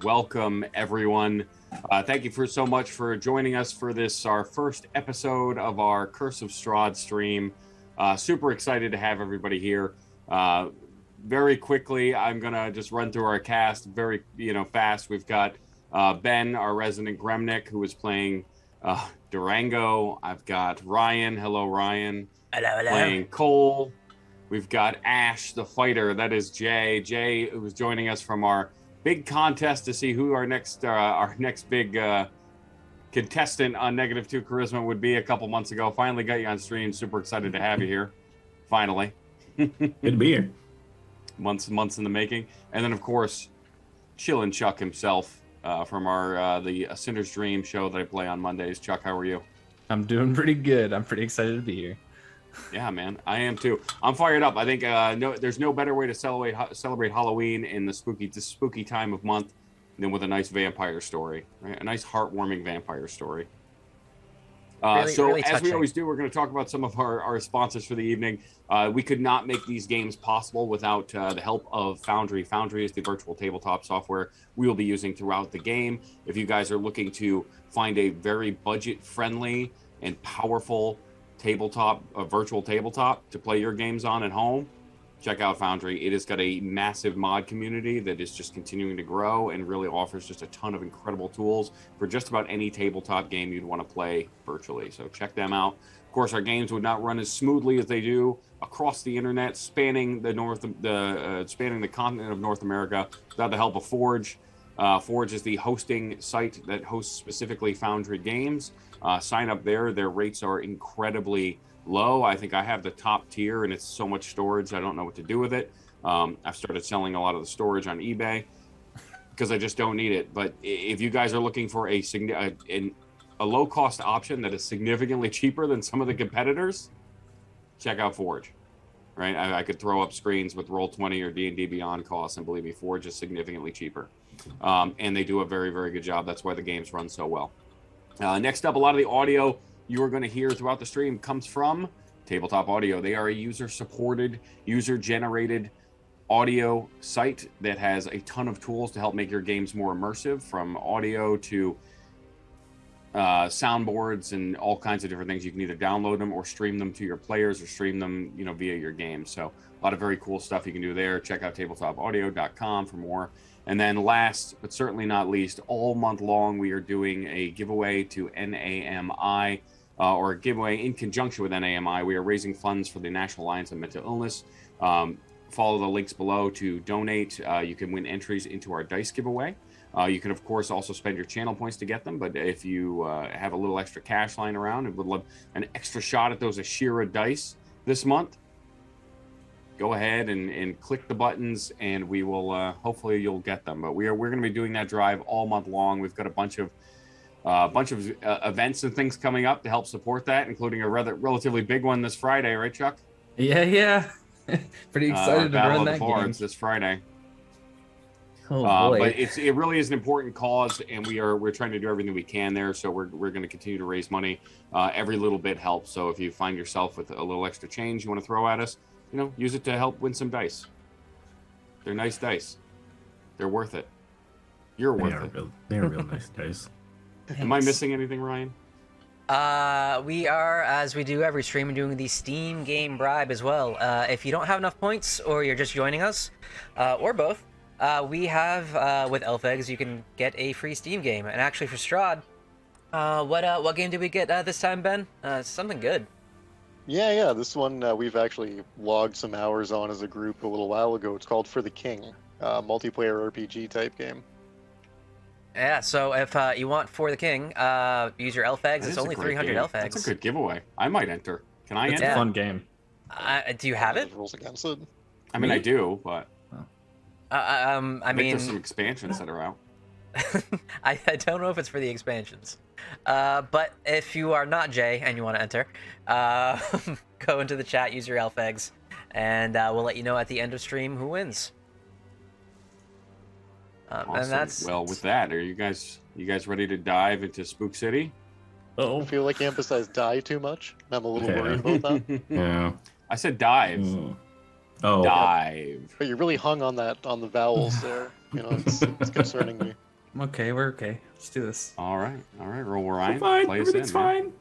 welcome everyone. Thank you for so much for joining us for this, our first episode of our Curse of Strahd stream. Super excited to have everybody here. Very quickly, I'm gonna just run through our cast very, fast. We've got Ben, our resident Gremnik, who is playing Durango. I've got Ryan. Hello, Ryan. Hello. Playing Cole. We've got Ash, the fighter. That is Jay. Jay, who was joining us from our big contest to see who our next big contestant on -2 charisma would be a couple months ago. Finally got you on stream. Super excited to have you here. Finally. Good to be here. Months in the making. And then, of course, Chillin' Chuck himself from our the Sinner's Dream show that I play on Mondays. Chuck, how are you? I'm doing pretty good. I'm pretty excited to be here. Yeah, man, I am too. I'm fired up. I think there's no better way to celebrate Halloween in the spooky time of month than with a nice vampire story, right? A nice heartwarming vampire story. Really as we always do, we're going to talk about some of our sponsors for the evening. We could not make these games possible without the help of Foundry. Foundry is the virtual tabletop software we will be using throughout the game. If you guys are looking to find a very budget-friendly and powerful virtual tabletop to play your games on at home, check out Foundry. It has got a massive mod community that is just continuing to grow and really offers just a ton of incredible tools for just about any tabletop game you'd want to play virtually. So check them out. Of course, our games would not run as smoothly as they do across the internet, spanning the continent of North America without the help of Forge. Forge is the hosting site that hosts specifically Foundry games. Sign up there. Their rates are incredibly low. I think I have the top tier, and it's so much storage I don't know what to do with it. I've started selling a lot of the storage on eBay because I just don't need it. But if you guys are looking for a low-cost option that is significantly cheaper than some of the competitors, check out Forge. Right? I could throw up screens with Roll20 or D&D Beyond costs, and believe me, Forge is significantly cheaper. And they do a very, very good job. That's why the games run so well. Next up, a lot of the audio you are going to hear throughout the stream comes from Tabletop Audio. They are a user-supported, user-generated audio site that has a ton of tools to help make your games more immersive, from audio to soundboards and all kinds of different things. You can either download them or stream them to your players or stream them, via your game. So a lot of very cool stuff you can do there. Check out tabletopaudio.com for more. And then last, but certainly not least, all month long, we are doing a giveaway to NAMI, or a giveaway in conjunction with NAMI. We are raising funds for the National Alliance on Mental Illness. Follow the links below to donate. You can win entries into our dice giveaway. You can, of course, also spend your channel points to get them. But if you have a little extra cash lying around and would love an extra shot at those Ashira dice this month, go ahead and click the buttons, and we will hopefully you'll get them. But we're going to be doing that drive all month long. We've got a bunch of events and things coming up to help support that, including a relatively big one this Friday, right, Chuck? Yeah. Pretty excited to run that game this Friday. Oh boy! But it really is an important cause, and we're trying to do everything we can there. So we're going to continue to raise money. Every little bit helps. So if you find yourself with a little extra change you want to throw at us, use it to help win some dice. They're nice dice. They're worth it. You're worth it. They're real nice dice. Am I missing anything, Ryan? We are, as we do every stream, doing the Steam game bribe as well. If you don't have enough points, or you're just joining us, or both, we have, with Elf Eggs, you can get a free Steam game. And actually for Strahd, what game did we get this time, Ben? Something good. Yeah, this one we've actually logged some hours on as a group a little while ago. It's called For the King, multiplayer RPG type game. Yeah, so if you want For the King, use your elf eggs. It's only 300 elf eggs. That's a good giveaway. I might enter. Can I enter? It's a fun game. Do you have it? Rules against it? I mean, I do, but I mean, there's some expansions that are out. I don't know if it's for the expansions. But if you are not Jay and you want to enter, go into the chat, use your elf eggs, and we'll let you know at the end of stream who wins. Awesome. And that's well. With that, are you guys ready to dive into Spook City? I feel like you emphasize die too much. I'm a little worried about that. Yeah. I said dive. Oh. Dive. But you really hung on the vowels there. It's concerning me. I'm okay. We're okay. Let's do this. All right. Roll We're Ryan. fine. Play us in, Everything's man. fine.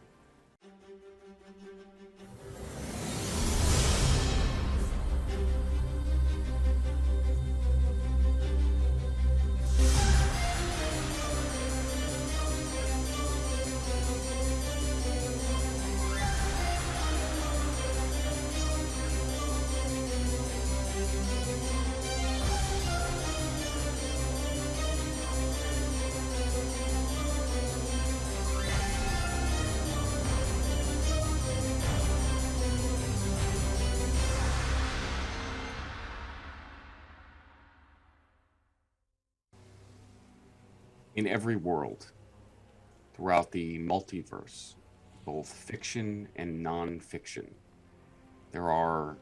In every world, throughout the multiverse, both fiction and non-fiction, there are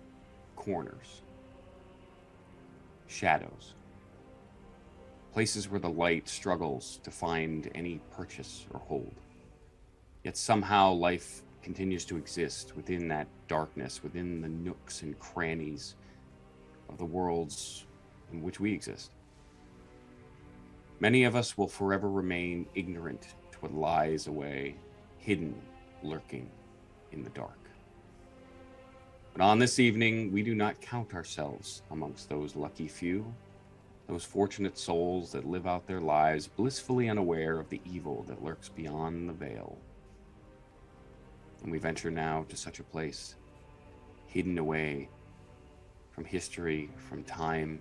corners, shadows, places where the light struggles to find any purchase or hold. Yet somehow life continues to exist within that darkness, within the nooks and crannies of the worlds in which we exist. Many of us will forever remain ignorant to what lies away, hidden, lurking in the dark. But on this evening, we do not count ourselves amongst those lucky few, those fortunate souls that live out their lives blissfully unaware of the evil that lurks beyond the veil. And we venture now to such a place, hidden away from history, from time,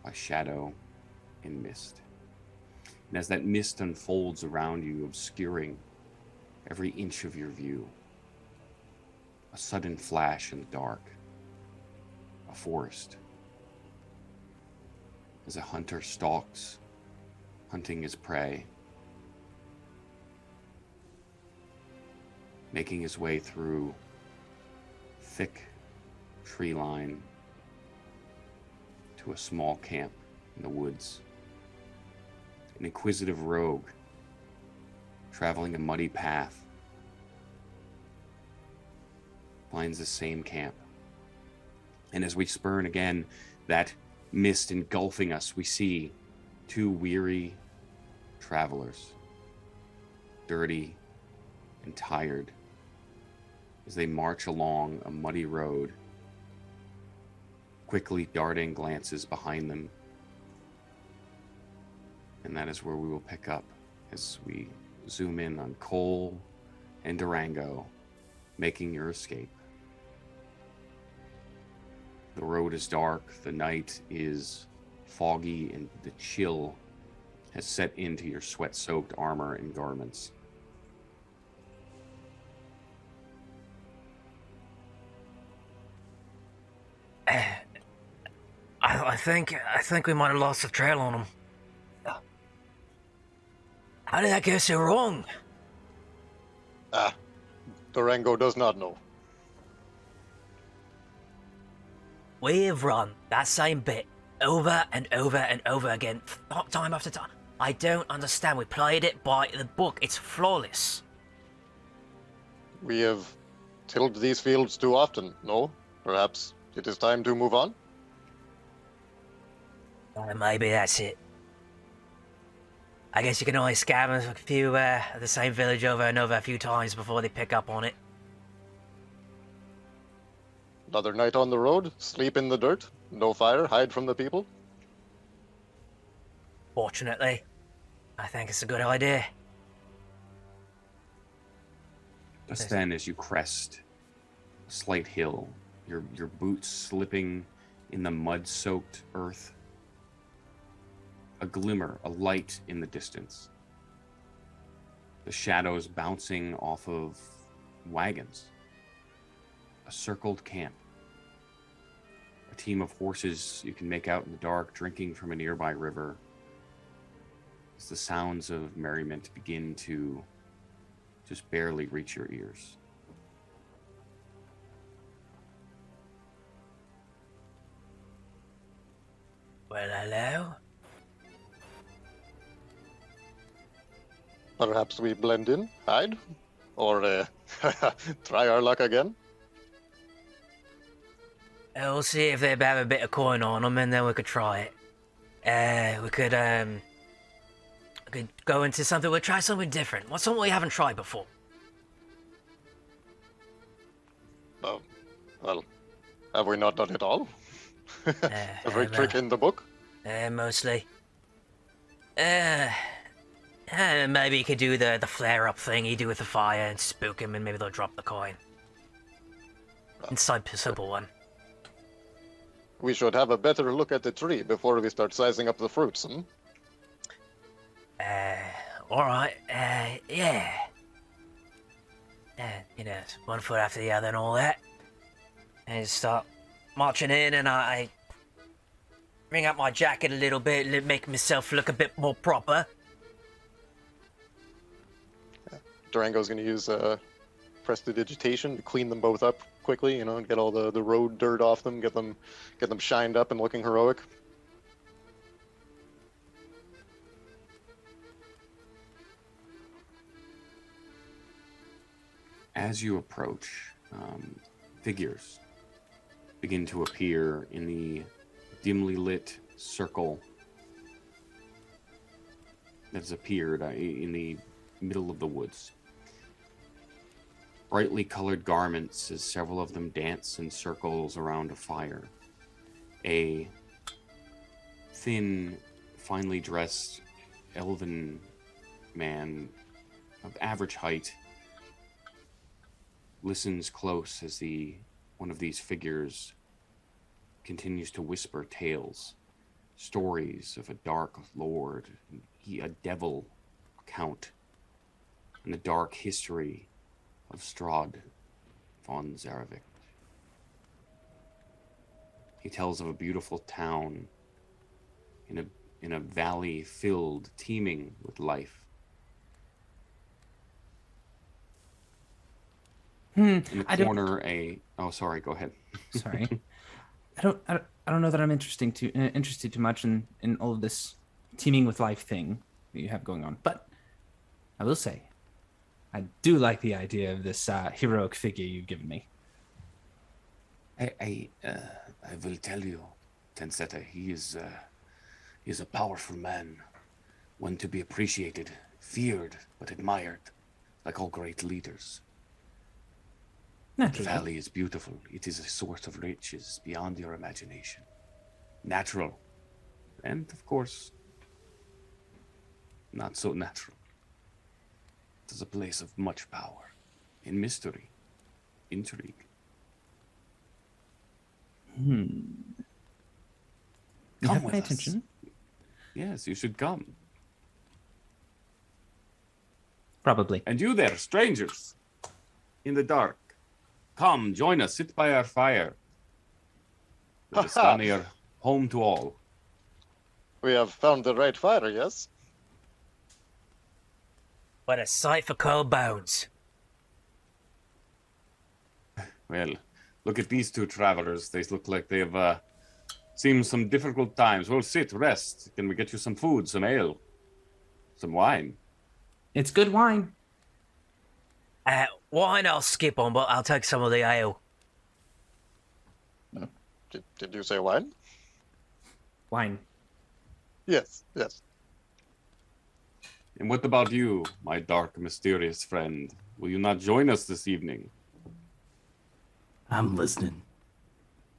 by shadow and mist. And as that mist unfolds around you, obscuring every inch of your view, a sudden flash in the dark, a forest, as a hunter stalks, hunting his prey, making his way through thick tree line to a small camp in the woods. An inquisitive rogue traveling a muddy path finds the same camp. And as we spurn again that mist engulfing us, we see two weary travelers, dirty and tired, as they march along a muddy road, quickly darting glances behind them. And that is where we will pick up as we zoom in on Cole and Durango making your escape. The road is dark, the night is foggy, and the chill has set into your sweat-soaked armor and garments. I think we might have lost the trail on him. How did that go so wrong? Durango does not know. We have run that same bit over and over and over again, time after time. I don't understand. We played it by the book. It's flawless. We have tilled these fields too often, no? Perhaps it is time to move on? Maybe that's it. I guess you can only scam a few the same village over and over a few times before they pick up on it. Another night on the road, sleep in the dirt, no fire, hide from the people? Fortunately, I think it's a good idea. Just then, as you crest a slight hill, your boots slipping in the mud-soaked earth, a glimmer, a light in the distance. The shadows bouncing off of wagons. A circled camp. A team of horses you can make out in the dark drinking from a nearby river. As the sounds of merriment begin to just barely reach your ears. Well, hello? Perhaps we blend in, hide? Or try our luck again? We'll see if they have a bit of coin on them, and then we could try it. We could could go into something. We'll try something different. What's something we haven't tried before? Oh, well, have we not done it all? Every trick in the book? Mostly. Maybe you could do the flare-up thing you do with the fire and spook him, and maybe they'll drop the coin. Inside simple one. We should have a better look at the tree before we start sizing up the fruits, hmm? Alright, yeah. You know, one foot after the other and all that. And start marching in, and I bring up my jacket a little bit, make myself look a bit more proper. Durango's going to use prestidigitation to clean them both up quickly, you know, and get all the road dirt off them, get them shined up and looking heroic. As you approach, figures begin to appear in the dimly lit circle that has appeared in the middle of the woods. Brightly colored garments as several of them dance in circles around a fire. A thin, finely dressed elven man of average height listens close as one of these figures continues to whisper tales, stories of a dark lord, a devil count, and the dark history of Strahd von Zarovich. He tells of a beautiful town in a valley filled, teeming with life. In the corner, oh, sorry, go ahead. Sorry. I don't know that I'm interested too much in all of this teeming with life thing that you have going on, but I will say, I do like the idea of this heroic figure you've given me. I will tell you, Tenseta, he is a powerful man, one to be appreciated, feared, but admired, like all great leaders. Naturally. The valley is beautiful. It is a source of riches beyond your imagination. Natural. And, of course, not so natural. It is a place of much power, in mystery, intrigue. You Come have with my us. attention. Yes, you should come. Probably. And you there, strangers, in the dark. Come, join us, sit by our fire. The Vistani are home to all. We have found the right fire, yes? What a sight for cold bones. Well, look at these two travelers. They look like they've seen some difficult times. Well, sit, rest. Can we get you some food, some ale, some wine? It's good wine. Wine I'll skip on, but I'll take some of the ale. Did you say wine? Wine. Yes, yes. And what about you, my dark, mysterious friend? Will you not join us this evening? I'm listening,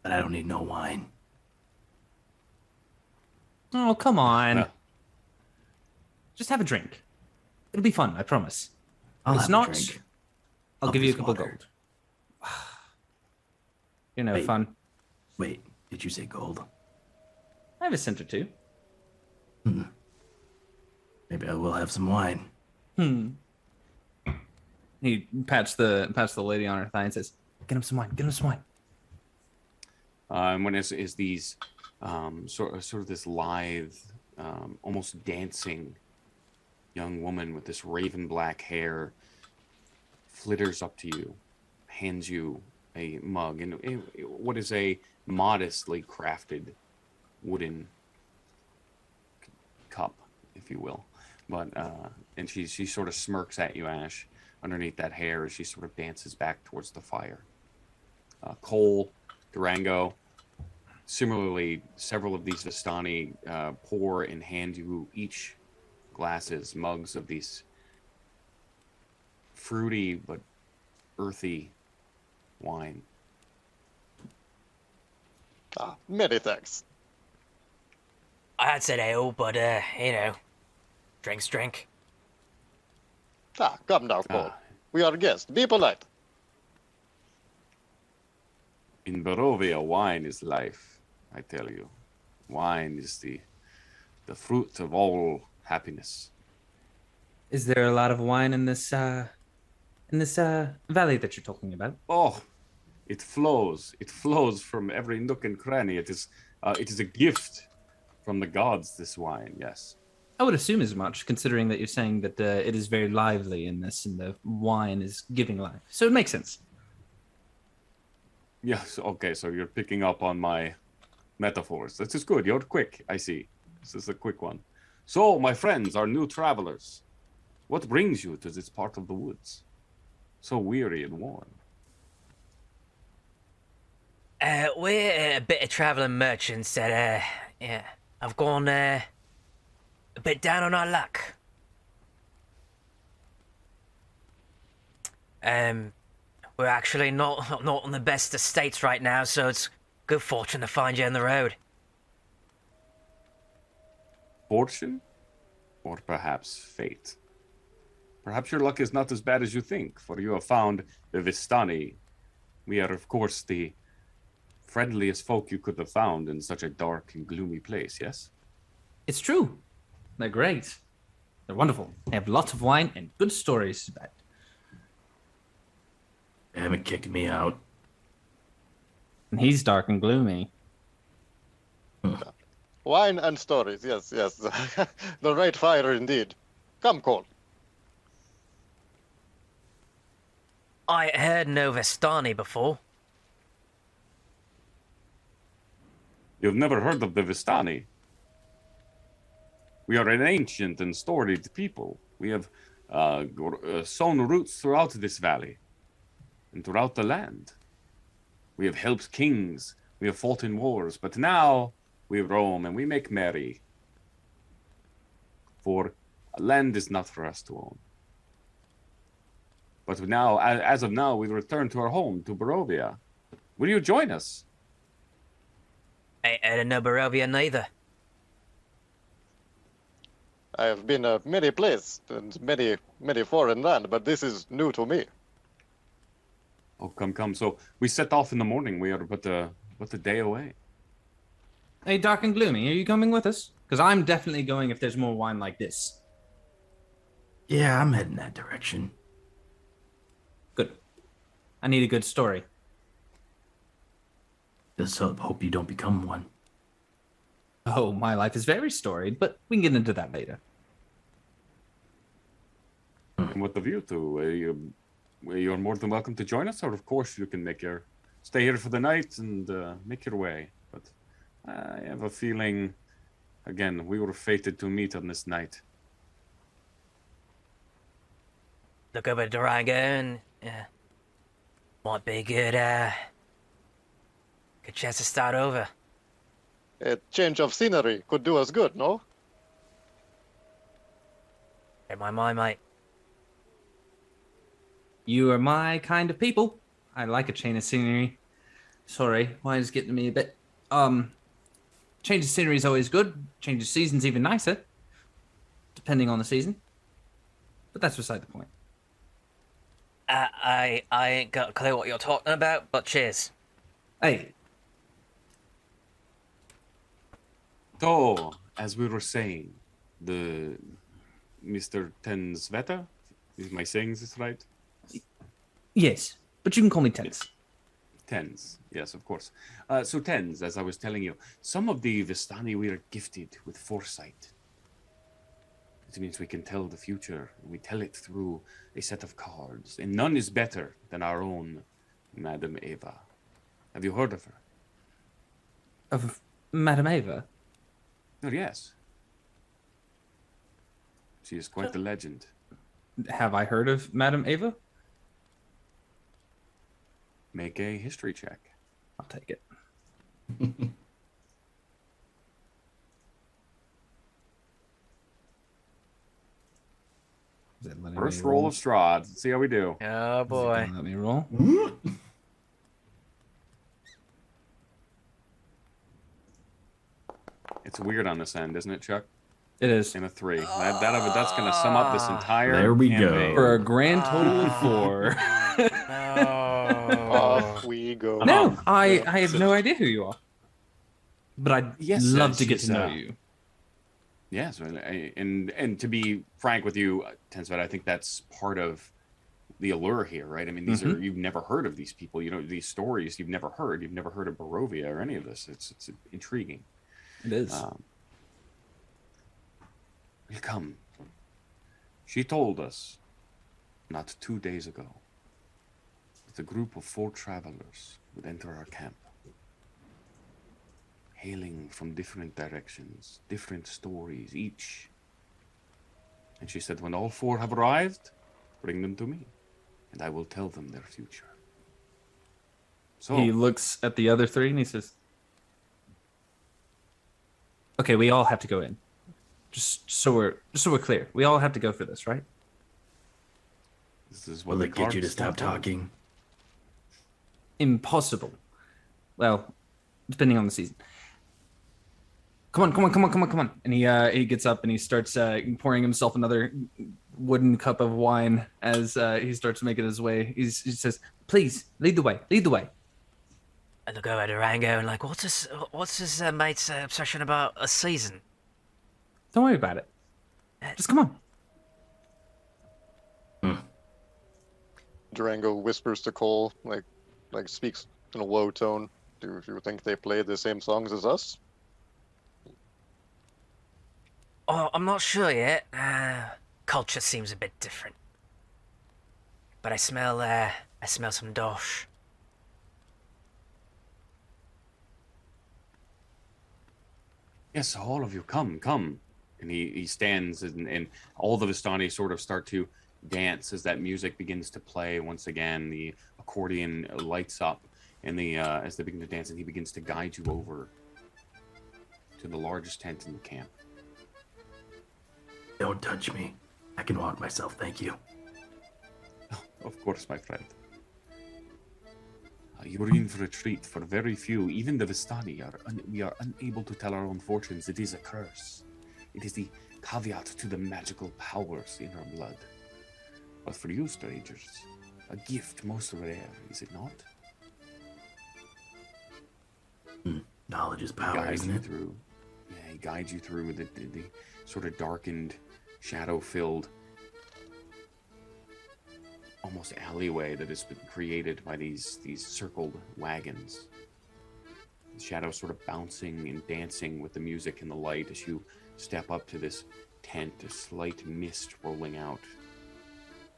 but I don't need no wine. Oh, come on. Uh, Just have a drink. It'll be fun, I promise. I'll It's have not. a drink. I'll Of give you a this couple water. gold. You're no Wait. fun. Wait, did you say gold? I have a cent or two. Maybe I will have some wine. He pats the lady on her thigh and says, "Get him some wine. Get him some wine." And when is these sort of this lithe, almost dancing young woman with this raven black hair flitters up to you, hands you a mug, and what is a modestly crafted wooden cup, if you will. But and she sort of smirks at you, Ash, underneath that hair as she sort of dances back towards the fire. Cole, Durango, similarly, several of these Vistani pour and hand you each glasses, mugs of these fruity but earthy wine. Ah, many thanks. I had said ale, but drink's drink. Ah, come now, Cole. Ah. We are guests. Be polite. In Barovia, wine is life, I tell you. Wine is the fruit of all happiness. Is there a lot of wine in this valley that you're talking about? Oh, it flows. It flows from every nook and cranny. It is a gift from the gods, this wine, yes. I would assume as much, considering that you're saying that it is very lively in this, and the wine is giving life. So it makes sense. Yes, okay, so you're picking up on my metaphors. This is good. You're quick, I see. This is a quick one. So, my friends, our new travelers, what brings you to this part of the woods? So weary and worn. We're a bit of traveling merchants that, I've gone a bit down on our luck. We're actually not on the best estates right now, so it's good fortune to find you on the road. Fortune? Or perhaps fate? Perhaps your luck is not as bad as you think, for you have found the Vistani. We are, of course, the friendliest folk you could have found in such a dark and gloomy place, yes? It's true. They're great. They're wonderful. They have lots of wine and good stories about it. They haven't kicked me out. And he's dark and gloomy. Wine and stories, yes. The right fire indeed. Come, Cole. I heard no Vistani before. You've never heard of the Vistani? We are an ancient and storied people. We have sown roots throughout this valley and throughout the land. We have helped kings. We have fought in wars. But now we roam and we make merry. For land is not for us to own. But now, as of now, we return to our home, to Barovia. Will you join us? I don't know Barovia neither. I have been many places and many foreign land, but this is new to me. Oh, come. So we set off in the morning. We are but a day away. Hey, dark and gloomy, are you coming with us? Because I'm definitely going if there's more wine like this. Yeah, I'm heading that direction. Good. I need a good story. Just hope you don't become one. Oh, my life is very storied, but we can get into that later. And with the view to, you're more than welcome to join us, or of course you can stay here for the night and make your way. But I have a feeling, again, we were fated to meet on this night. Look over Durango and might be a good chance to start over. A change of scenery could do us good, no? In my mind, mate. You are my kind of people. I like a change of scenery. Sorry, wine's getting to me a bit. Change of scenery is always good. Change of season's even nicer, depending on the season. But that's beside the point. I ain't got a clue what you're talking about, but cheers. Hey, So, as we were saying, the Mr. Tensveta, is my saying this right? yes, but you can call me Tense. Tens, yes, of course. So Tens, as I was telling you, some of the Vistani we are gifted with foresight. It means we can tell the future, and we tell it through a set of cards, and none is better than our own Madame Eva. Have you heard of her? Of Madame Eva? Oh, yes. She is quite the legend. Have I heard of Madame Eva? Make a history check. I'll take it. Is it letting First me roll of Strahd. Let's see how we do. Oh Is it boy. gonna let me roll. It's weird on this end, isn't it, Chuck? It is. And a 3. That's going to sum up this entire There we campaign. go. For a grand total of 4. Off No. we go. No, I Yeah. have no idea who you are. But I'd Yes, love to get she's, to know you. Yes, and to be frank with you, Tensvet, I think that's part of the allure here, right? I mean, these are you've never heard of these people, these stories you've never heard. You've never heard of Barovia or any of this. It's intriguing. It is. Come. She told us not 2 days ago that a group of 4 travelers would enter our camp, hailing from different directions, different stories each. And she said, when all 4 have arrived, bring them to me, and I will tell them their future. So He looks at the other 3 and he says, "Okay, we all have to go in. Just so we're clear. We all have to go for this, right?" this is what Will the it get you to cards stop told. talking? Impossible. Well, depending on the season. Come on. And he gets up and he starts pouring himself another wooden cup of wine as he starts making his way. He says, "Please, lead the way. I look over at Durango and like, what's his mate's obsession about a season? Don't worry about it. Just come on." Durango whispers to Cole, like speaks in a low tone. Do you think they play the same songs as us? Oh, I'm not sure yet. Culture seems a bit different. But I smell some dosh. Yes, all of you, come. And he stands, and all the Vistani sort of start to dance as that music begins to play once again. The accordion lights up, and as they begin to dance, and he begins to guide you over to the largest tent in the camp. Don't touch me. I can walk myself, thank you. Of course, my friend. You're in for a treat. For very few, even the Vistani, we are unable to tell our own fortunes. It is a curse. It is the caveat to the magical powers in our blood. But for you, strangers, a gift most rare, is it not? Knowledge is He power, guides isn't you it? through. Yeah, he guides you through the sort of darkened, shadow-filled, almost alleyway that has been created by these circled wagons. The shadows sort of bouncing and dancing with the music and the light as you step up to this tent, a slight mist rolling out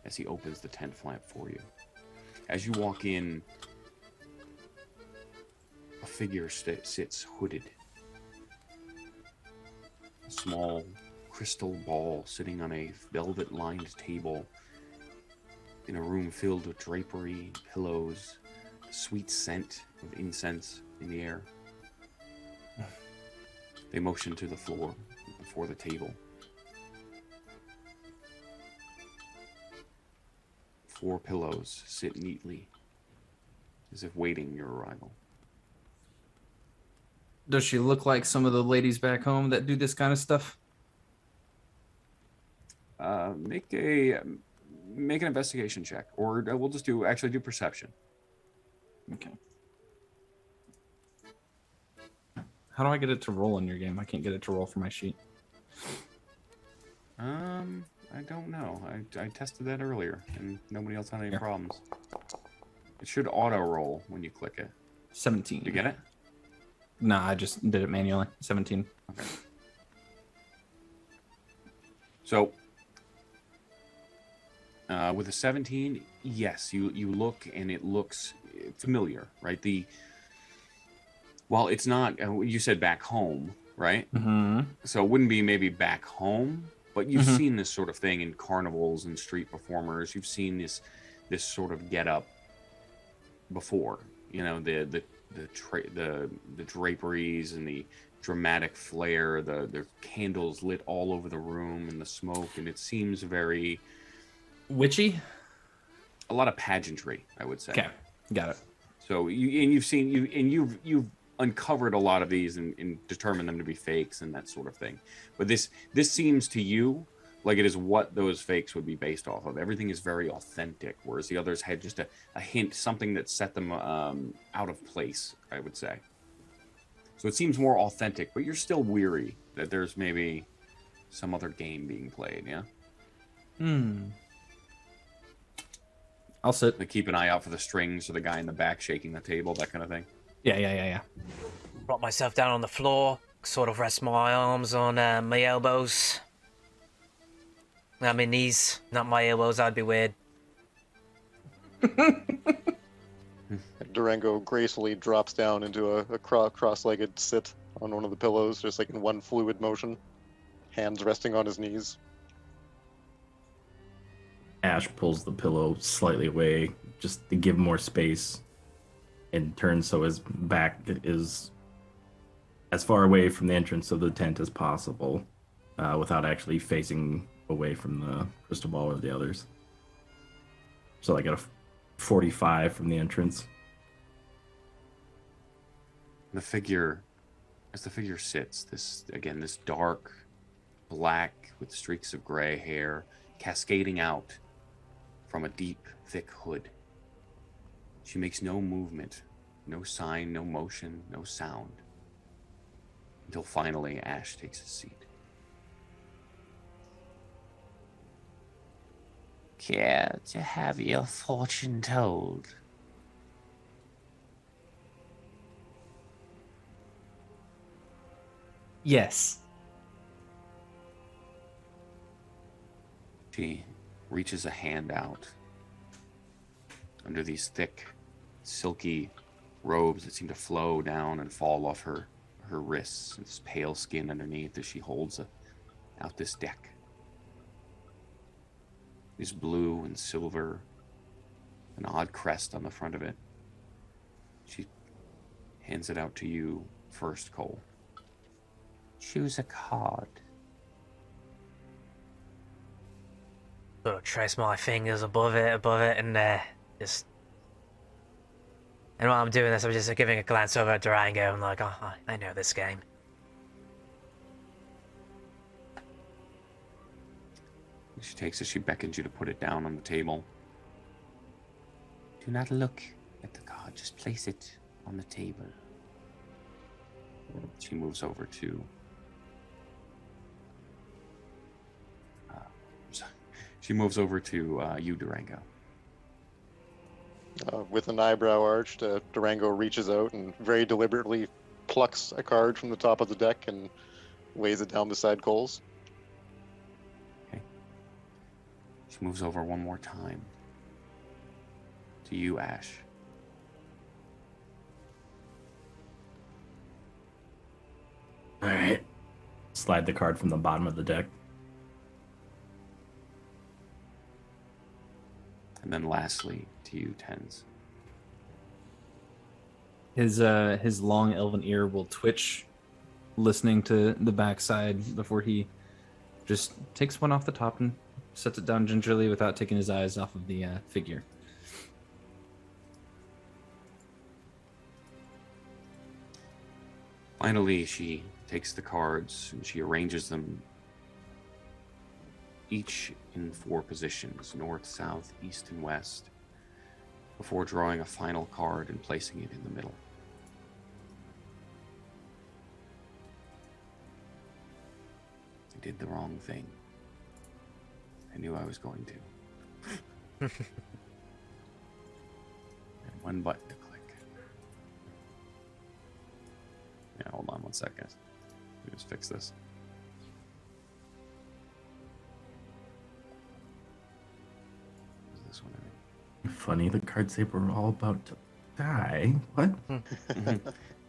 as he opens the tent flap for you. As you walk in, a figure sits hooded. A small crystal ball sitting on a velvet-lined table in a room filled with drapery, pillows, a sweet scent of incense in the air. They motion to the floor before the table. 4 pillows sit neatly, as if waiting your arrival. Does she look like some of the ladies back home that do this kind of stuff? Make an investigation check, or we'll just do perception. Okay. How do I get it to roll in your game? I can't get it to roll for my sheet. I don't know. I tested that earlier, and nobody else had any problems. It should auto roll when you click it. 17. Did you get it? Nah, I just did it manually. 17. Okay. So, with a 17, yes, you look and it looks familiar, right? Well, it's not. You said back home, right? Mm-hmm. So it wouldn't be maybe back home, but you've seen this sort of thing in carnivals and street performers. You've seen this sort of getup before. You know, the draperies and the dramatic flair, the candles lit all over the room and the smoke, and it seems very Witchy? A lot of pageantry, I would say. Okay, got it. So you've uncovered a lot of these and determined them to be fakes and that sort of thing. But this seems to you like it is what those fakes would be based off of. Everything is very authentic, whereas the others had just a hint, something that set them out of place, I would say. So it seems more authentic, but you're still weary that there's maybe some other game being played, yeah? I'll sit. Like keep an eye out for the strings or the guy in the back shaking the table, that kind of thing. Yeah. Drop myself down on the floor, sort of rest my arms on my elbows. I mean knees, not my elbows, that'd be weird. Durango gracefully drops down into a cross-legged sit on one of the pillows, just like in one fluid motion, hands resting on his knees. Ash pulls the pillow slightly away just to give more space and turns so his back is as far away from the entrance of the tent as possible without actually facing away from the crystal ball or the others. So like at a 45 from the entrance. As the figure sits, this dark black with streaks of gray hair cascading out from a deep, thick hood. She makes no movement, no sign, no motion, no sound, until finally Ash takes his seat. Care to have your fortune told? Yes. She reaches a hand out under these thick, silky robes that seem to flow down and fall off her wrists, and this pale skin underneath as she holds out this deck. It's blue and silver, an odd crest on the front of it. She hands it out to you first, Cole. Choose a card. Sort of trace my fingers above it, and just. And while I'm doing this, I'm just giving a glance over at Durango. I'm like, oh, I know this game. She beckons you to put it down on the table. Do not look at the card, just place it on the table. She moves over to you, Durango. With an eyebrow arched, Durango reaches out and very deliberately plucks a card from the top of the deck and lays it down beside Cole's. Okay. She moves over one more time to you, Ash. All right. Slide the card from the bottom of the deck. And then lastly to you, Tens. His long elven ear will twitch, listening to the backside before he just takes one off the top and sets it down gingerly without taking his eyes off of the figure. Finally, she takes the cards and she arranges them each in 4 positions, north, south, east, and west, before drawing a final card and placing it in the middle. I did the wrong thing. I knew I was going to. And one button to click. Yeah, hold on one second. Let me just fix this. This one, I Funny, the cards say we're all about to die. What? think.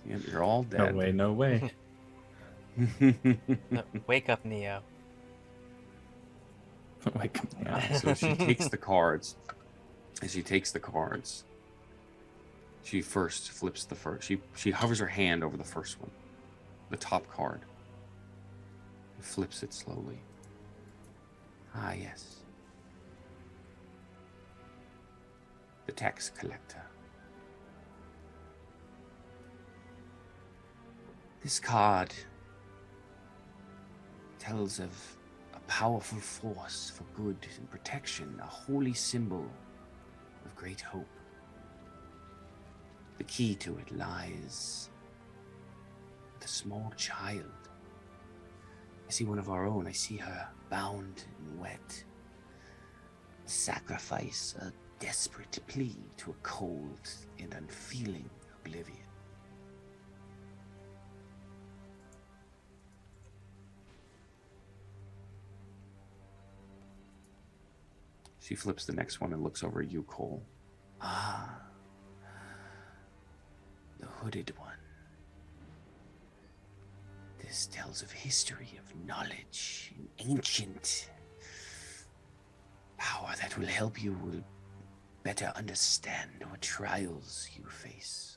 Yeah, you're all dead. No way. No, wake up, Neo. Like, So she takes the cards. As she takes the cards, she first flips the first. She hovers her hand over the first one, the top card. Flips it slowly. Ah, yes. the tax collector. This card tells of a powerful force for good and protection, a holy symbol of great hope. The key to it lies with a small child. I see one of our own. I see her bound and wet. A sacrifice, a desperate plea to a cold and unfeeling oblivion. She flips the next one and looks over at you, Cole. Ah, the hooded one. This tells of history, of knowledge, an ancient power that will help you will better understand what trials you face.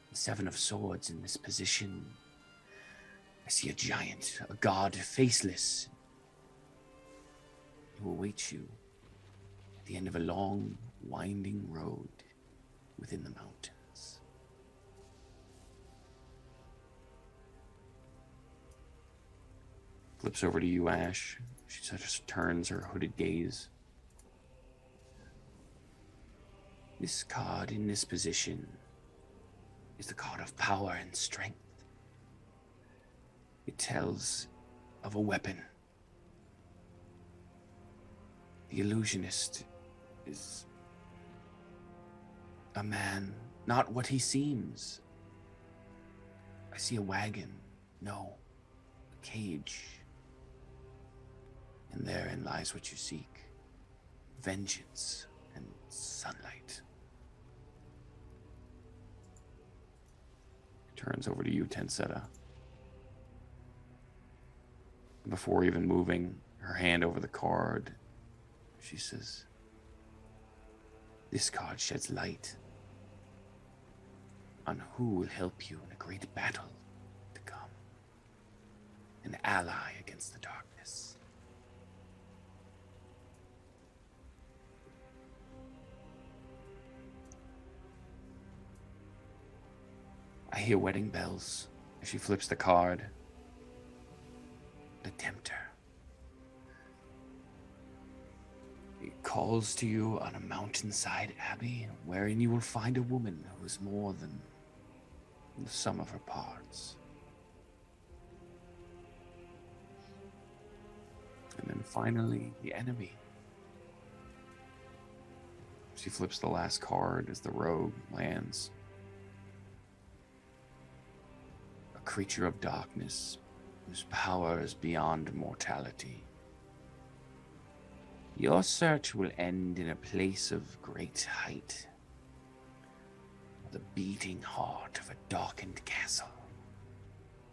The Seven of Swords in this position. I see a giant, a god faceless, who awaits you at the end of a long, winding road within the mountains. Flips over to you, Ash. She just turns her hooded gaze. This card in this position is the card of power and strength. It tells of a weapon. The illusionist is a man, not what he seems. I see a wagon, no, a cage. And therein lies what you seek, vengeance and sunlight. Turns over to you, Tensetta. Before even moving her hand over the card, she says, this card sheds light on who will help you in a great battle to come. An ally against the darkness. I hear wedding bells as she flips the card. The Tempter. It calls to you on a mountainside abbey, wherein you will find a woman who is more than the sum of her parts. And then finally, the enemy. She flips the last card as the rogue lands. A creature of darkness whose power is beyond mortality. Your search will end in a place of great height. The beating heart of a darkened castle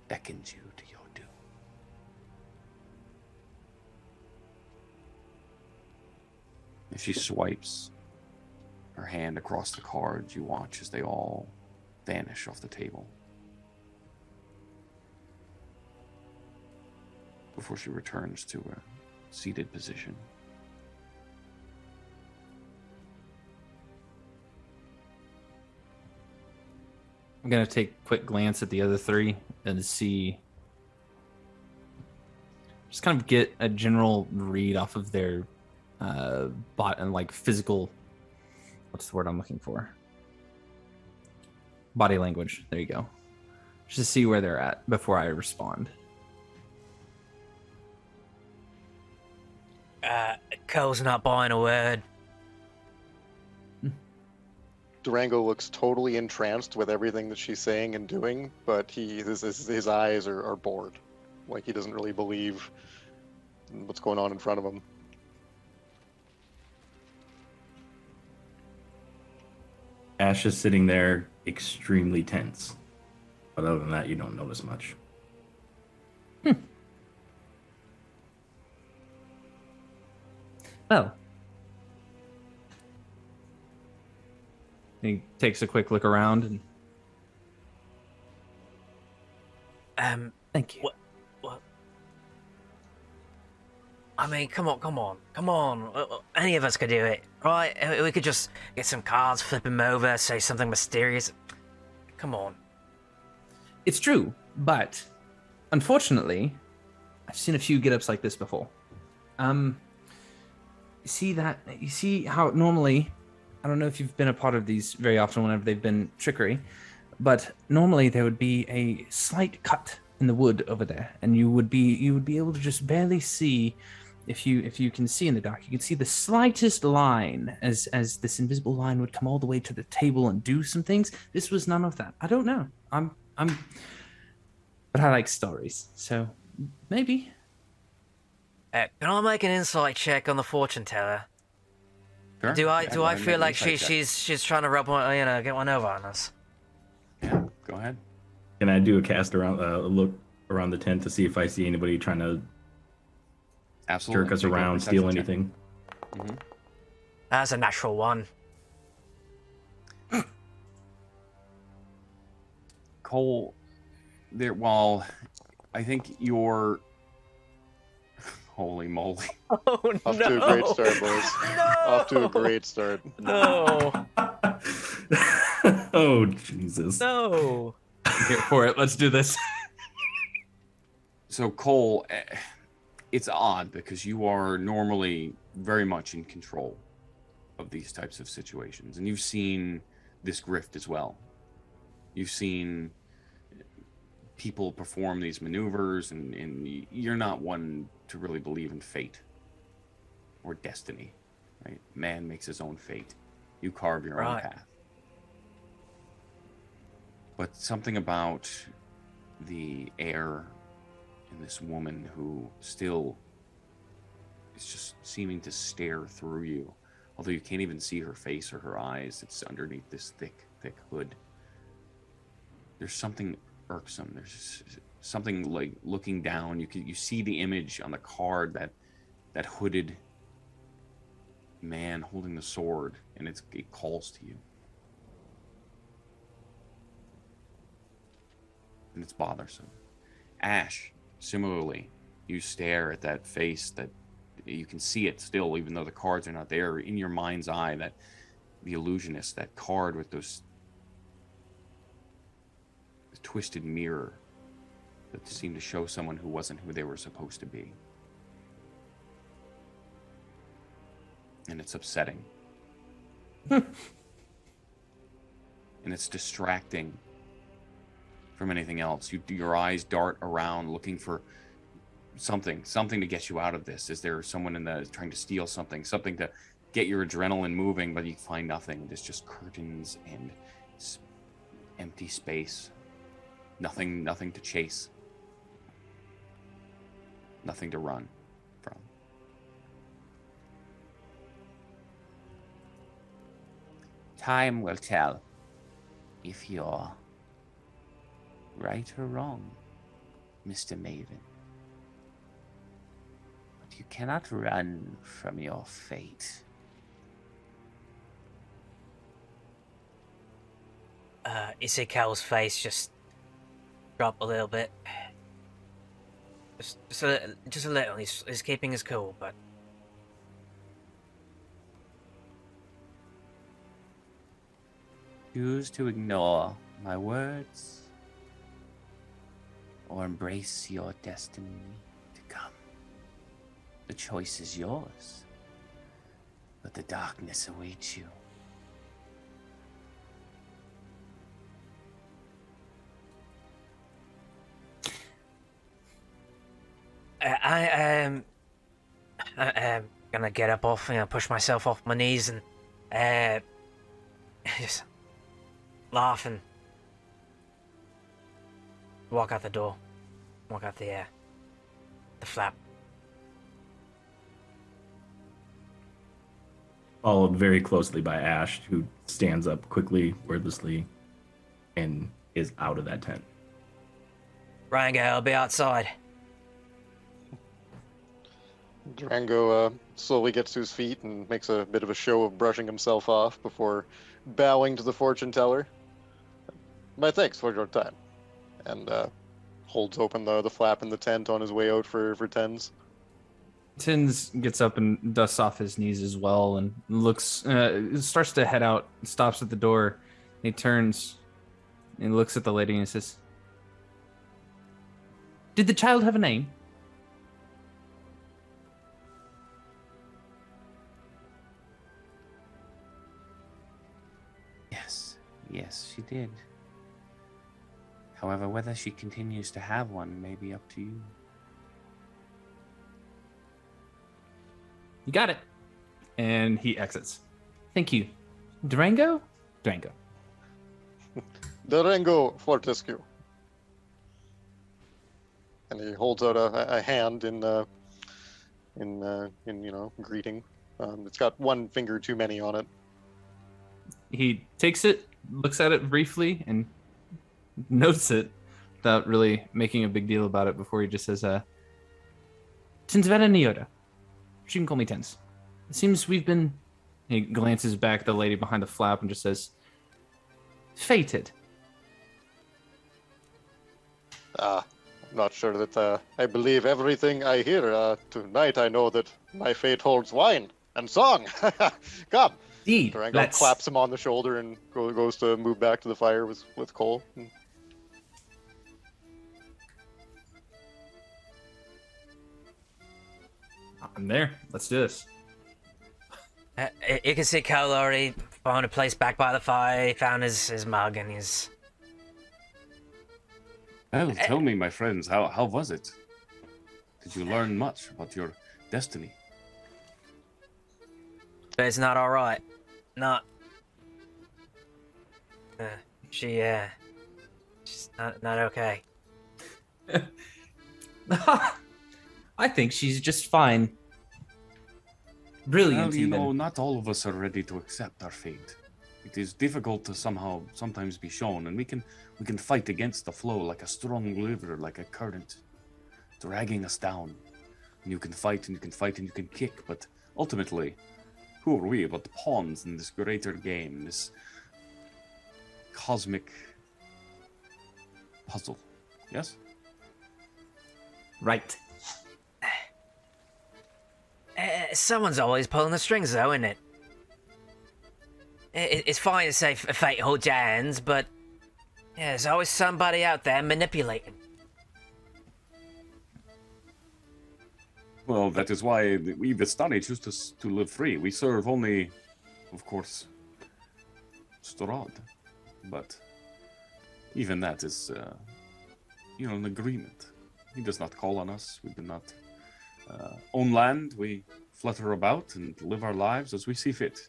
beckons you to your doom. As she swipes her hand across the cards, you watch as they all vanish off the table. Before she returns to a seated position. I'm going to take a quick glance at the other three and see. Just kind of get a general read off of their like physical. What's the word I'm looking for? Body language. There you go. Just to see where they're at before I respond. Cole's not buying a word. Durango looks totally entranced with everything that she's saying and doing, but his eyes are bored. Like he doesn't really believe what's going on in front of him. Ash is sitting there extremely tense. But other than that, you don't notice much. Oh. He takes a quick look around and Thank you. What? I mean, come on. Any of us could do it, right? We could just get some cards, flip them over, say something mysterious. Come on. It's true, but unfortunately, I've seen a few get-ups like this before. You see how normally, I don't know if you've been a part of these very often whenever they've been trickery, but normally there would be a slight cut in the wood over there, and you would be able to just barely see. If you can see in the dark, you can see the slightest line as this invisible line would come all the way to the table and do some things. This was none of that. I don't know. But I like stories, so maybe. Can I make an insight check on the fortune teller? Sure. Do I Yeah, go ahead and feel make like an insight check. she's trying to rub one, get one over on us? Yeah, go ahead. Can I do a cast around, look around the tent to see if I see anybody trying to Absolutely. jerk us Make a around, perception steal check. anything? Mm-hmm. That's a natural one. Cole, while I think you're... Holy moly. Oh Off to a great start, boys. No! Off to a great start. No! Oh, Jesus. No! I'm here for it. Let's do this. So Cole, it's odd because you are normally very much in control of these types of situations, and you've seen this grift as well. You've seen people perform these maneuvers, and you're not one to really believe in fate or destiny, right? Man makes his own fate. You carve your own Right. path. But something about the air and this woman who still is just seeming to stare through you, although you can't even see her face or her eyes. It's underneath this thick hood. There's something irksome. There's something like looking down. You see the image on the card, that hooded man holding the sword, and it calls to you. And it's bothersome. Ash, similarly, you stare at that face that you can see it still, even though the cards are not there. In your mind's eye, that the illusionist, that card with those twisted mirror that seemed to show someone who wasn't who they were supposed to be. And it's upsetting. And it's distracting from anything else. Your eyes dart around looking for something to get you out of this. Is there someone trying to steal something to get your adrenaline moving, but you find nothing. There's just curtains and empty space. Nothing to chase. Nothing to run from. Time will tell if you're right or wrong, Mr. Mavvin. But you cannot run from your fate. Isaikal's face just drop a little bit. Just a little. He's keeping his cool, but Choose to ignore my words or embrace your destiny to come. The choice is yours, but the darkness awaits you. I'm gonna get up off, push myself off my knees and just laugh and walk out the door, walk out the flap. Followed very closely by Ash, who stands up quickly, wordlessly, and is out of that tent. Rango, I'll be outside. Durango slowly gets to his feet and makes a bit of a show of brushing himself off before bowing to the fortune teller. My thanks for your time. And holds open the flap in the tent on his way out for tens. Tins gets up and dusts off his knees as well and looks, starts to head out, stops at the door. He turns and looks at the lady and says, "Did the child have a name?" Yes, she did. However, whether she continues to have one may be up to you. You got it. And he exits. Thank you. Durango? Durango. Durango Fortescue. And he holds out a hand in greeting. It's got one finger too many on it. He takes it, looks at it briefly, and notes it without really making a big deal about it before he just says, Tinsveta Neyota. She can call me Tins. It seems we've been... He glances back at the lady behind the flap and just says, fated. I'm not sure that I believe everything I hear. Tonight I know that my fate holds wine and song. Come. Indeed. Durango claps him on the shoulder and goes to move back to the fire with Cole. I'm there. Let's do this. You can see Cole already found a place back by the fire. He found his mug and his... Well, tell me, my friends, how was it? Did you learn much about your destiny? But it's not alright. Not... she's not okay. I think she's just fine. Brilliant, Well, you even. know, not all of us are ready to accept our fate. It is difficult to sometimes be shown, and we can fight against the flow like a strong river, like a current, dragging us down. And you can fight, and you can fight, and you can kick, but ultimately, who are we but the pawns in this greater game, this cosmic puzzle? Yes? Right. Someone's always pulling the strings, though, isn't it? It's fine to say fate holds your hands, but yeah, there's always somebody out there manipulating. Well, that is why we Vistani choose to live free. We serve only, of course, Strahd. But even that is, an agreement. He does not call on us. We do not own land. We flutter about and live our lives as we see fit.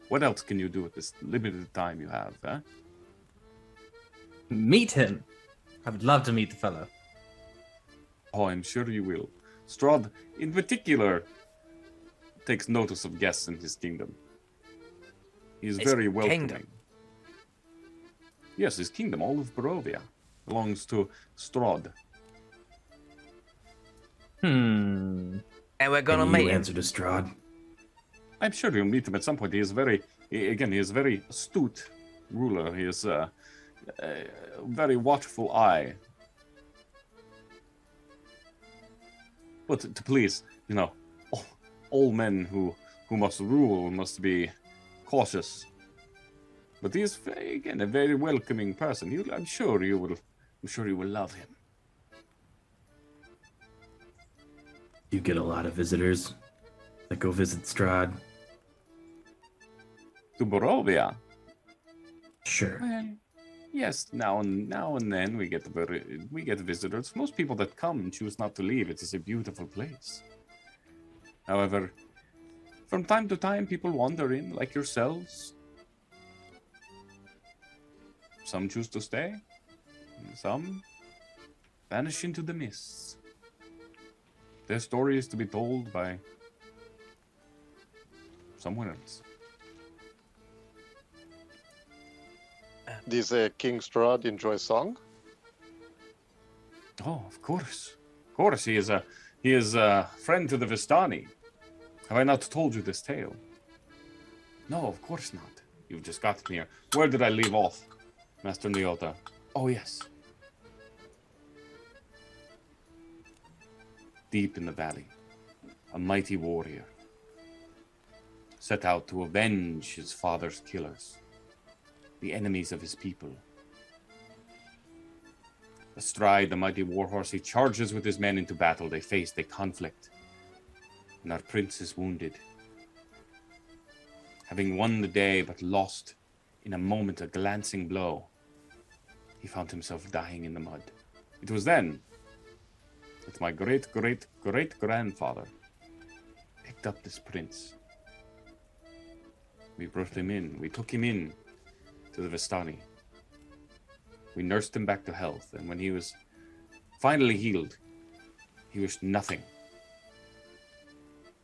What else can you do with this limited time you have, eh? Meet him. I would love to meet the fellow. Oh, I'm sure you will. Strahd, in particular, takes notice of guests in his kingdom. He is very welcoming. Kingdom. Yes, his kingdom, all of Barovia, belongs to Strahd. And we're gonna Can meet you him. answer to Strahd? I'm sure you'll meet him at some point. He is very very astute ruler. He is a very watchful eye. But to please, all men who must rule must be cautious. But he is, again, a very welcoming person. I'm sure you will love him. You get a lot of visitors that go visit Strahd. To Barovia? Sure. Well, yes, now and then we get visitors. Most people that come choose not to leave. It is a beautiful place. However, from time to time, people wander in, like yourselves. Some choose to stay, and some vanish into the mists. Their story is to be told by someone else. Does King Strahd enjoy song? Oh, of course. Of course, he is a friend to the Vistani. Have I not told you this tale? No, of course not. You've just gotten here. Where did I leave off, Master Neyota? Oh, yes. Deep in the valley. a mighty warrior, set out to avenge his father's killers, the enemies of his people. Astride the mighty warhorse, he charges with his men into battle. They face a conflict, and our prince is wounded. Having won the day, but lost in a moment a glancing blow, he found himself dying in the mud. It was then that my great-great-great-grandfather picked up this prince. We brought him in. We took him in to the Vistani. We nursed him back to health, and when he was finally healed, he wished nothing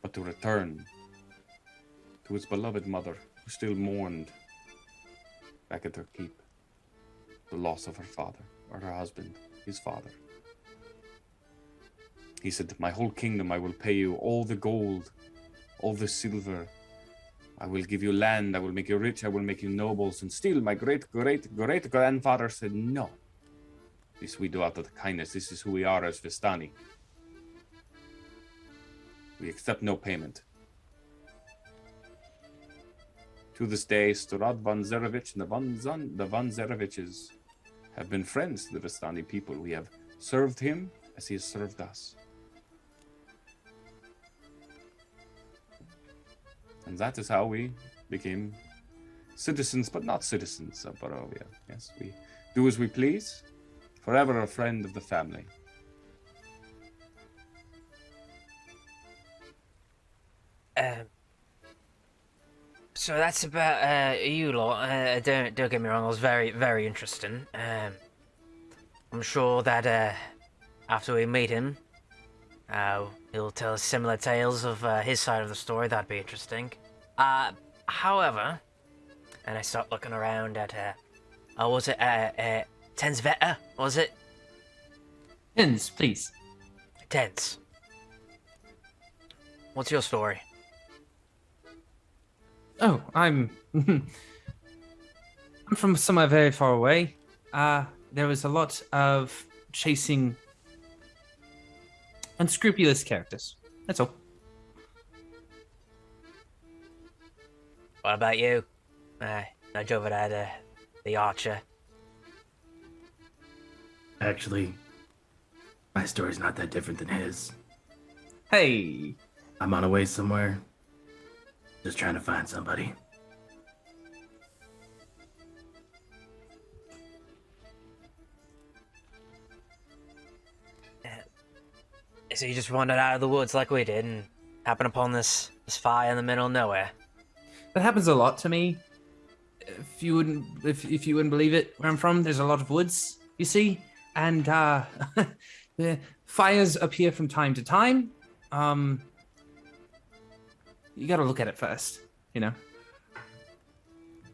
but to return to his beloved mother, who still mourned back at her keep the loss of her father, or her husband, his father. He said, my whole kingdom I will pay you, all the gold, all the silver. I will give you land, I will make you rich, I will make you nobles. And still my great-great-great-grandfather said, no. This we do out of kindness. This is who we are as Vistani. We accept no payment. To this day, Strahd von Zarevich and the von Zareviches have been friends to the Vistani people. We have served him as he has served us. And that is how we became citizens, but not citizens of Barovia. Yes, we do as we please, forever a friend of the family. So that's about you lot. Don't get me wrong, it was very, very interesting. I'm sure that after we meet him, he'll tell us similar tales of his side of the story. That'd be interesting. However, and I start looking around at was it Tensveta? Was it? Tens, please. Tens. What's your story? Oh, I'm from somewhere very far away. There was a lot of chasing unscrupulous characters. That's all. What about you? Nudge over there, the archer. Actually, my story's not that different than his. Hey. I'm on a way somewhere. Just trying to find somebody. So you just wandered out of the woods like we did and happened upon this fire in the middle of nowhere? That happens a lot to me. If you wouldn't believe it, where I'm from, there's a lot of woods, you see, and the fires appear from time to time. You gotta look at it first, you know.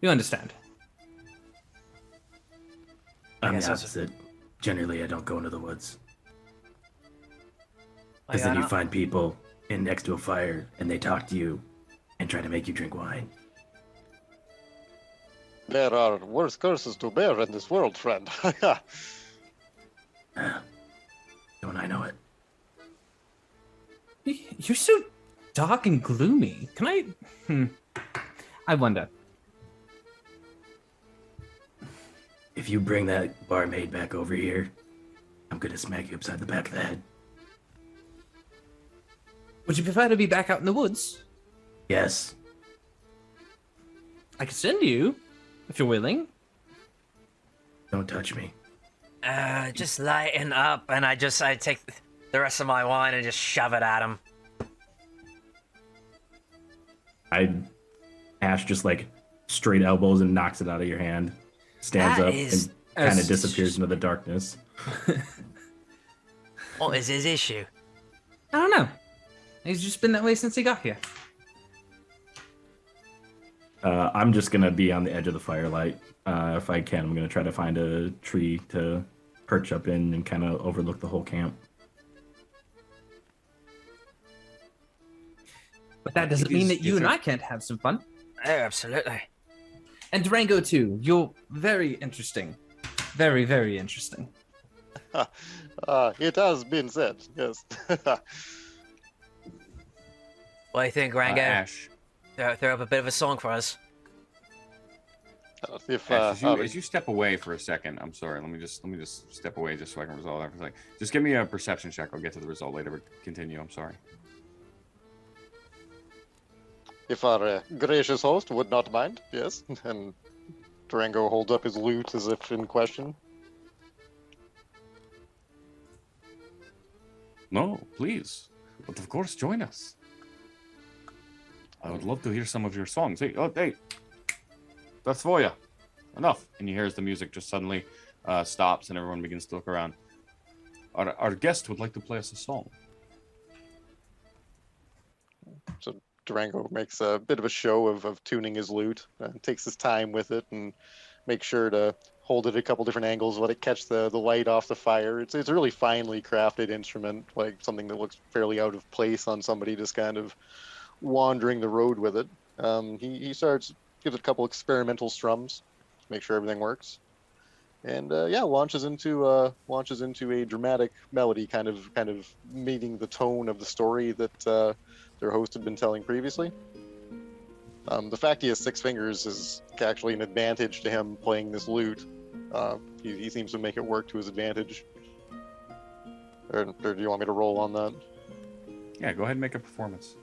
You understand. I'm the opposite. Generally, I don't go into the woods. Because then you find people in next to a fire, and they talk to you and try to make you drink wine. There are worse curses to bear in this world, friend. Don't I know it? You're so dark and gloomy. Can I... I wonder. If you bring that barmaid back over here, I'm gonna smack you upside the back of the head. Would you prefer to be back out in the woods? Yes. I could send you, if you're willing. Don't touch me. Just lighten up, and I take the rest of my wine and just shove it at him. Ash just like straight elbows and knocks it out of your hand, stands up and kind of disappears into the darkness. What is his issue? I don't know. He's just been that way since he got here. I'm just gonna be on the edge of the firelight. If I can, I'm gonna try to find a tree to perch up in and kind of overlook the whole camp. But that doesn't mean that you and I can't have some fun. Oh, absolutely. And Durango too. You're very interesting. Very, very interesting. It has been said, yes. What do you think, Rango? Ash. Throw up a bit of a song for us. Ash, as you step away for a second, I'm sorry. Let me just step away just so I can resolve that for a second. Just give me a perception check. I'll get to the result later. But continue. I'm sorry. If our gracious host would not mind, yes. And Durango holds up his lute as if in question. No, please. But of course, join us. I would love to hear some of your songs. Hey, that's for you. Enough. And you hear as the music just suddenly stops and everyone begins to look around. Our guest would like to play us a song. So Durango makes a bit of a show of tuning his lute, takes his time with it, and makes sure to hold it a couple different angles, let it catch the light off the fire. It's a really finely crafted instrument, like something that looks fairly out of place on somebody just kind of wandering the road with it. He gives it a couple experimental strums to make sure everything works, and launches into a dramatic melody, kind of meeting the tone of the story that their host had been telling previously. The fact he has 6 fingers is actually an advantage to him playing this lute. He seems to make it work to his advantage. Or do you want me to roll on that? Yeah, go ahead and make a performance.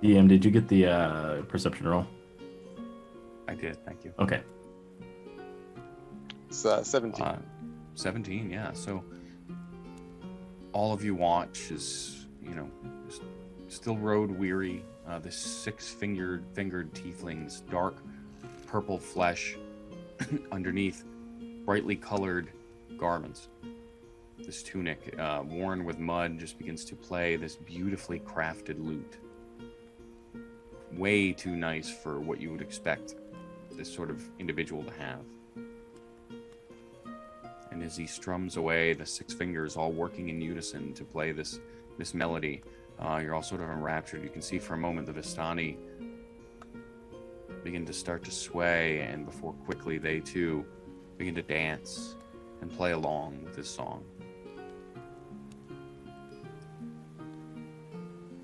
DM, did you get the perception roll? I did, thank you. Okay. It's 17. 17, yeah. So all of you watch is, still road weary. This 6-fingered tiefling's dark purple flesh underneath brightly colored garments. This tunic, worn with mud, just begins to play this beautifully crafted lute. Way too nice for what you would expect this sort of individual to have. And as he strums away, the 6 fingers all working in unison to play this melody, you're all sort of enraptured. You can see for a moment the Vistani begin to start to sway, and before quickly they too begin to dance and play along with this song.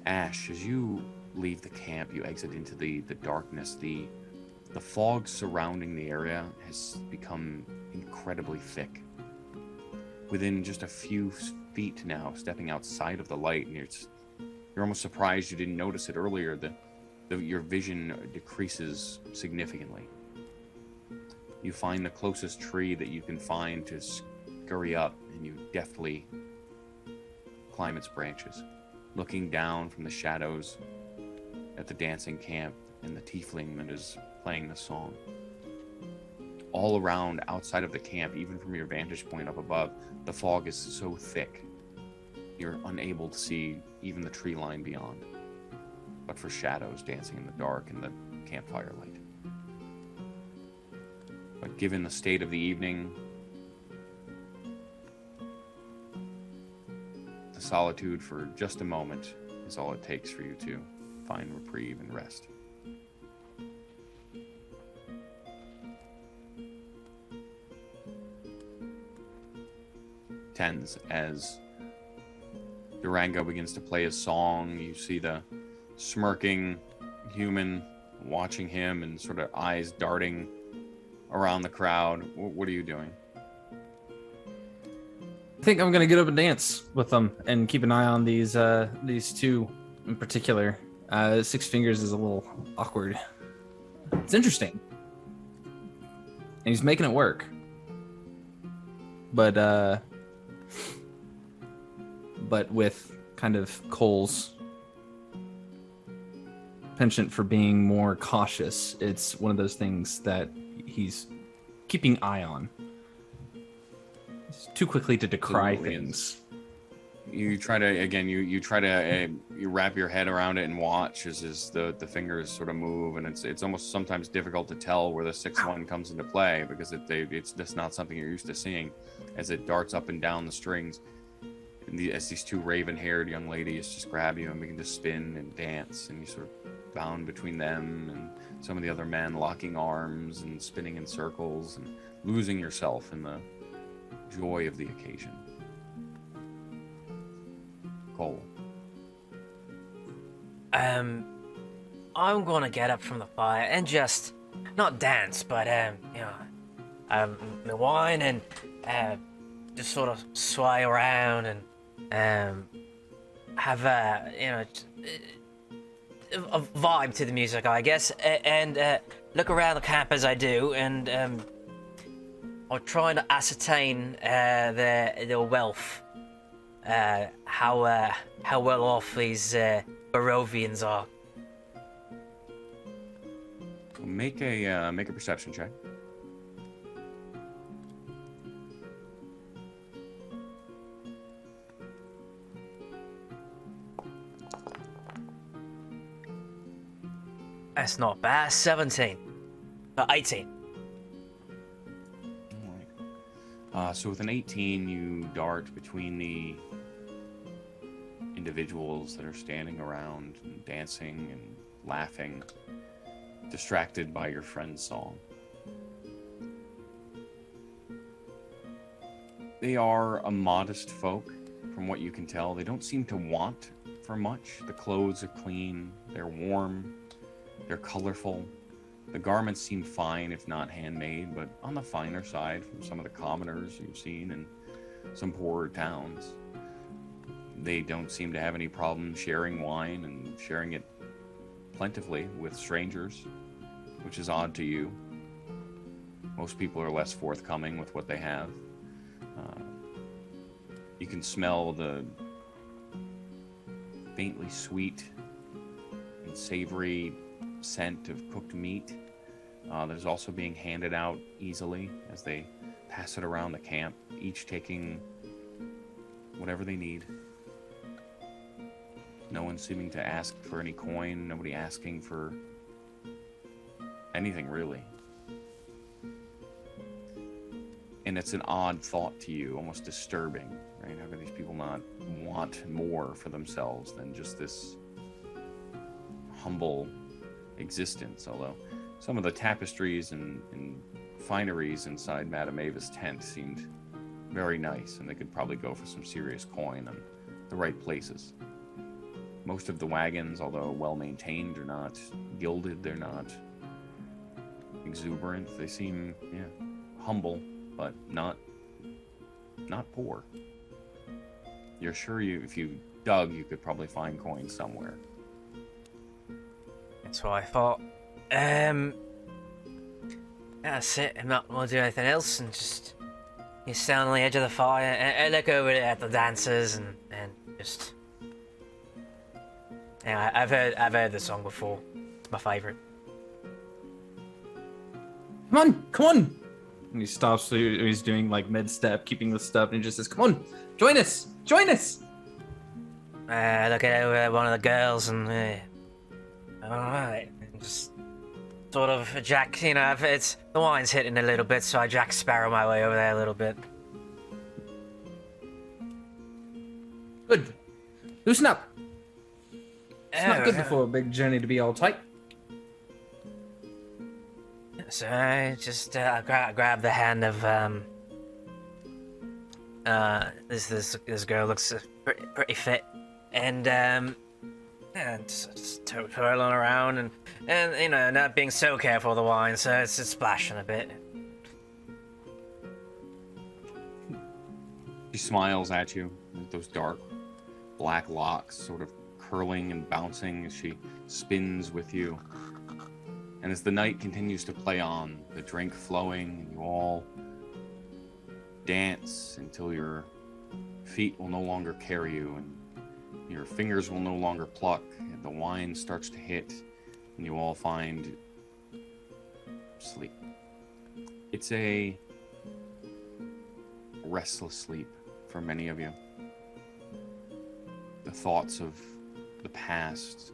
Ash, as you leave the camp, you exit into the darkness. The fog surrounding the area has become incredibly thick. Within just a few feet now, stepping outside of the light, and you're almost surprised you didn't notice it earlier, that your vision decreases significantly. You find the closest tree that you can find to scurry up, and you deftly climb its branches, looking down from the shadows at the dancing camp and the tiefling that is playing the song. All around, outside of the camp, even from your vantage point up above, the fog is so thick you're unable to see even the tree line beyond, but for shadows dancing in the dark and the campfire light. But given the state of the evening, the solitude for just a moment is all it takes for you to find reprieve and rest. Tens, as Durango begins to play his song, you see the smirking human watching him and sort of eyes darting around the crowd. What are you doing? I think I'm gonna get up and dance with them and keep an eye on these 2 in particular. 6 fingers is a little awkward. It's interesting, and he's making it work. But with kind of Cole's penchant for being more cautious, it's one of those things that he's keeping eye on. It's too quickly to decry things. You try to, again, you try to you wrap your head around it and watch as the fingers sort of move, and it's almost sometimes difficult to tell where the 6-1 comes into play, because it's just not something you're used to seeing as it darts up and down the strings. And as these 2 raven-haired young ladies just grab you and begin to spin and dance, and you sort of bound between them and some of the other men, locking arms and spinning in circles and losing yourself in the joy of the occasion. Cole. I'm gonna get up from the fire and just not dance, but my wine and just sort of sway around and have a vibe to the music, I guess, and look around the camp as I do, and I'm trying to ascertain their wealth, how well off these Barovians are. Make a perception check. That's not bad. 17. 18. So with an 18, you dart between the individuals that are standing around and dancing and laughing, distracted by your friend's song. They are a modest folk, from what you can tell. They don't seem to want for much. The clothes are clean, they're warm, they're colorful. The garments seem fine, if not handmade, but on the finer side from some of the commoners you've seen in some poorer towns. They don't seem to have any problem sharing wine and sharing it plentifully with strangers, which is odd to you. Most people are less forthcoming with what they have. You can smell the faintly sweet and savory scent of cooked meat that is also being handed out easily as they pass it around the camp, each taking whatever they need. No one seeming to ask for any coin, nobody asking for anything really. And it's an odd thought to you, almost disturbing, right? How can these people not want more for themselves than just this humble existence? Although some of the tapestries and fineries inside Madame Ava's tent seemed very nice, and they could probably go for some serious coin in the right places. Most of the wagons, although well-maintained, are not gilded, they're not exuberant. They seem, humble, but not poor. You're sure if you dug, you could probably find coins somewhere. That's what I thought. That's it. I'm not going to do anything else, and just you stand on the edge of the fire and look over at the dancers and just. Yeah, I've heard the song before. It's my favorite. Come on! And he stops. He's doing like mid-step, keeping the step, and he just says, "Come on, join us! Join us!" Look at over one of the girls, and all right, and just sort of Jack. It's the wine's hitting a little bit, so I Jack Sparrow my way over there a little bit. Good. Loosen up. It's not good before a big journey to be all tight. So I just grab the hand of this girl looks pretty fit, and just twirling around and not being so careful with the wine, so it's just splashing a bit. She smiles at you with those dark black locks sort of curling and bouncing as she spins with you. And as the night continues to play on, the drink flowing, and you all dance until your feet will no longer carry you and your fingers will no longer pluck, and the wine starts to hit, and you all find sleep. It's a restless sleep for many of you. The thoughts of the past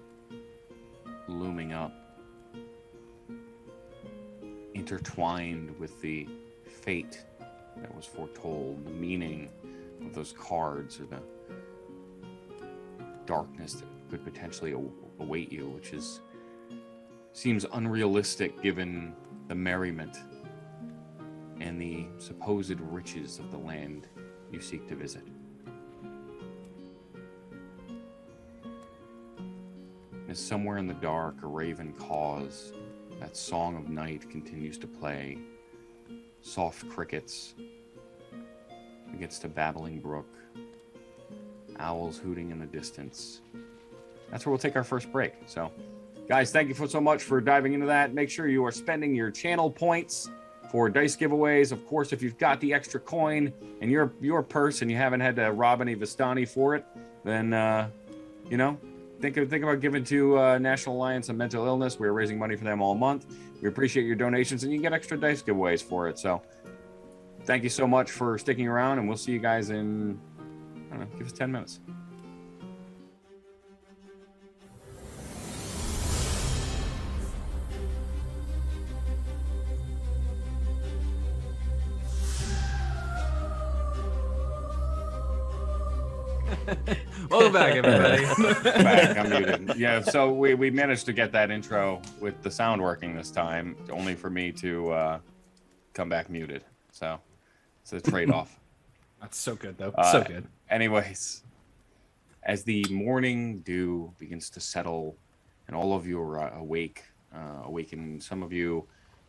looming up, intertwined with the fate that was foretold, the meaning of those cards, or the darkness that could potentially await you, which seems unrealistic given the merriment and the supposed riches of the land you seek to visit. As somewhere in the dark, a raven caws, that song of night continues to play. Soft crickets against a babbling brook. Owls hooting in the distance. That's where we'll take our first break. So, guys, thank you so much for diving into that. Make sure you are spending your channel points for dice giveaways. Of course, if you've got the extra coin in your purse and you haven't had to rob any Vistani for it, then, you know, think about giving to National Alliance on Mental Illness. We're raising money for them all month. We appreciate your donations, and you get extra dice giveaways for it. So thank you so much for sticking around, and we'll see you guys in, I don't know, give us 10 minutes. Welcome back, everybody. Back, I'm muted. Yeah, so we managed to get that intro with the sound working this time, only for me to come back muted. So it's a trade-off. That's so good, though. So good. Anyways, as the morning dew begins to settle, and all of you are awaken. Some of you,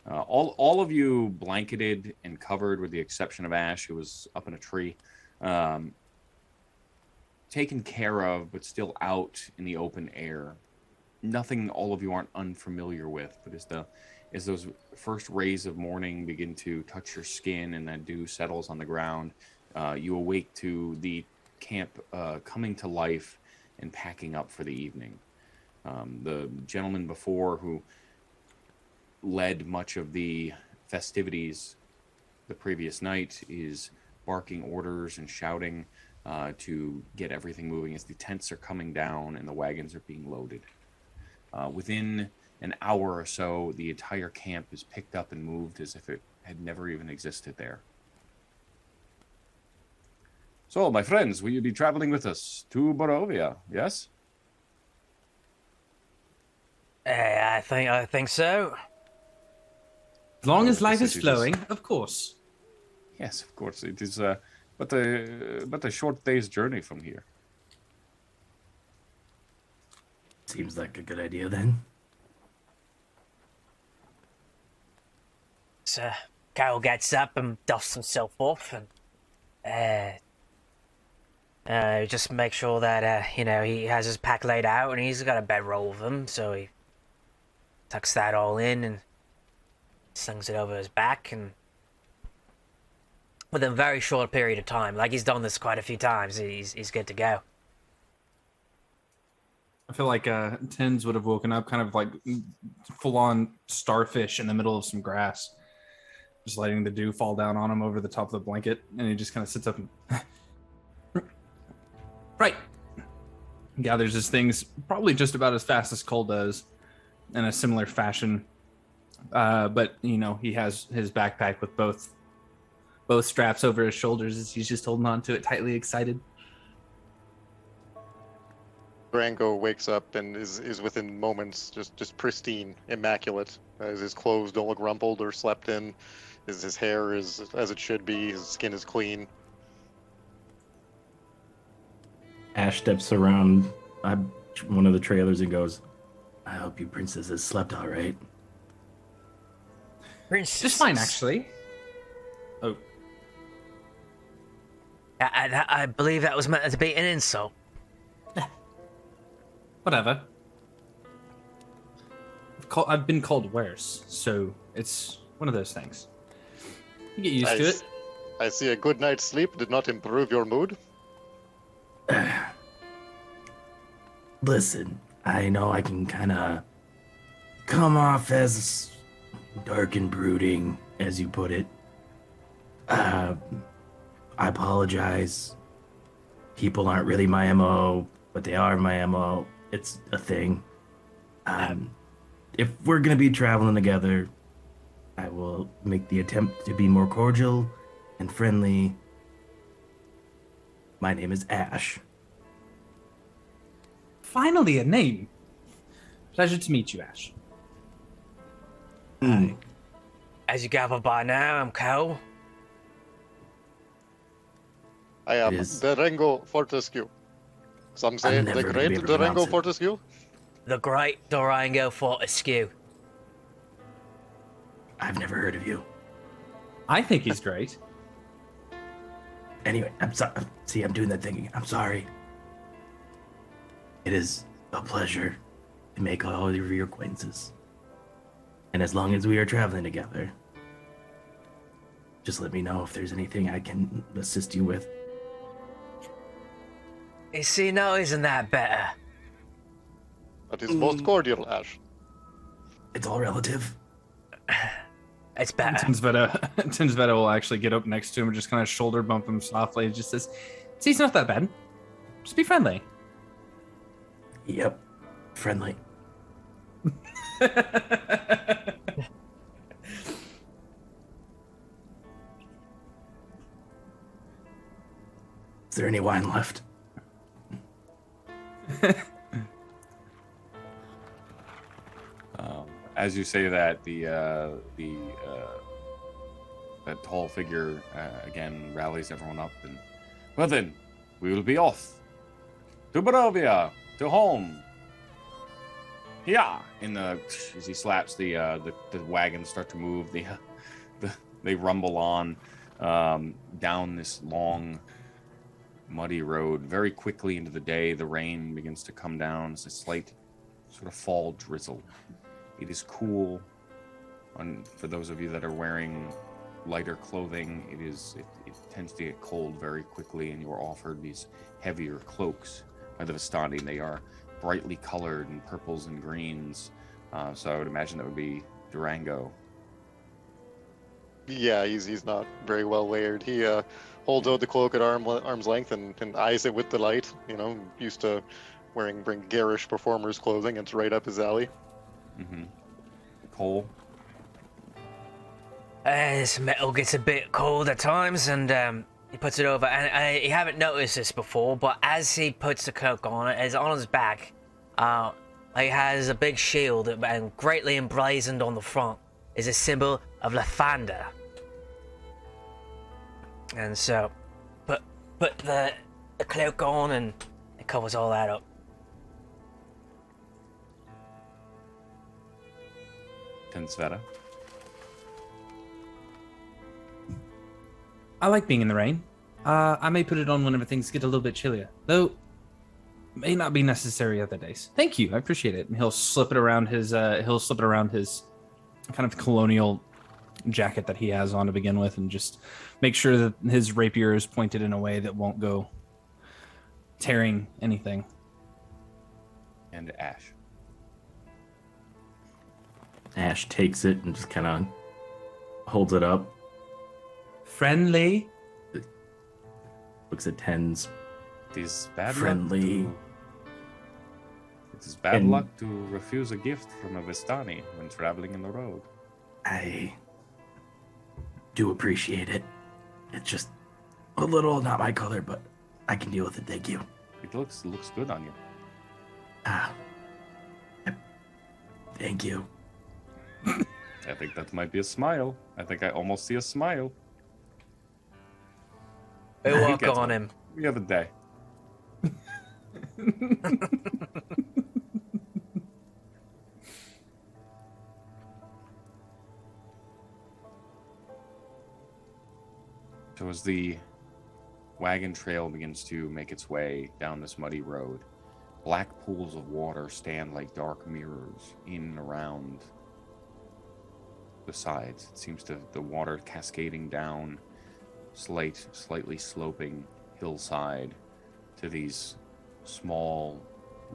all of you, blanketed and covered, with the exception of Ash, who was up in a tree. Taken care of, but still out in the open air. Nothing all of you aren't unfamiliar with, but as those first rays of morning begin to touch your skin and that dew settles on the ground, you awake to the camp coming to life and packing up for the evening. The gentleman before, who led much of the festivities the previous night, is barking orders and shouting to get everything moving as the tents are coming down and the wagons are being loaded. Within an hour or so, the entire camp is picked up and moved as if it had never even existed there. So, my friends, will you be traveling with us to Barovia? Yes? I think so. As long as life is flowing, of course. Yes, of course. It is but a short day's journey from here. Seems like a good idea then. So Kyle gets up and dusts himself off, and just make sure that he has his pack laid out, and he's got a bedroll with him, so he tucks that all in and slings it over his back, and within a very short period of time, like he's done this quite a few times, he's good to go. I feel like Tins would have woken up kind of like full-on starfish in the middle of some grass, just letting the dew fall down on him over the top of the blanket, and he just kind of sits up and right, gathers his things probably just about as fast as Cole does, in a similar fashion. But he has his backpack with both straps over his shoulders as he's just holding on to it tightly, excited. Durango wakes up and is within moments just pristine, immaculate. His clothes don't look rumpled or slept in. His hair is as it should be. His skin is clean. Ash steps around one of the trailers and goes, "I hope you princesses slept all right." Princess. Just fine, actually. Oh. I believe that was meant to be an insult. Whatever. I've been called worse, so it's one of those things. You get used to it. I see a good night's sleep did not improve your mood. Listen, I know I can kind of come off as dark and brooding, as you put it. I apologize. People aren't really my MO, but they are my MO. It's a thing. If we're going to be traveling together, I will make the attempt to be more cordial and friendly. My name is Ash. Finally, a name. Pleasure to meet you, Ash. Mm. As you gather by now, I'm Cal. I am It is- Durango Fortescue. Some say I'm the never gonna be great able to pronounce Durango it. Fortescue. The great Durango Fortescue. I've never heard of you. I think he's great. Anyway, I'm sorry. See, I'm doing that thing again. I'm sorry. It is a pleasure to make all of your acquaintances. And as long as we are traveling together, just let me know if there's anything I can assist you with. You see, now isn't that better? That is most cordial, Ash. It's all relative. It's better. Tinsveta will actually get up next to him and just kind of shoulder bump him softly. Just says, "See, it's not that bad. Just be friendly." Yep. Friendly. Is there any wine left? As you say that, that tall figure again rallies everyone up, and well then, we will be off to Barovia, to home. Yeah, as he slaps the wagons start to move. They rumble on down this long, muddy road very quickly into the day. The rain begins to come down. It's a slight sort of fall drizzle. It is cool. For those of you that are wearing lighter clothing, it tends to get cold very quickly, and you are offered these heavier cloaks by the Vistani. They are brightly colored in purples and greens. So I would imagine that would be Durango. Yeah, he's not very well layered. He holds out the cloak at arm's length and eyes it with delight. You know, used to bring garish performers' clothing. It's right up his alley. Mm-hmm. Cole. This metal gets a bit cold at times, and he puts it over. And you haven't noticed this before, but as he puts the cloak on, it's on his back. He has a big shield, and greatly emblazoned on the front is a symbol of Lathander. And so, put the cloak on, and it covers all that up. Tinsveta. I like being in the rain. I may put it on whenever things get a little bit chillier, though may not be necessary other days. Thank you, I appreciate it. And he'll slip it around his kind of colonial jacket that he has on to begin with, and just make sure that his rapier is pointed in a way that won't go tearing anything. And Ash. Ash takes it and just kind of holds it up. Friendly. Looks at Tens. It is bad Friendly. luck it is bad luck to refuse a gift from a Vistani when traveling in the road. I do appreciate it. It's just a little not my color, but I can deal with it. Thank you. It looks good on you. Thank you. I think that might be a smile. I think I almost see a smile. We'll He work gets on one. him. We have a day. So as the wagon trail begins to make its way down this muddy road, black pools of water stand like dark mirrors in and around the sides. It seems to the water cascading down slightly sloping hillside to these small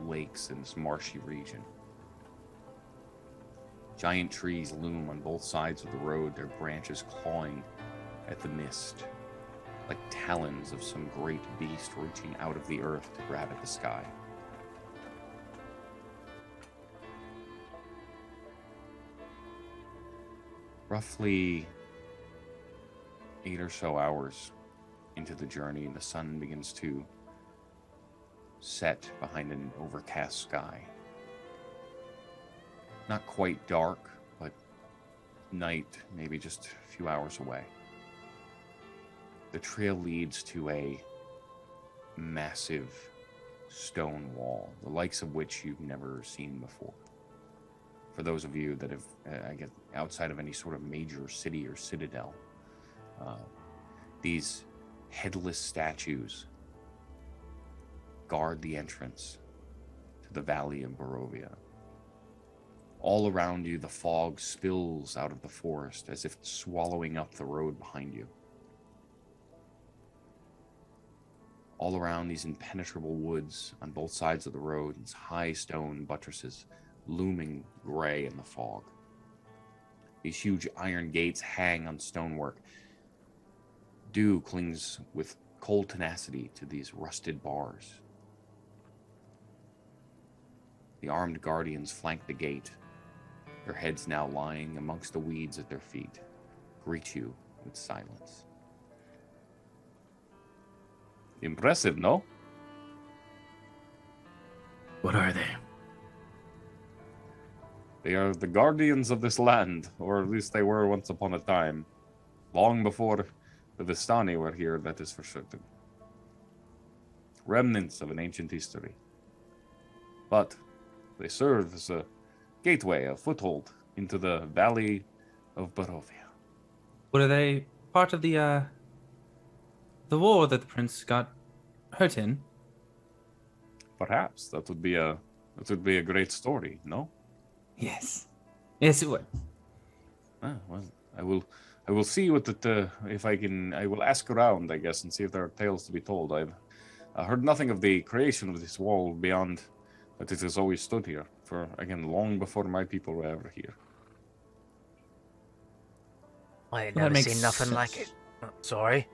lakes in this marshy region. Giant trees loom on both sides of the road, their branches clawing at the mist, like talons of some great beast reaching out of the earth to grab at the sky. Roughly 8 or so hours into the journey, the sun begins to set behind an overcast sky. Not quite dark, but night, maybe just a few hours away, the trail leads to a massive stone wall, the likes of which you've never seen before. For those of you that have, I guess, outside of any sort of major city or citadel, these headless statues guard the entrance to the valley of Barovia. All around you, the fog spills out of the forest as if swallowing up the road behind you. All around these impenetrable woods on both sides of the road, these high stone buttresses looming gray in the fog. These huge iron gates hang on stonework. Dew clings with cold tenacity to these rusted bars. The armed guardians flank the gate, their heads now lying amongst the weeds at their feet, greet you with silence. Impressive, no? What are they? They are the guardians of this land, or at least they were once upon a time. Long before the Vistani were here, that is for certain. Remnants of an ancient history. But they serve as a gateway, a foothold into the valley of Barovia. Were they part of the war that the prince got hurt in? Perhaps that would be a great story, no? Yes. Yes, it would. Ah, well, I will see what if I can. I will ask around, I guess, and see if there are tales to be told. I've heard nothing of the creation of this wall beyond that it has always stood here for, again, long before my people were ever here. I ain't Well, that never makes seen nothing sense. like it. Oh, sorry.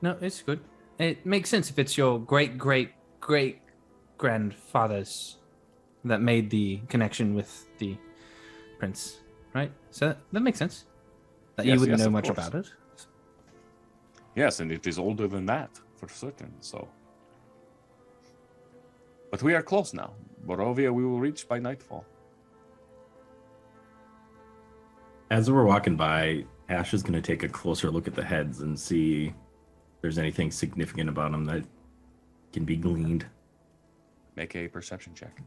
No, it's good. It makes sense if it's your great grandfathers that made the connection with the prince, right? So that makes sense. That you Yes, wouldn't yes, know of much course. about it. Yes, and it is older than that, for certain, so. But we are close now. Barovia we will reach by nightfall. As we're walking by, Ash is going to take a closer look at the heads and see if there's anything significant about them that can be gleaned. Make a perception check.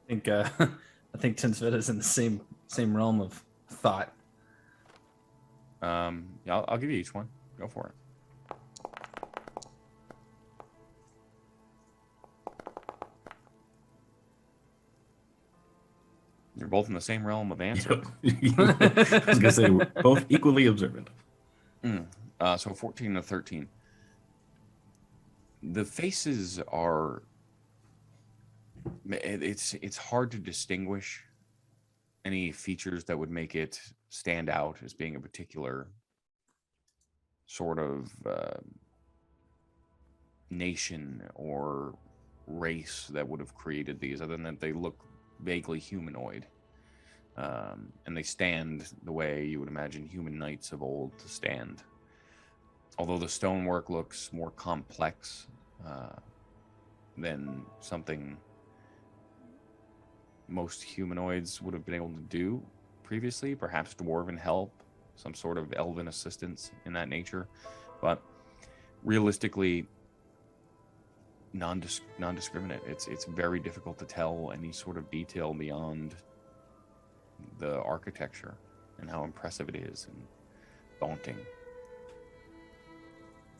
I think Tinsvita's in the same realm of thought. Yeah, I'll give you each one. Go for it. You're both in the same realm of answer. I was going to say, we're both equally observant. So 14 to 13. The faces are... It's hard to distinguish any features that would make it stand out as being a particular sort of nation or race that would have created these, other than that they look vaguely humanoid. And they stand the way you would imagine human knights of old to stand. Although the stonework looks more complex than something most humanoids would have been able to do previously, perhaps dwarven help, some sort of elven assistance in that nature, but realistically non-discriminate. It's very difficult to tell any sort of detail beyond the architecture and how impressive it is and daunting.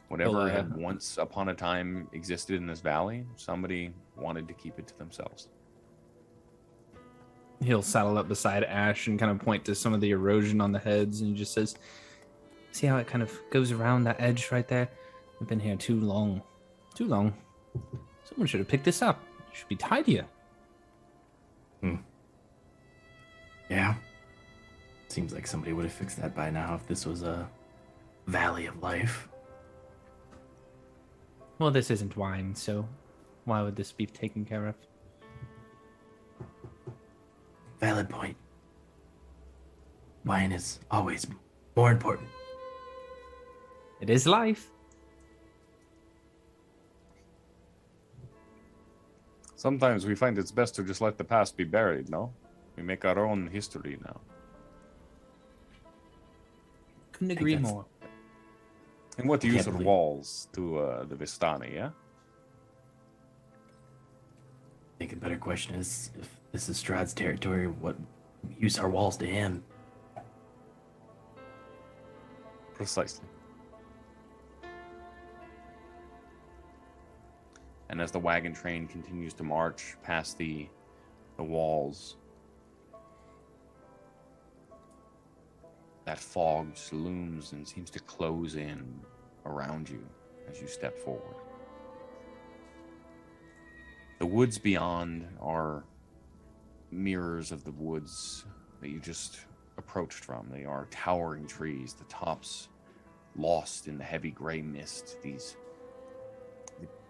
Whatever had once upon a time existed in this valley, somebody wanted to keep it to themselves. He'll saddle up beside Ash and kind of point to some of the erosion on the heads, and he just says, "See how it kind of goes around that edge right there? We've been here too long. Too long. Someone should have picked this up. It should be tidier." Yeah. Seems like somebody would have fixed that by now if this was a valley of life. Well, this isn't wine, so why would this be taken care of? Valid point. Wine is always more important. It is life. Sometimes we find it's best to just let the past be buried, no? We make our own history now. Couldn't agree more. And what the I use can't of the believe- walls to the Vistani, yeah? I think a better question is, if this is Strahd's territory, what use are walls to him? Precisely. And as the wagon train continues to march past the walls, that fog just looms and seems to close in around you as you step forward. The woods beyond are mirrors of the woods that you just approached from. They are towering trees, the tops lost in the heavy gray mist. They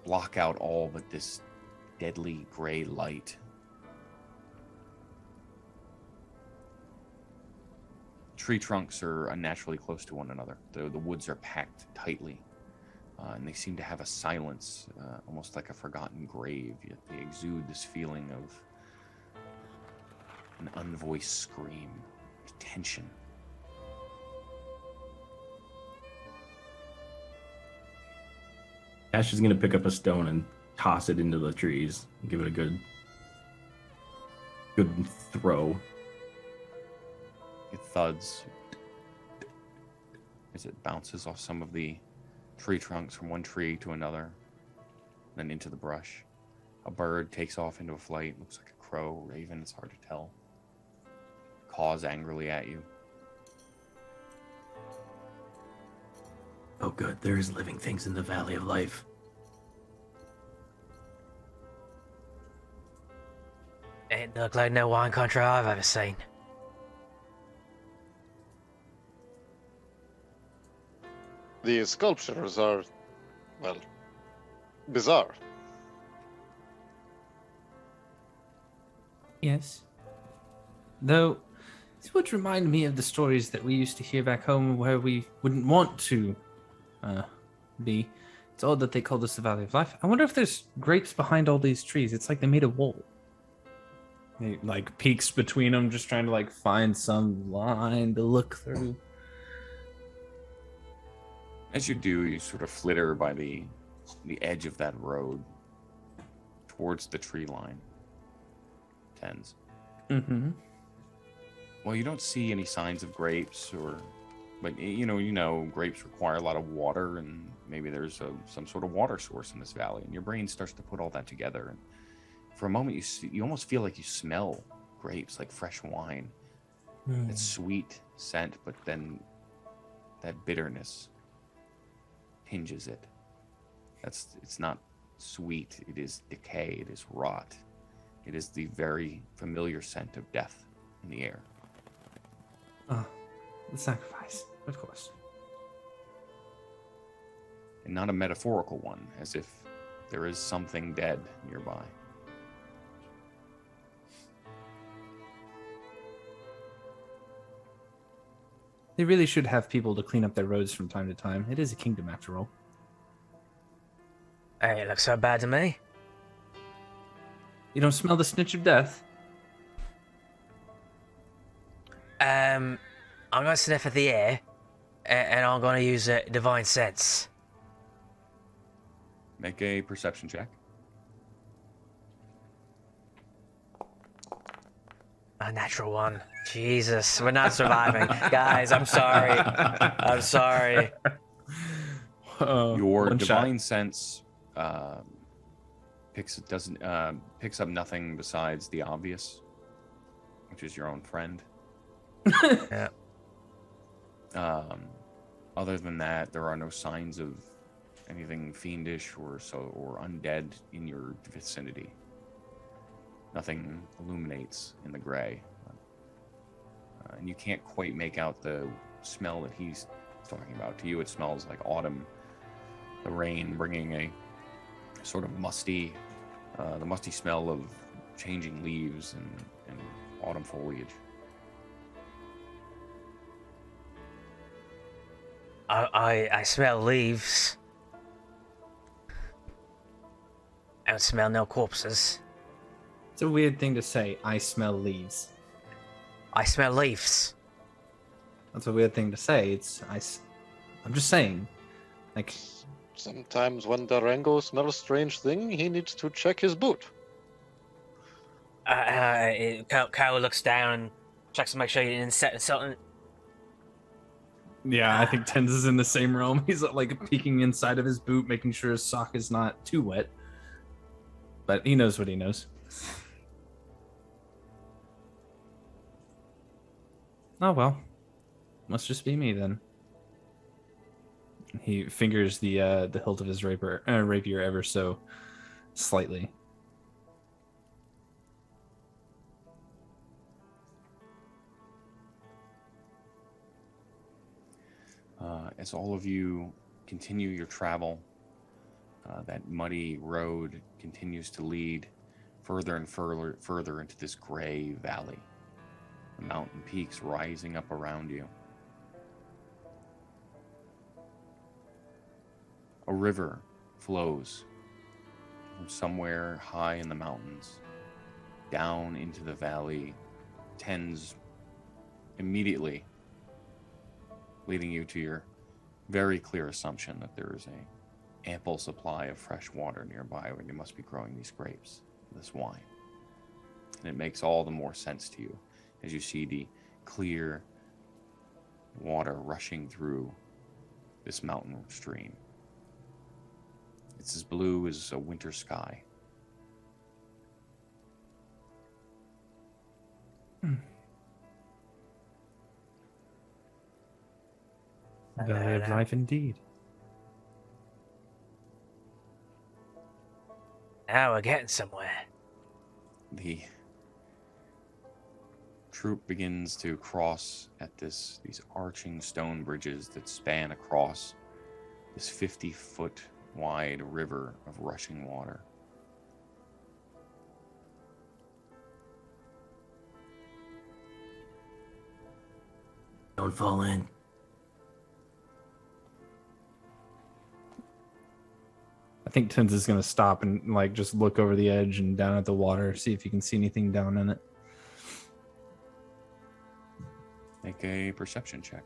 block out all but this deadly gray light. Tree trunks are unnaturally close to one another. The woods are packed tightly, and they seem to have a silence, almost like a forgotten grave, yet they exude this feeling of an unvoiced scream, tension. Ash is gonna pick up a stone and toss it into the trees. Give it a good throw. It thuds as it bounces off some of the tree trunks from one tree to another, then into the brush. A bird takes off into a flight. Looks like a crow, raven. It's hard to tell. Caws angrily at you. Oh, good. There's living things in the Valley of Life. It looked like no wine country I've ever seen. The sculptures are, well, bizarre. Yes. Though, this would remind me of the stories that we used to hear back home where we wouldn't want to be. It's odd that they called this the Valley of Life. I wonder if there's grapes behind all these trees. It's like they made a wall. He, like, peeks between them, just trying to, like, find some line to look through. As you do, you sort of flitter by the edge of that road towards the tree line. Tens. Mm-hmm. Well, you don't see any signs of grapes, but you know, grapes require a lot of water, and maybe there's some sort of water source in this valley, and your brain starts to put all that together. And for a moment, you almost feel like you smell grapes, like fresh wine. That sweet scent, but then that bitterness hinges it. It's not sweet. It is decay. It is rot. It is the very familiar scent of death in the air. Oh, the sacrifice, of course. And not a metaphorical one, as if there is something dead nearby. They really should have people to clean up their roads from time to time. It is a kingdom, after all. Hey, it looks so bad to me. You don't smell the stench of death? I'm gonna sniff at the air, and I'm gonna use a divine sense. Make a perception check. A natural one. Jesus, we're not surviving. Guys, I'm sorry. I'm sorry. Your one divine shot. sense picks up nothing besides the obvious, which is your own friend. Yeah. Other than that, there are no signs of anything fiendish or undead in your vicinity. Nothing illuminates in the gray, and you can't quite make out the smell that he's talking about. To you, it smells like autumn, the rain bringing a sort of musty, the musty smell of changing leaves and autumn foliage. I smell leaves. I don't smell no corpses. It's a weird thing to say, I smell leaves. I smell leaves. That's a weird thing to say. I'm just saying. Like, Sometimes when Durango smells a strange thing, he needs to check his boot. Kyle looks down and checks to make sure you didn't set something. yeah, I think Tens is in the same realm. He's like peeking inside of his boot, making sure his sock is not too wet. But he knows what he knows. Oh well, must just be me then. He fingers the hilt of his rapier ever so slightly. As all of you continue your travel, that muddy road continues to lead further and further into this gray valley. The mountain peaks rising up around you. A river flows from somewhere high in the mountains down into the valley, tends immediately, leading you to your very clear assumption that there is a ample supply of fresh water nearby where they must be growing these grapes, this wine. And it makes all the more sense to you as you see the clear water rushing through this mountain stream. It's as blue as a winter sky. Valley of life indeed. Now we're getting somewhere. The troop begins to cross at these arching stone bridges that span across this 50-foot wide river of rushing water. Don't fall in. I think Tens is gonna stop and like just look over the edge and down at the water, see if he can see anything down in it. Make a perception check.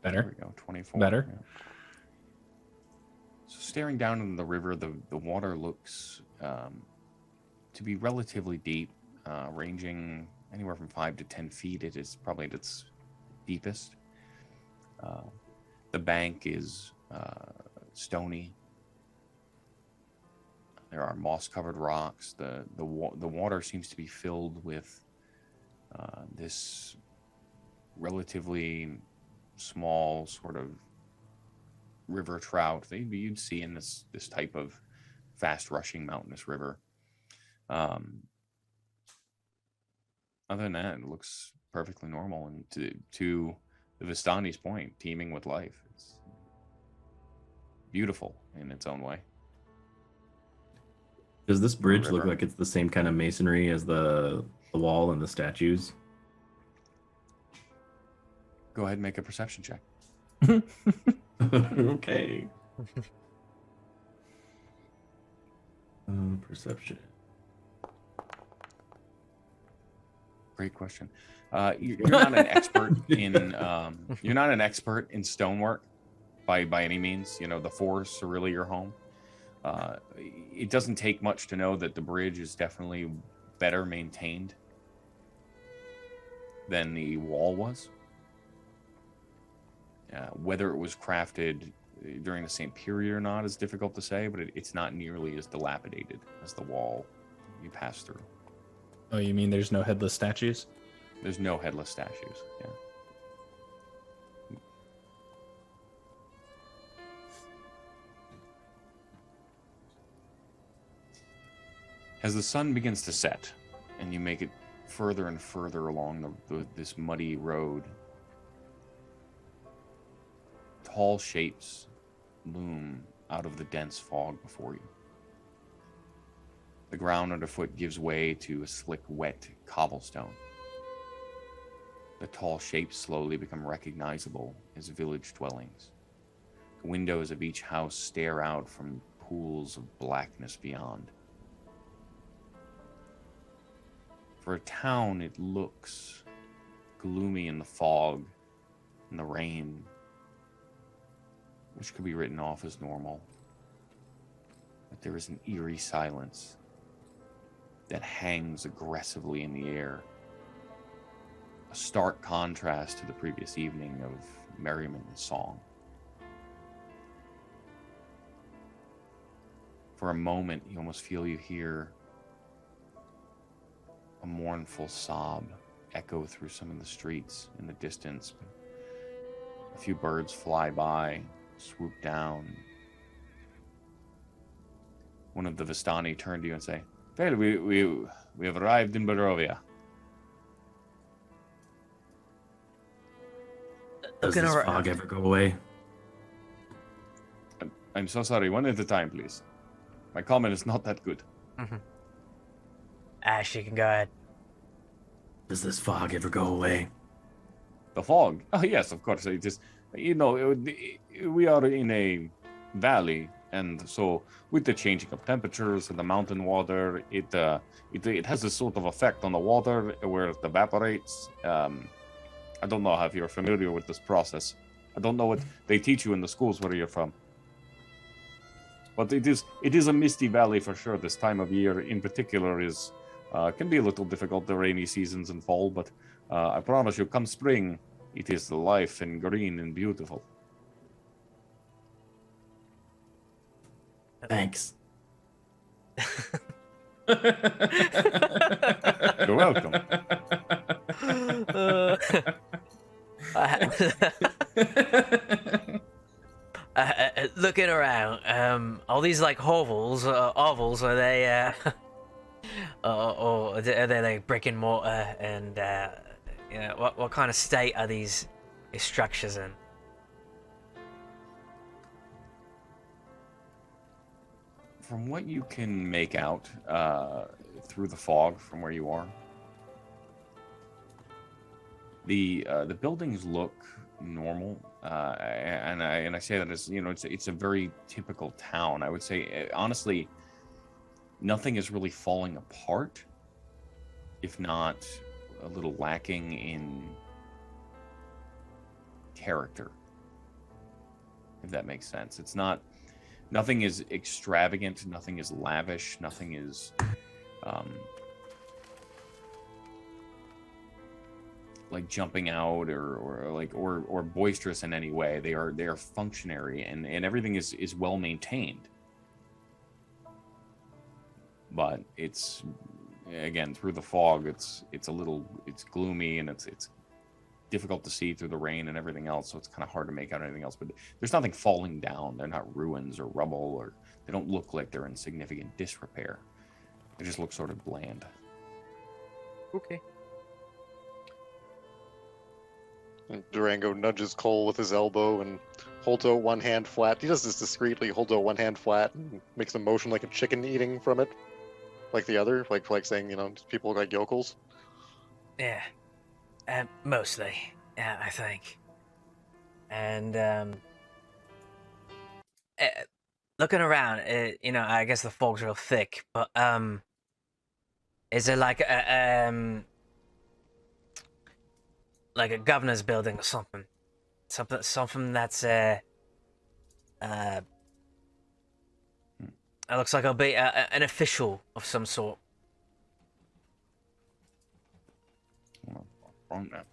Better. There we go, 24. Better. Yeah. So staring down into the river, the water looks to be relatively deep, ranging anywhere from 5 to 10 feet. It is probably at its deepest. The bank is stony. There are moss-covered rocks. The water seems to be filled with this relatively small sort of river trout that you'd see in this type of fast-rushing mountainous river. Other than that, it looks perfectly normal, and to the Vistani's point, teeming with life. It's beautiful in its own way. Does this bridge look like it's the same kind of masonry as the wall and the statues? Go ahead and make a perception check. Okay. Perception. Great question. You're not an expert in you're not an expert in stonework by any means. You know, the forests are really your home. It doesn't take much to know that the bridge is definitely better maintained than the wall was. Whether it was crafted during the same period or not is difficult to say, but it's not nearly as dilapidated as the wall you pass through. Oh, you mean there's no headless statues? There's no headless statues, yeah. As the sun begins to set, and you make it further and further along this muddy road, tall shapes loom out of the dense fog before you. The ground underfoot gives way to a slick, wet cobblestone. The tall shapes slowly become recognizable as village dwellings. The windows of each house stare out from pools of blackness beyond. For a town, it looks gloomy in the fog, in the rain, which could be written off as normal. But there is an eerie silence that hangs aggressively in the air. A stark contrast to the previous evening of merriment and song. For a moment, you almost feel you hear a mournful sob echo through some of the streets in the distance. A few birds fly by, swoop down. One of the Vistani turn to you and say, "Well, we have arrived in Barovia." Does this fog ever go away? I'm so sorry. One at a time, please. My comment is not that good. Mm-hmm. Ash, you can go ahead. Does this fog ever go away? The fog? Oh, yes, of course. It is, you know, we are in a valley, and so with the changing of temperatures and the mountain water, it has a sort of effect on the water where it evaporates. I don't know if you're familiar with this process. I don't know what they teach you in the schools where you're from. But it is a misty valley for sure. This time of year in particular can be a little difficult, the rainy seasons and fall, but I promise you, come spring, it is life and green and beautiful. Thanks. You're welcome. Looking around, all these like hovels, are they, or are they like brick and mortar? And you know, what kind of state are these structures in? From what you can make out through the fog from where you are, the buildings look normal, and I say that as, you know, it's a very typical town. I would say honestly, nothing is really falling apart, if not a little lacking in character, if that makes sense. It's not. Nothing is extravagant, nothing is lavish, nothing is like jumping out or boisterous in any way. They are functionary, and everything is well maintained. But it's, again, through the fog, it's gloomy, and it's difficult to see through the rain and everything else, so it's kind of hard to make out anything else. But there's nothing falling down. They're not ruins or rubble, or they don't look like they're in significant disrepair. They just look sort of bland. Okay. And Durango nudges Cole with his elbow and holds out one hand flat. He does this discreetly, holds out one hand flat and makes a motion like a chicken eating from it, like the other, like saying, you know, people look like yokels. Yeah. Mostly, yeah, I think. And looking around, you know, I guess the fog's real thick, but is there like a governor's building or something? Something that's it looks like it'll be an official of some sort. Wrong map.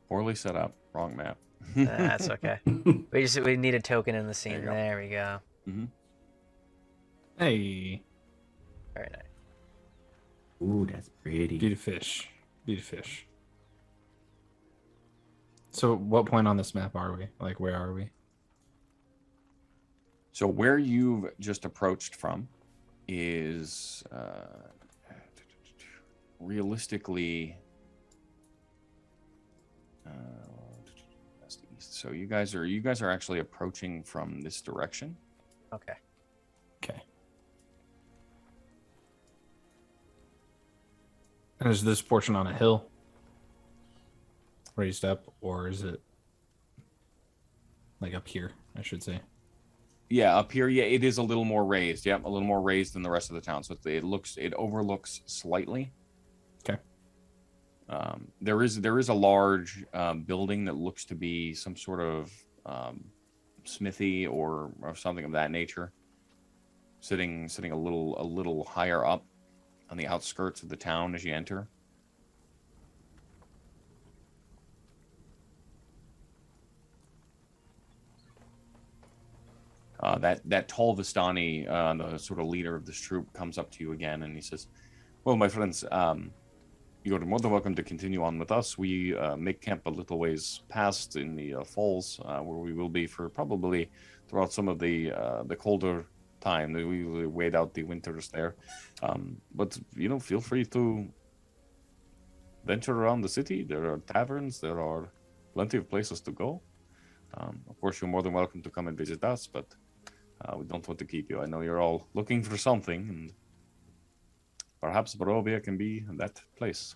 Poorly set up. Wrong map. That's okay. We need a token in the scene. There we go. Mm-hmm. Hey. Very nice. Ooh, that's pretty. Beauty fish. Beauty fish. So what point on this map are we? Like, where are we? So where you've just approached from is realistically west east. So you guys are actually approaching from this direction. Okay. Okay. Is this portion on a hill? Raised up, or is it like up here, I should say? Yeah, up here, yeah, it is a little more raised. Yep, a little more raised than the rest of the town. So it overlooks slightly. Okay. There is a large building that looks to be some sort of smithy or something of that nature, sitting a little higher up on the outskirts of the town as you enter. That tall Vistani, the sort of leader of this troop, comes up to you again, and he says, "Well, my friends, you're more than welcome to continue on with us. We make camp a little ways past in the falls, where we will be for probably throughout some of the colder time. We will wait out the winters there. But feel free to venture around the city. There are taverns. There are plenty of places to go. Of course, you're more than welcome to come and visit us, but we don't want to keep you. I know you're all looking for something, and perhaps Barovia can be that place."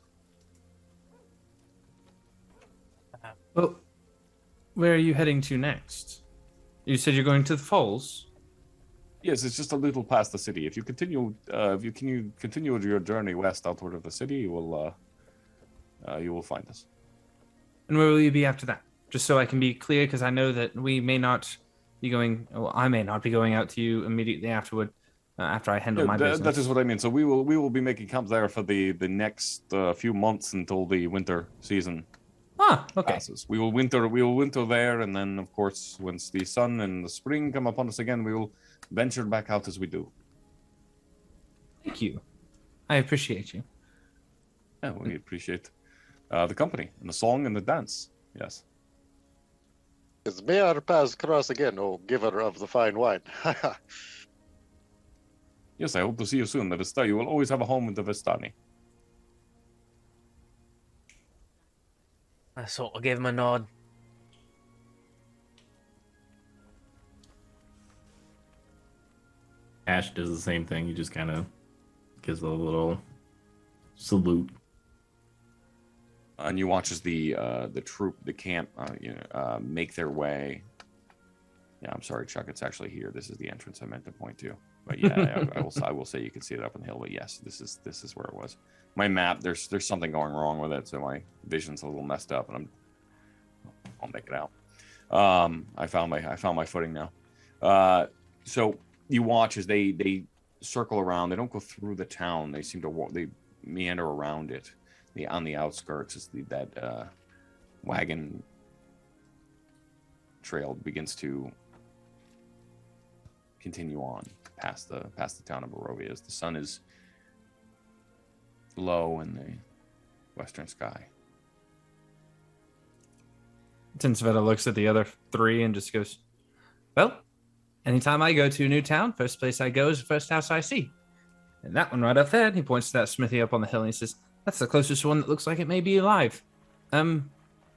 Well, where are you heading to next? You said you're going to the falls. Yes, it's just a little past the city. If you continue your journey west outward of the city, you will find us. And where will you be after that? Just so I can be clear, because I know that we may not be going. Well, I may not be going out to you immediately afterward. After I handle my business. That is what I mean. So we will be making camp there for the next few months until the winter season okay. passes. We will winter there, and then of course once the sun and the spring come upon us again, we will venture back out as we do. Thank you. I appreciate you. Yeah, we appreciate the company and the song and the dance. Yes. May our paths cross again, O giver of the fine wine. Yes, I hope to see you soon. You will always have a home in the Vistani. I sort of give him a nod. Ash does the same thing. He just kind of gives a little salute. And you watch as the troop, the camp, make their way. Yeah, I'm sorry, Chuck. It's actually here. This is the entrance I meant to point to. But yeah, I will say you can see it up on the hill. But yes, this is where it was. My map, there's something going wrong with it, so my vision's a little messed up, and I'll make it out. I found my footing now. So you watch as they circle around. They don't go through the town. They seem to walk. They meander around it. On the outskirts is that wagon trail begins to continue on past the town of Barovia as the sun is low in the western sky. Tinsveta looks at the other three and just goes, "Well, anytime I go to a new town, first place I go is the first house I see. And that one right up there," and he points to that smithy up on the hill, and he says, "That's the closest one that looks like it may be alive.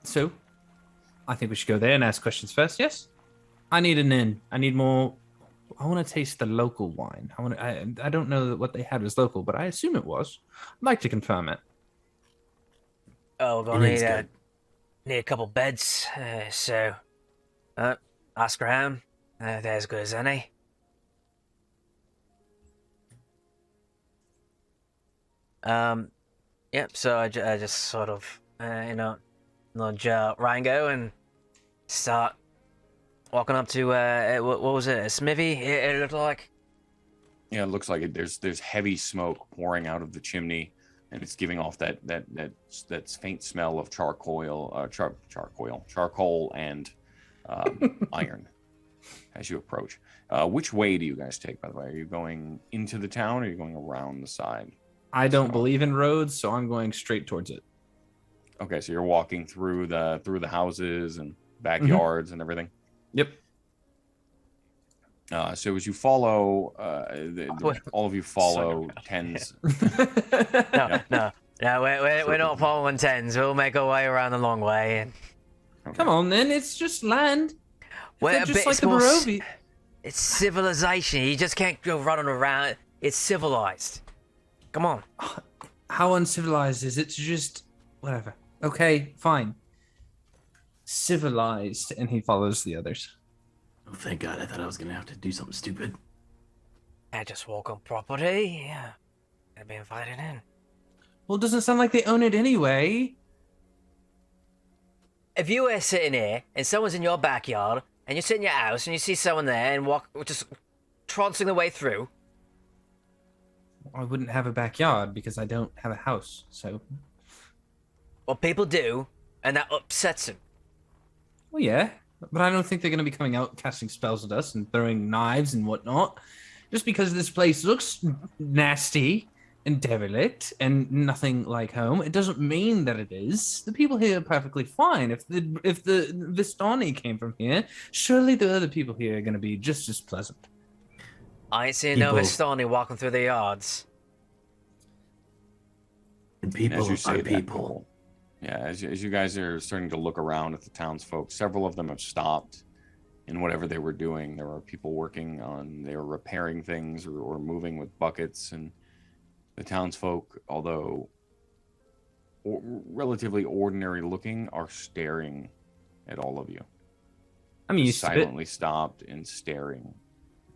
So I think we should go there and ask questions first, yes? I need an inn. I need more. I want to taste the local wine. I don't know that what they had was local, but I assume it was. I'd like to confirm it." Oh, we're gonna need a couple beds. So ask around. They're as good as any. Yep. So I just sort of nudge Rango and start walking up to what was it? A smithy? It looked like. Yeah, it looks like it. There's heavy smoke pouring out of the chimney, and it's giving off that faint smell of charcoal and iron as you approach. Which way do you guys take, by the way? Are you going into the town, or are you going around the side? I don't believe in roads, so I'm going straight towards it. Okay, so you're walking through the houses and backyards and everything. Yep. So as you follow, all of you follow Tens. No, we're not following Tens. We'll make our way around the long way. And... Okay. Come on, then. It's just land. We're a just bit like the more Barovia. It's civilization. You just can't go running around. It's civilized. Come on. How uncivilized is it to just whatever? Okay, fine. Civilized, and he follows the others. Oh, thank God! I thought I was gonna have to do something stupid. I just walk on property. Yeah, I'd be invited in. Well, it doesn't sound like they own it anyway. If you were sitting here and someone's in your backyard and you sit in your house and you see someone there and walk just trouncing their way through, I wouldn't have a backyard because I don't have a house. So, well, people do, and that upsets them. well, yeah, but I don't think they're going to be coming out casting spells at us and throwing knives and whatnot. Just because this place looks nasty and derelict and nothing like home, it doesn't mean that it is. The people here are perfectly fine. If the Vistani came from here, surely the other people here are going to be just as pleasant. I ain't seen no Vistani walking through the yards. And people As you are say that, people. Yeah, as you guys are starting to look around at the townsfolk, several of them have stopped in whatever they were doing. There were people working on, they were repairing things or moving with buckets, and the townsfolk, although relatively ordinary looking, are staring at all of you. I'm used silently stopped and staring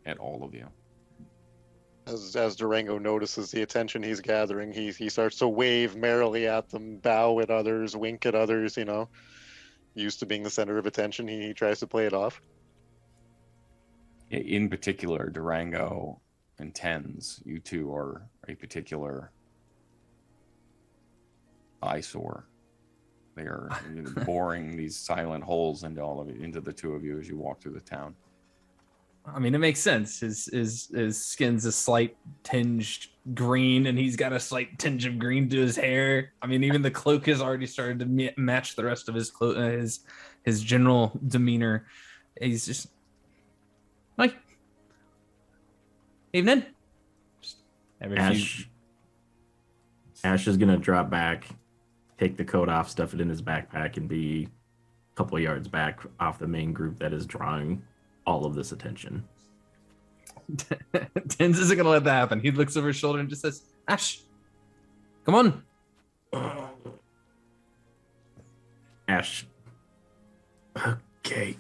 at all of you. As Durango notices the attention he's gathering, he starts to wave merrily at them, bow at others, wink at others, you know. Used to being the center of attention, he tries to play it off. In particular, Durango and Tens, you two are a particular eyesore. They are boring these silent holes into all of you, into the two of you as you walk through the town. I mean, it makes sense. His skin's a slight tinge green, and he's got a slight tinge of green to his hair. I mean, even the cloak has already started to match the rest of his his general demeanor. He's just like, evening. Ash is gonna drop back, take the coat off, stuff it in his backpack, and be a couple of yards back off the main group that is drawing all of this attention. Tens isn't gonna let that happen. He looks over his shoulder and just says, "Ash, come on." Ash. Okay.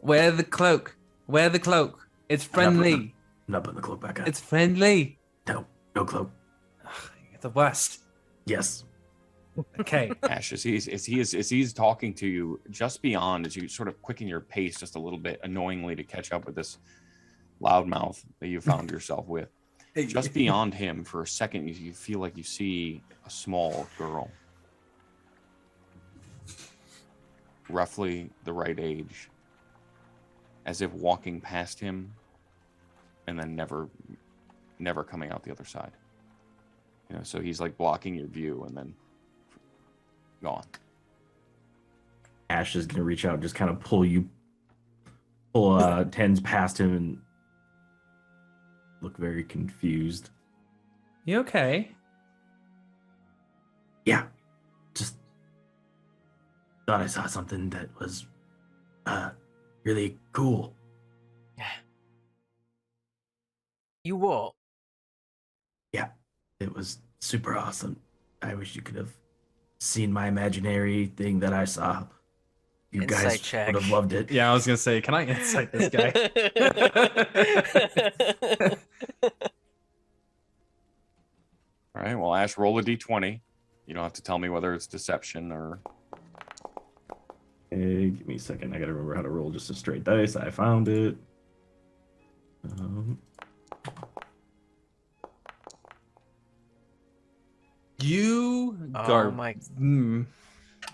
Wear the cloak. Wear the cloak. It's friendly. I'm not putting the cloak back on. It's friendly. No cloak. You're the worst. Yes. Okay. Ash, as he's talking to you, just beyond, as you sort of quicken your pace just a little bit, annoyingly, to catch up with this loudmouth that you found yourself with. Just beyond him, for a second, you feel like you see a small girl, roughly the right age, as if walking past him, and then never coming out the other side. You know, so he's like blocking your view, and then gone. Ash is gonna reach out and just kind of pull Tens past him and look very confused. You okay? Yeah. Just thought I saw something that was really cool. You what? Yeah. It was super awesome. I wish you could have seen my imaginary thing that I saw. You Insight guys check. would have loved it. Yeah, I was gonna say, can I insight this guy? All right, well, Ash, roll a d20. You don't have to tell me whether it's deception or... Hey, give me a second. I gotta remember how to roll just a straight dice. I found it. You Oh my...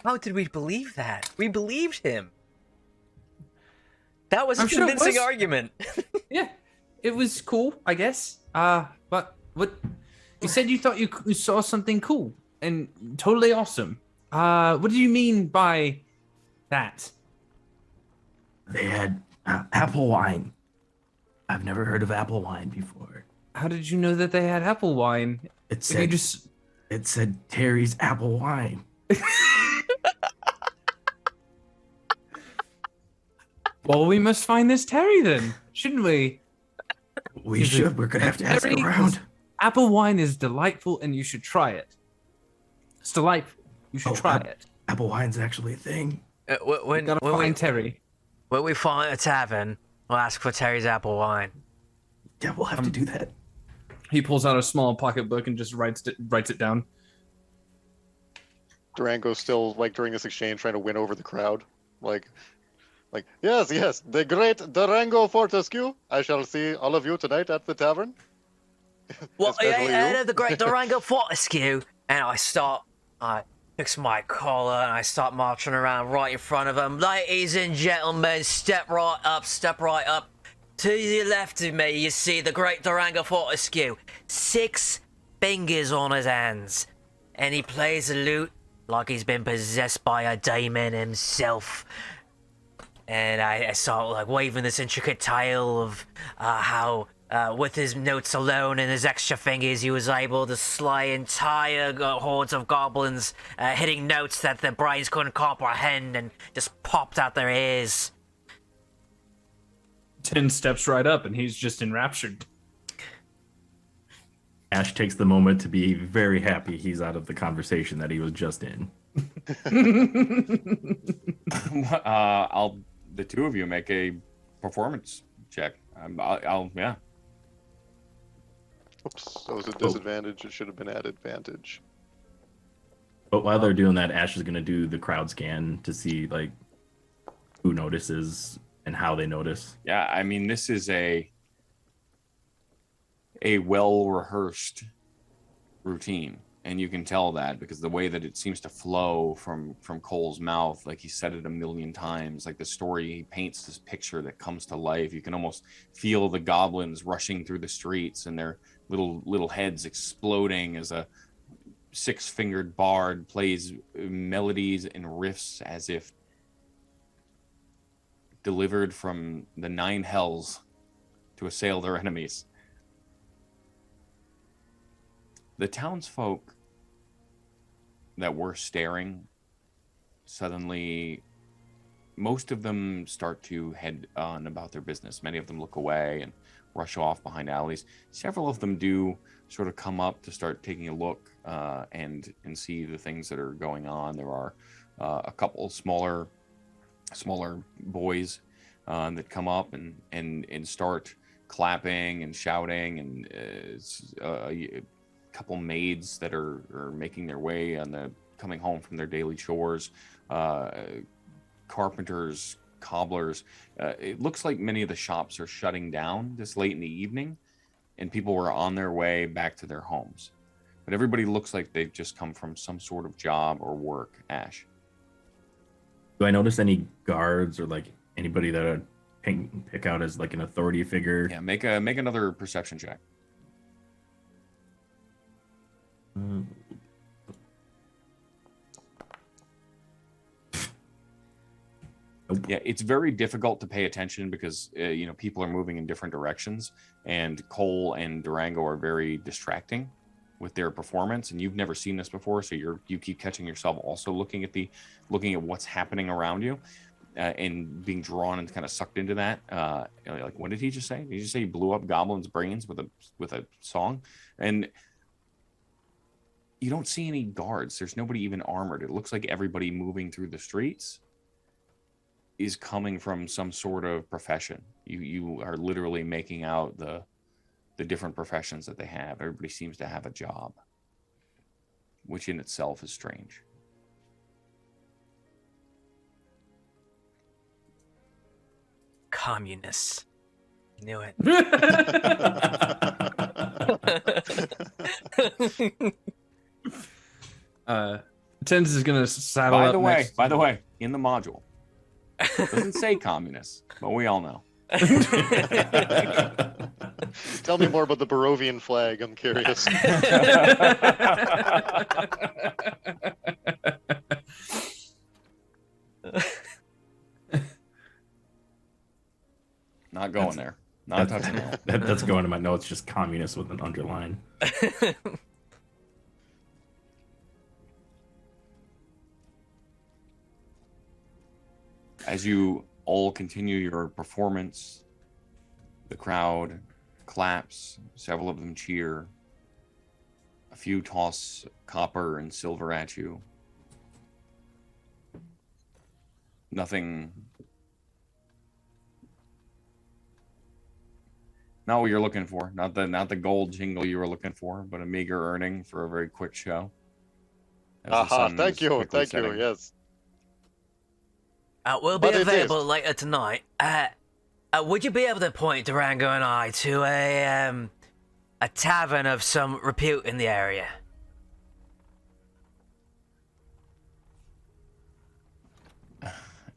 How did we believe that? We believed him. That was a convincing argument. Yeah, it was cool, I guess. But what you said, you thought you saw something cool and totally awesome. What do you mean by that? They had apple wine. I've never heard of apple wine before. How did you know that they had apple wine? It said Terry's apple wine. Well, we must find this Terry then, shouldn't we? We should. We're gonna have to ask Terry around. Apple wine is delightful, and you should try it. It's delightful. You should try it. Apple wine's actually a thing. When Terry. When we find a tavern, we'll ask for Terry's apple wine. Yeah, we'll have to do that. He pulls out a small pocketbook and just writes it down. Durango's still, like, during this exchange, trying to win over the crowd. Like, yes, the great Durango Fortescue. I shall see all of you tonight at the tavern. Well, yeah, the great Durango Fortescue. And I fix my collar and I start marching around right in front of them. Ladies and gentlemen, step right up. To the left of me, you see the great Durango Fortescue. 6 fingers on his hands. And he plays the lute like he's been possessed by a demon himself. And I start like waving this intricate tale of how with his notes alone and his extra fingers, he was able to slay entire hordes of goblins, hitting notes that the brains couldn't comprehend and just popped out their ears. 10 steps right up, and he's just enraptured. Ash takes the moment to be very happy he's out of the conversation that he was just in. The two of you make a performance check. Yeah. Oops, that was a disadvantage. It should have been at advantage. But while they're doing that, Ash is going to do the crowd scan to see like who notices and how they notice. Yeah, I mean, this is a well-rehearsed routine, and you can tell that because the way that it seems to flow from Cole's mouth, like he said it a million times, like the story, he paints this picture that comes to life. You can almost feel the goblins rushing through the streets and their little heads exploding as a 6-fingered bard plays melodies and riffs as if delivered from the 9 hells to assail their enemies. The townsfolk that were staring, suddenly, most of them start to head on about their business. Many of them look away and rush off behind alleys. Several of them do sort of come up to start taking a look and see the things that are going on. There are a couple smaller boys that come up and start clapping and shouting, and a couple maids that are making their way coming home from their daily chores, carpenters, cobblers. It looks like many of the shops are shutting down this late in the evening, and people were on their way back to their homes. But everybody looks like they've just come from some sort of job or work. Ash, do I notice any guards or like anybody that I'd pick out as like an authority figure? Yeah, make another perception check. Yeah, it's very difficult to pay attention because people are moving in different directions, and Cole and Durango are very distracting with their performance, and you've never seen this before, so you keep catching yourself also looking at what's happening around you, and being drawn and kind of sucked into that. Like, what did he just say? Did he just say he blew up goblins' brains with a song? And you don't see any guards. There's nobody even armored. It looks like everybody moving through the streets is coming from some sort of profession. You are literally making out the different professions that they have. Everybody seems to have a job, which in itself is strange. Communists. Knew it. Tens is gonna saddle By up. the way, in the module, it doesn't say communists, but we all know. Tell me more about the Barovian flag. I'm curious. Not going there. Not touching that. That's going to my notes, just communist with an underline. As you all continue your performance, the crowd claps, several of them cheer, A few toss copper and silver at you. Nothing. Not what you're looking for. Not the gold jingle you were looking for, but a meager earning for a very quick show. Thank you, yes. We'll be available later tonight. Would you be able to point Durango and I to a tavern of some repute in the area?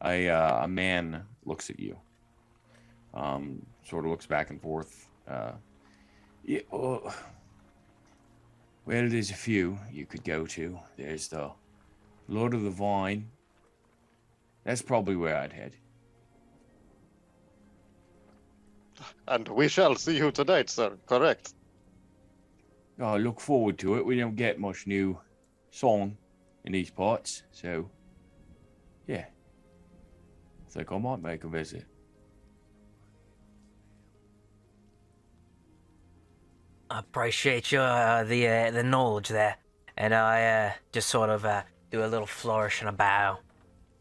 A man looks at you. Sort of looks back and forth. Yeah, well, there's a few you could go to. There's the Lord of the Vine. That's probably where I'd head. And we shall see you tonight, sir. Correct. I look forward to it. We don't get much new song in these parts, so yeah. I think I might make a visit. I appreciate your the knowledge there, and I just sort of do a little flourish and a bow,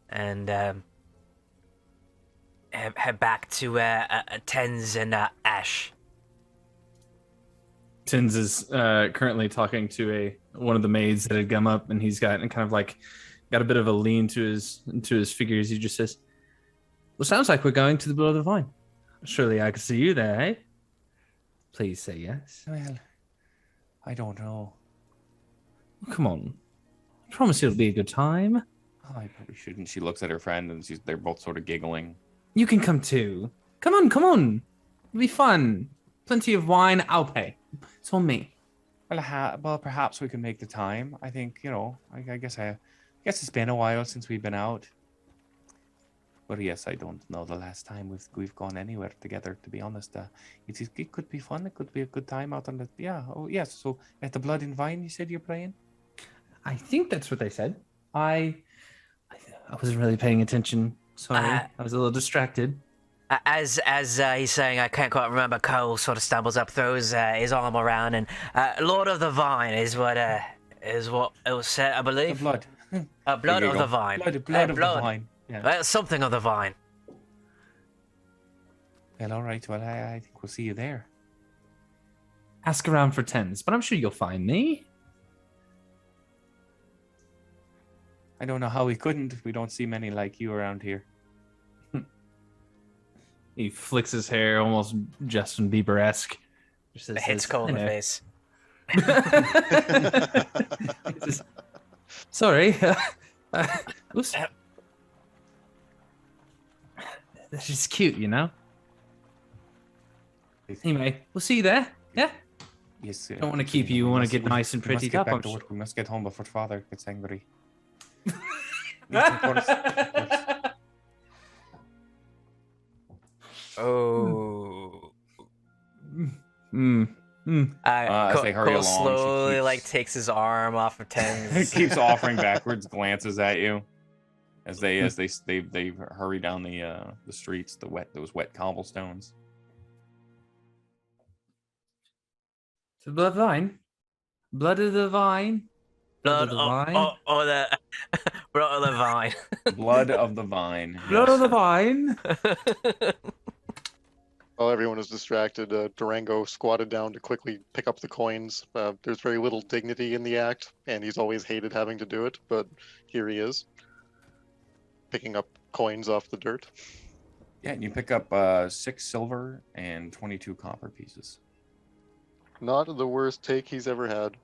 and head back to Tens and Ash. Tins is currently talking to one of the maids that had come up, and he's got a bit of a lean to his figures. He just says, "Well, sounds like we're going to the Blood of the Vine. Surely I could see you there, eh? Please say yes." Well, I don't know. Come on. I promise it'll be a good time. Oh, I probably shouldn't. She looks at her friend, and they're both sort of giggling. You can come too. Come on. It'll be fun. Plenty of wine. I'll pay. It's on me. Well, perhaps we can make the time. I think, I guess it's been a while since we've been out. But yes, I don't know the last time we've gone anywhere together, to be honest. It could be fun. It could be a good time out on the... Yeah, oh yes. So at the Blood and Vine, you said you're playing? I think that's what they said. I wasn't really paying attention. Sorry, I was a little distracted. As he's saying, I can't quite remember, Cole sort of stumbles up, throws his arm around, and Lord of the Vine is what it was said, I believe. The blood. Blood of the Vine. Blood of the Vine. Yeah. Something of the Vine. Well, all right. Well, I think we'll see you there. Ask around for Tens, but I'm sure you'll find me. I don't know how we couldn't. We don't see many like you around here. He flicks his hair, almost Justin Bieber-esque. Hits Cole in the face. Sorry. She's cute, you know? Anyway, we'll see you there. Yeah? Yes. Don't want to keep you. We want to get nice and pretty up. We must get home before father gets angry. Oh. As they hurry Cole along, slowly takes his arm off of Tens. keeps offering backwards glances at you as they hurry down the streets, those wet cobblestones. So Blood of the Vine. Blood of the Vine. Blood of the Vine. Blood of the Vine. Blood of the Vine. Blood of the Vine. While everyone is distracted, Durango squatted down to quickly pick up the coins. There's very little dignity in the act, and he's always hated having to do it, but here he is, picking up coins off the dirt. Yeah, and you pick up 6 silver and 22 copper pieces. Not the worst take he's ever had.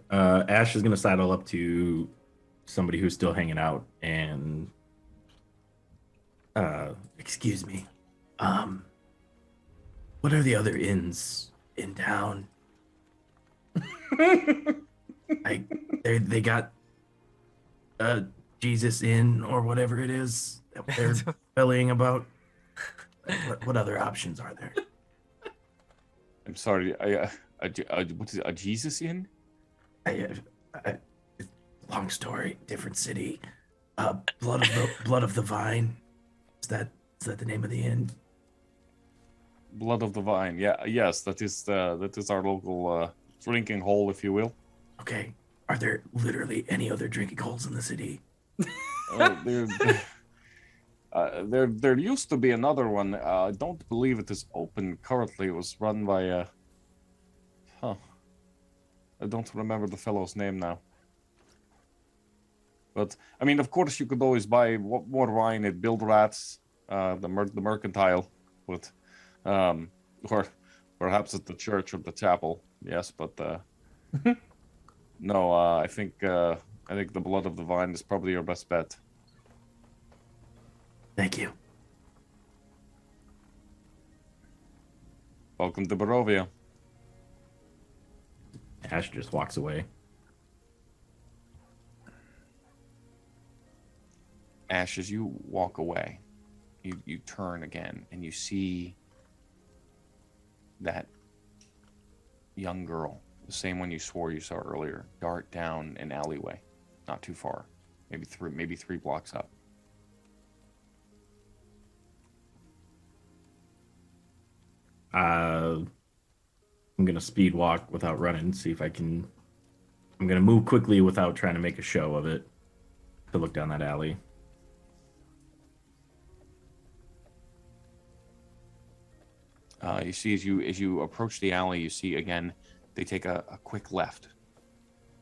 Ash is going to sidle up to somebody who's still hanging out and excuse me, what are the other inns in town? They got Jesus Inn or whatever it is that they're bellying about. What other options are there? I'm sorry, what is it, a Jesus Inn? Long story, different city. Blood of the Vine. Is that the name of the inn? Blood of the Vine. Yeah, yes, that is our local drinking hole, if you will. Okay. Are there literally any other drinking holes in the city? There used to be another one. I don't believe it is open currently. It was run by I don't remember the fellow's name now. But I mean, of course, you could always buy more wine at Build Rats, the mercantile, but or perhaps at the church or the chapel. Yes, but no. I think the Blood of the Vine is probably your best bet. Thank you. Welcome to Barovia. Ash just walks away. Ash, as you walk away, you turn again and you see that young girl, the same one you swore you saw earlier, dart down an alleyway, not too far, maybe three blocks up. I'm gonna speed walk without running, see if I can. I'm gonna move quickly without trying to make a show of it to look down that alley. You see, as you approach the alley, you see again they take a quick left.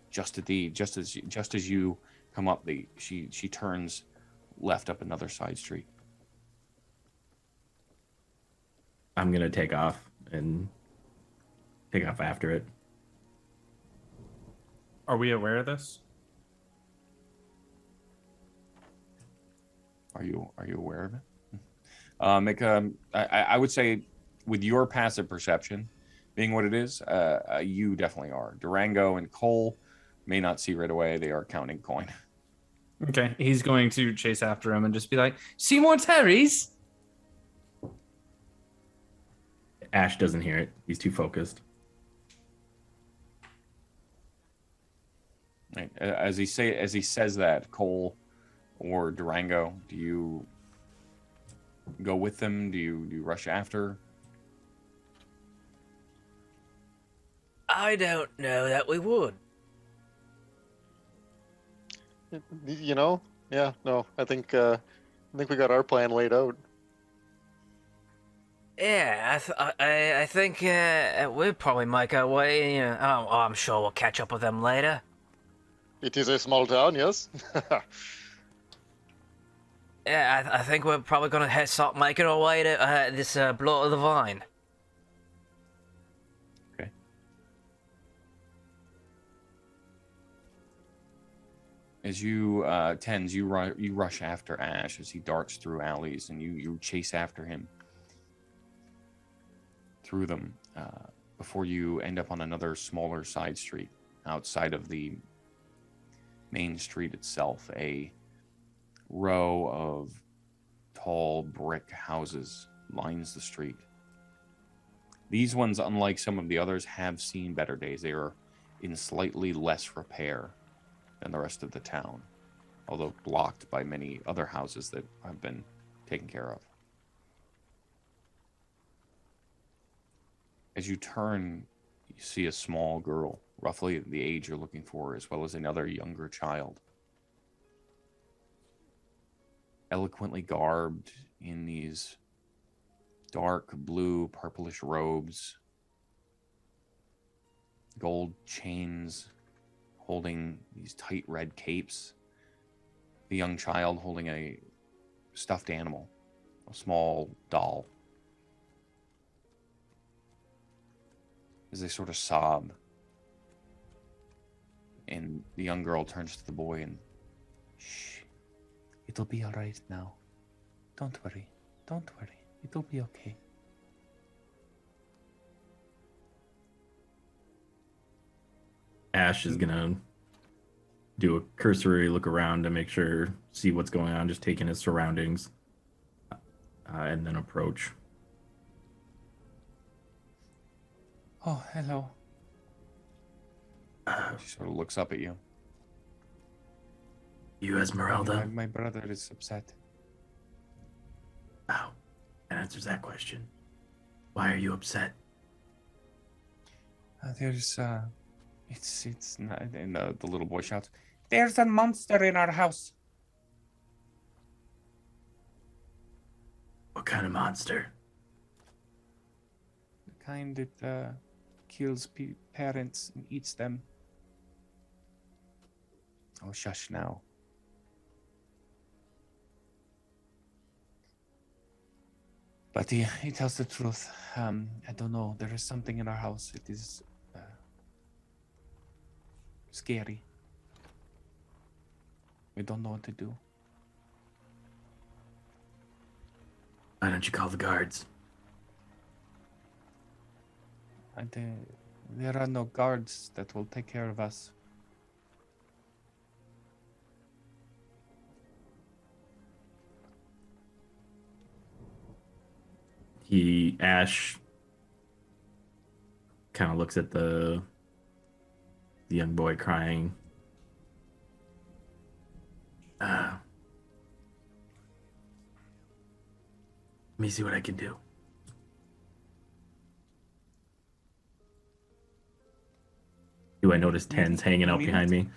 Just as you come up, she turns left up another side street. I'm gonna take off after it. Are we aware of this? Are you aware of it? I would say, with your passive perception being what it is, you definitely are. Durango and Cole may not see right away. They are counting coin. Okay, he's going to chase after him and just be like, "See more Terrys?" Ash doesn't hear it. He's too focused. Right. As he says that, Cole or Durango, do you go with them? Do you rush after? I don't know that we would. You know, yeah, no, I think we got our plan laid out. Yeah, I think we'll probably make our way. You know, I'm sure we'll catch up with them later. It is a small town, yes. Yeah, I think we're probably gonna start making our way to this Blood of the Vine. Okay. As you Tens, you rush after Ash as he darts through alleys, and you chase after him through them before you end up on another smaller side street outside of the main street itself. A row of tall brick houses lines the street. These ones, unlike some of the others, have seen better days. They are in slightly less repair than the rest of the town, although blocked by many other houses that have been taken care of. As you turn, you see a small girl, roughly the age you're looking for, as well as another younger child, eloquently garbed in these dark blue, purplish robes, gold chains, holding these tight red capes. The young child holding a stuffed animal, a small doll. As they sort of sob, and the young girl turns to the boy and, "Shh, it'll be all right now. Don't worry, it'll be okay." Ash is gonna do a cursory look around to make sure, see what's going on, just taking his surroundings, and then approach. "Oh, hello." She sort of looks up at you. You Esmeralda? My brother is upset. Oh, that answers that question. Why are you upset? There's it's not. And the little boy shouts, "There's a monster in our house." What kind of monster? The kind that kills parents and eats them. Oh, shush now. But he tells the truth. I don't know. There is something in our house. It is scary. We don't know what to do. Why don't you call the guards? And there are no guards that will take care of us. Ash kind of looks at the young boy crying. Let me see what I can do. Do I notice Tens hanging out behind me?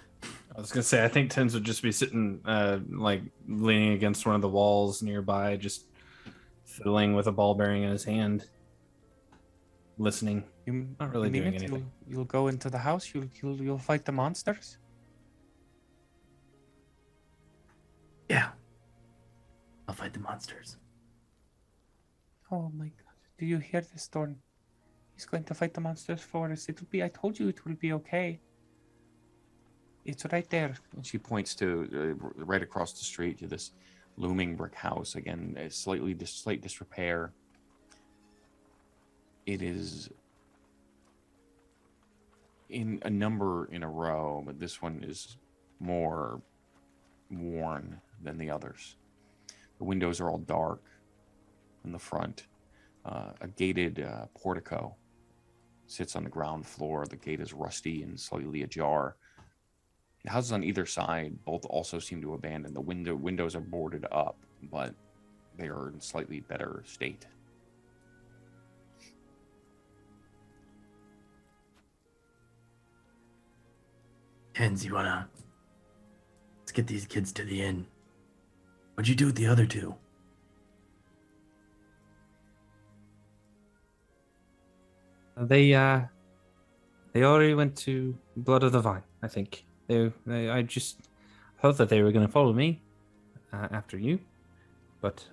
I was gonna say, I think Tens would just be sitting, like leaning against one of the walls nearby, just fiddling with a ball bearing in his hand, listening. Not really doing anything. You'll go into the house. You'll fight the monsters. Yeah. I'll fight the monsters. Oh my God! Do you hear this, Thorn? He's going to fight the monsters for us. It'll be. I told you it will be okay. It's right there. And she points to right across the street to this looming brick house. Again, slight disrepair. It is in a number in a row, but this one is more worn than the others. The windows are all dark in the front. A gated portico sits on the ground floor. The gate is rusty and slightly ajar. The houses on either side both also seem to abandon. The windows are boarded up, but they are in slightly better state. Tens, you wanna... Let's get these kids to the inn. What'd you do with the other two? They already went to Blood of the Vine, I think. I just thought that they were going to follow me after you, but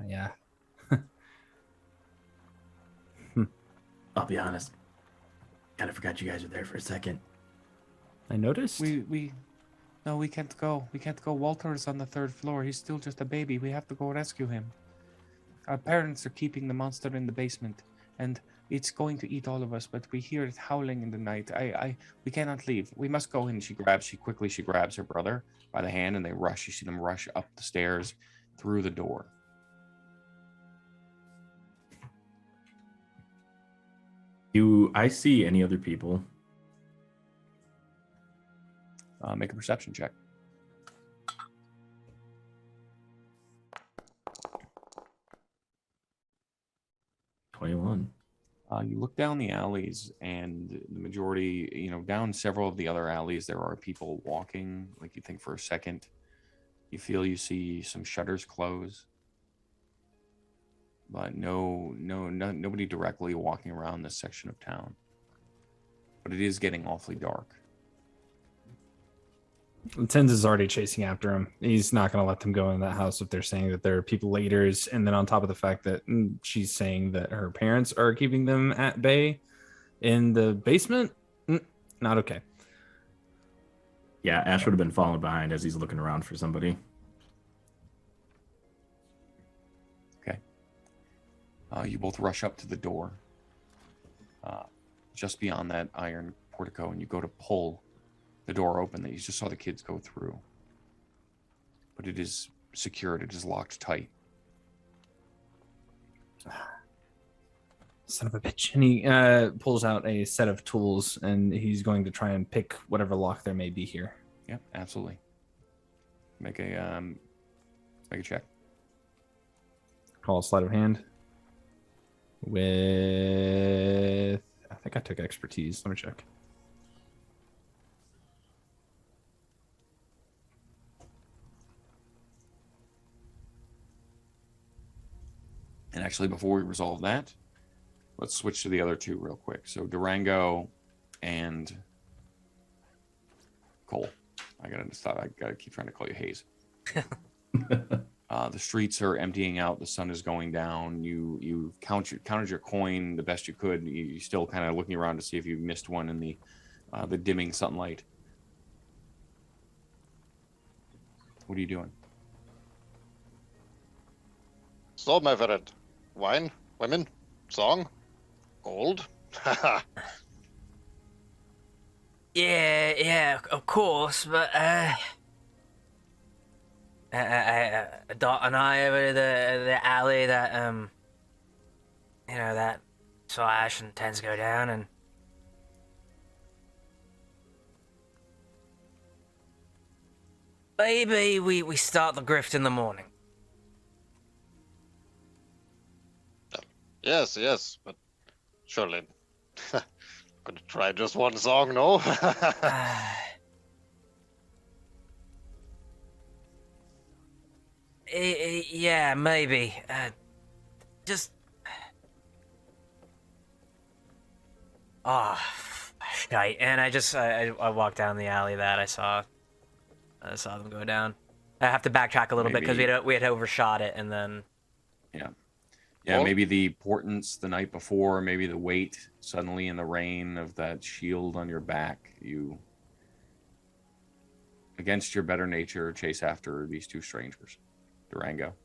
yeah. I'll be honest. Kind of forgot you guys were there for a second. I noticed. No, we can't go. We can't go. Walter is on the 3rd floor. He's still just a baby. We have to go rescue him. Our parents are keeping the monster in the basement, and it's going to eat all of us, but we hear it howling in the night. We cannot leave. We must go in. She quickly grabs her brother by the hand, and they rush. You see them rush up the stairs through the door. Do I see any other people? Make a perception check. 21. You look down the alleys, and the majority, down several of the other alleys, there are people walking. Like, you think for a second, you see some shutters close, but nobody directly walking around this section of town. But it is getting awfully dark. Tens is already chasing after him. He's not going to let them go in that house if they're saying that there are people leaders. And then on top of the fact that she's saying that her parents are keeping them at bay in the basement, not okay. Yeah, Ash would have been falling behind as he's looking around for somebody. Okay. You both rush up to the door. Just beyond that iron portico, and you go to pull the door open that you just saw the kids go through. But it is secured. It is locked tight. Son of a bitch. And he pulls out a set of tools, and he's going to try and pick whatever lock there may be here. Yeah, absolutely. Make a check. Call a sleight of hand. with... I think I took expertise. Let me check. And actually, before we resolve that, let's switch to the other two real quick. So Durango and Cole. I gotta stop. I gotta keep trying to call you Hayes. The streets are emptying out. The sun is going down. You counted your coin the best you could. You still kind of looking around to see if you missed one in the dimming sunlight. What are you doing? So, my friend, wine, women, song, gold. Yeah, of course, but Dot and I over to the alley that that Slash and tends to go down, and maybe we start the grift in the morning. Yes, but surely could try just one song, no? Yeah, maybe. Just. Oh, shite. And I walked down the alley that I saw them go down. I have to backtrack a little bit because we had overshot it, and then. Yeah, maybe the portents the night before, maybe the weight suddenly in the rain of that shield on your back. You, against your better nature, chase after these two strangers. Durango.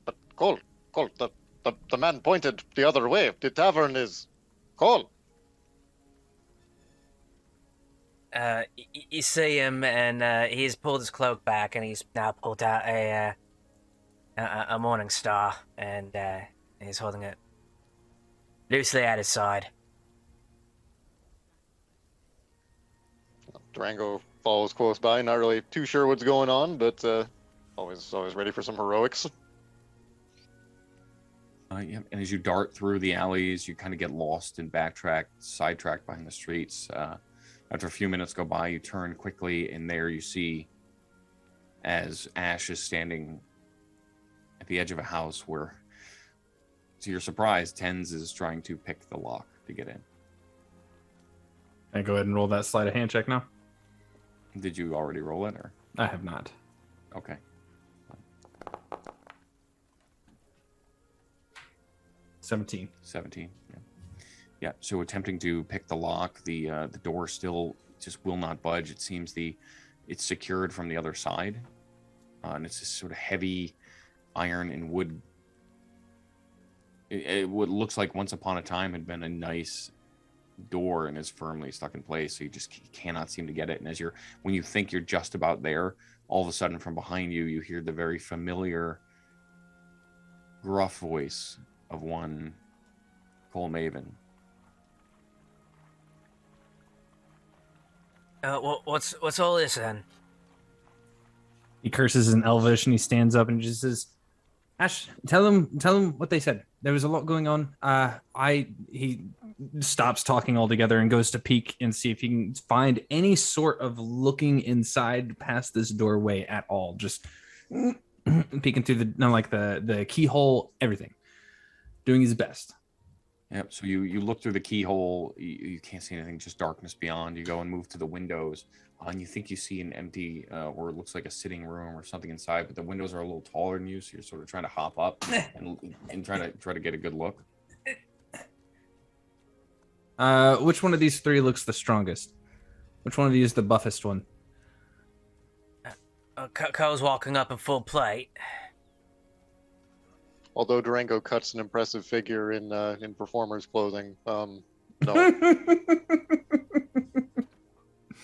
But Cole, the man pointed the other way. The tavern is Cole. You see him, and he's pulled his cloak back, and he's now pulled out a morning star, and he's holding it loosely at his side. Durango follows close by, not really too sure what's going on, but always ready for some heroics. Yeah, and as you dart through the alleys, you kind of get lost and sidetracked behind the streets. After a few minutes go by, you turn quickly, and there you see, as Ash is standing at the edge of a house where, to your surprise, Tens is trying to pick the lock to get in. Can I go ahead and roll that sleight of hand check now? Did you already roll it, or? I have not. Okay. 17. 17. Yeah. So attempting to pick the lock, the door still just will not budge. It seems it's secured from the other side, and it's this sort of heavy iron and wood. It what looks like once upon a time had been a nice door and is firmly stuck in place. So you cannot seem to get it. And when you think you're just about there, all of a sudden from behind you, you hear the very familiar, gruff voice of one Cole Mavvin. What's all this then? He curses in Elvish and he stands up and just says, "Ash, tell him what they said. There was a lot going on. He stops talking altogether and goes to peek and see if he can find any sort of looking inside past this doorway at all. Just peeking through the keyhole, everything. Doing his best." Yep. So you look through the keyhole. You can't see anything, just darkness beyond. You go and move to the windows, and you think you see an empty, or it looks like a sitting room or something inside. But the windows are a little taller than you, so you're sort of trying to hop up and try to get a good look. Which one of these three looks the strongest? Which one of you is the buffest one? Cole's walking up in full plate. Although Durango cuts an impressive figure in performer's clothing, no.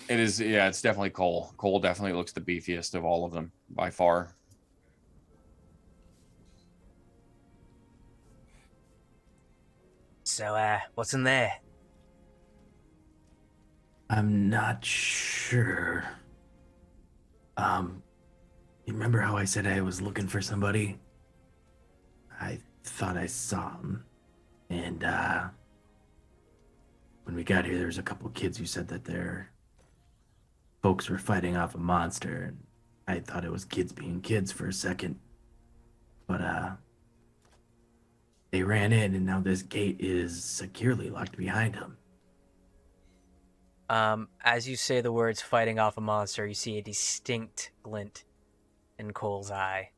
It is, yeah, it's definitely Cole. Cole definitely looks the beefiest of all of them by far. So, what's in there? I'm not sure. You remember how I said I was looking for somebody? I thought I saw him. And when we got here, there was a couple kids who said that their folks were fighting off a monster. And I thought it was kids being kids for a second. But they ran in, and now this gate is securely locked behind them. As you say the words fighting off a monster, you see a distinct glint in Cole's eye.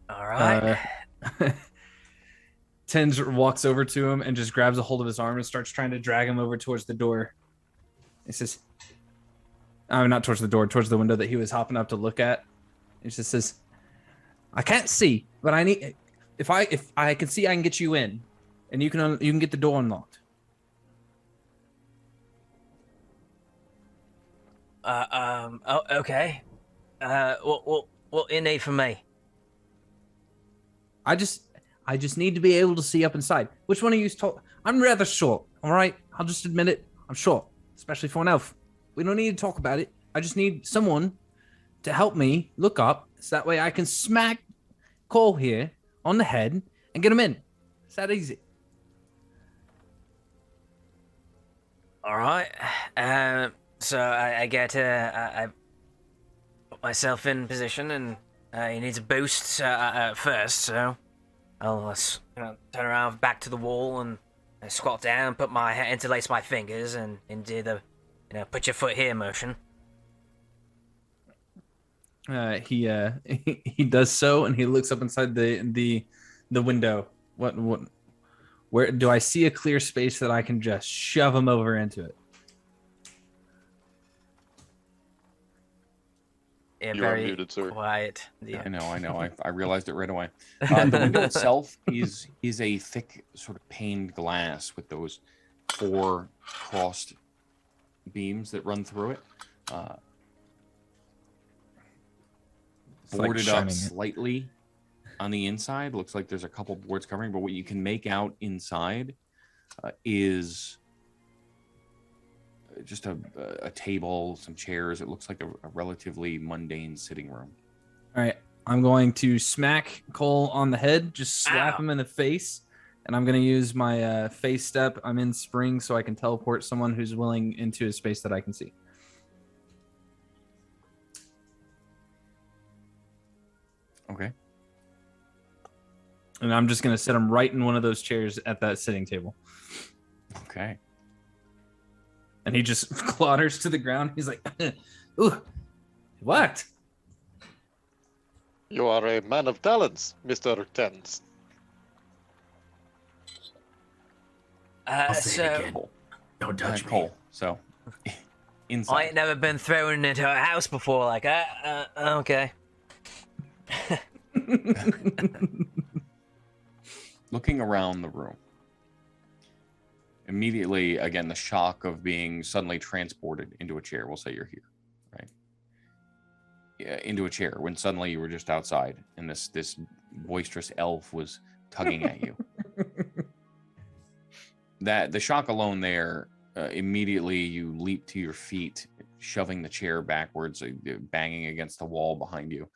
All right. Tens walks over to him and just grabs a hold of his arm and starts trying to drag him over towards the door. He says, not towards the door, towards the window that he was hopping up to look at. He just says, I can't see, but I need, if I can see, I can get you in, and you can get the door unlocked. Oh, okay. What you need from me? I just need to be able to see up inside. Which one of you talk? I'm rather short, all right? I'll just admit it. I'm short, especially for an elf. We don't need to talk about it. I just need someone to help me look up, so that way I can smack Cole here on the head and get him in. It's that easy. All right. So I get I put myself in position, and he needs a boost first. So I'll turn around back to the wall and squat down, interlace my fingers, and do the put your foot here motion. He does so, and he looks up inside the window. Where do I see a clear space that I can just shove him over into it? Yeah, You are very muted, sir. quiet. Yeah. I know. I realized it right away. The window itself is a thick, sort of paned glass with those 4 crossed beams that run through it. Boarded up slightly on the inside. Looks like there's a couple boards covering, but what you can make out inside is just a table, some chairs. It looks like a relatively mundane sitting room. All right, I'm going to smack Cole on the head, just slap him in the face, and I'm going to use my face step. I'm in spring, so I can teleport someone who's willing into a space that I can see. Okay. And I'm just going to sit him right in one of those chairs at that sitting table. Okay. And he just clatters to the ground. He's like, ooh, what? You are a man of talents, Mr. Tens. I'll say it again. Don't touch me. Cole. So, inside. I ain't never been thrown into a house before like that. Okay. Looking around the room, immediately, again, the shock of being suddenly transported into a chair. We'll say you're here, right? Yeah, into a chair when suddenly you were just outside, and this boisterous elf was tugging at you. That the shock alone there, immediately you leap to your feet, shoving the chair backwards, banging against the wall behind you.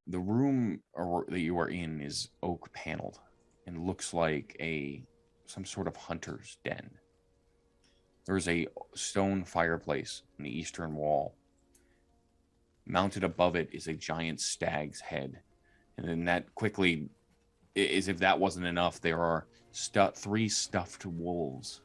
The room that you are in is oak paneled and looks like some sort of hunter's den. There's a stone fireplace on the eastern wall. Mounted above it is a giant stag's head. And then that quickly, as if that wasn't enough, there are 3 stuffed wolves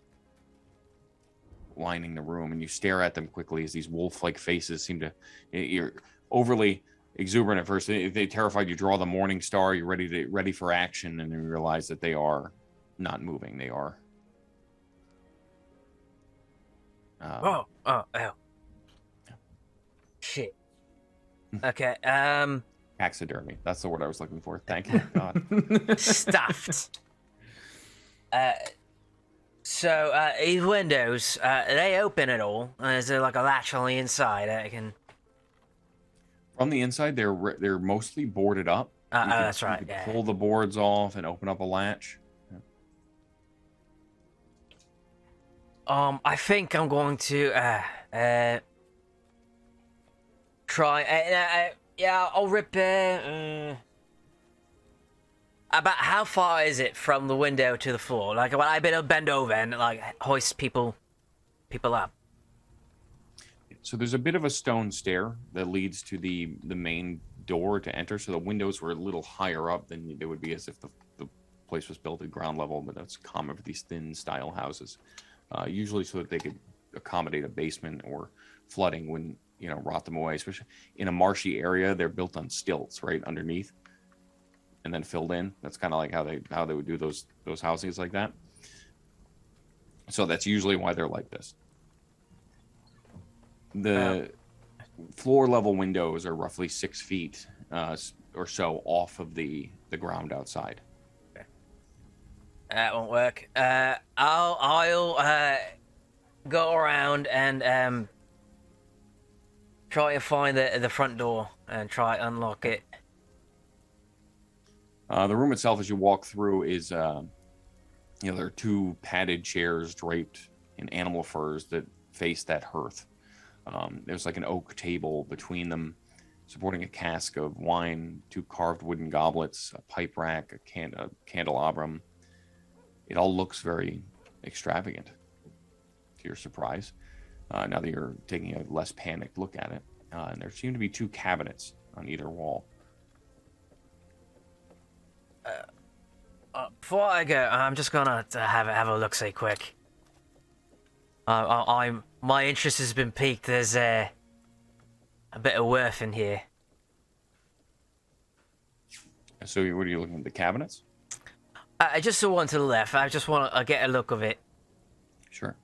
lining the room. And you stare at them quickly as these wolf-like faces seem to... You're overly exuberant at first. They terrified you. Draw the morning star. You're ready for action, and then you realize that they are not moving. They are. Oh. Shit. Okay. Taxidermy. That's the word I was looking for. Thank you, God. Stuffed. So these windows, are they open at all? Is there like a latch on the inside I can? From the inside, they're mostly boarded up. That's right. You Yeah. pull the boards off and open up a latch. I think I'm going to try. Yeah, I'll repair. About how far is it from the window to the floor? Like, will I be able to bend over and like hoist people up? So there's a bit of a stone stair that leads to the main door to enter. So the windows were a little higher up than they would be as if the place was built at ground level, but that's common for these thin style houses. Usually so that they could accommodate a basement or flooding when, rot them away. Especially in a marshy area, they're built on stilts right underneath and then filled in. That's kind of like how they would do those housings like that. So that's usually why they're like this. The floor level windows are roughly 6 feet or so off of the ground outside. That won't work. I'll go around and try to find the front door and try to unlock it. The room itself, as you walk through, is there are 2 padded chairs draped in animal furs that face that hearth. There's like an oak table between them, supporting a cask of wine, 2 carved wooden goblets, a pipe rack, a candelabrum. It all looks very extravagant, to your surprise, now that you're taking a less panicked look at it. And there seem to be 2 cabinets on either wall. Before I go, I'm just gonna have a look-see quick. My interest has been piqued. There's a bit of worth in here. So what are you looking at, the cabinets? I just saw one to the left. I just want to get a look of it. Sure.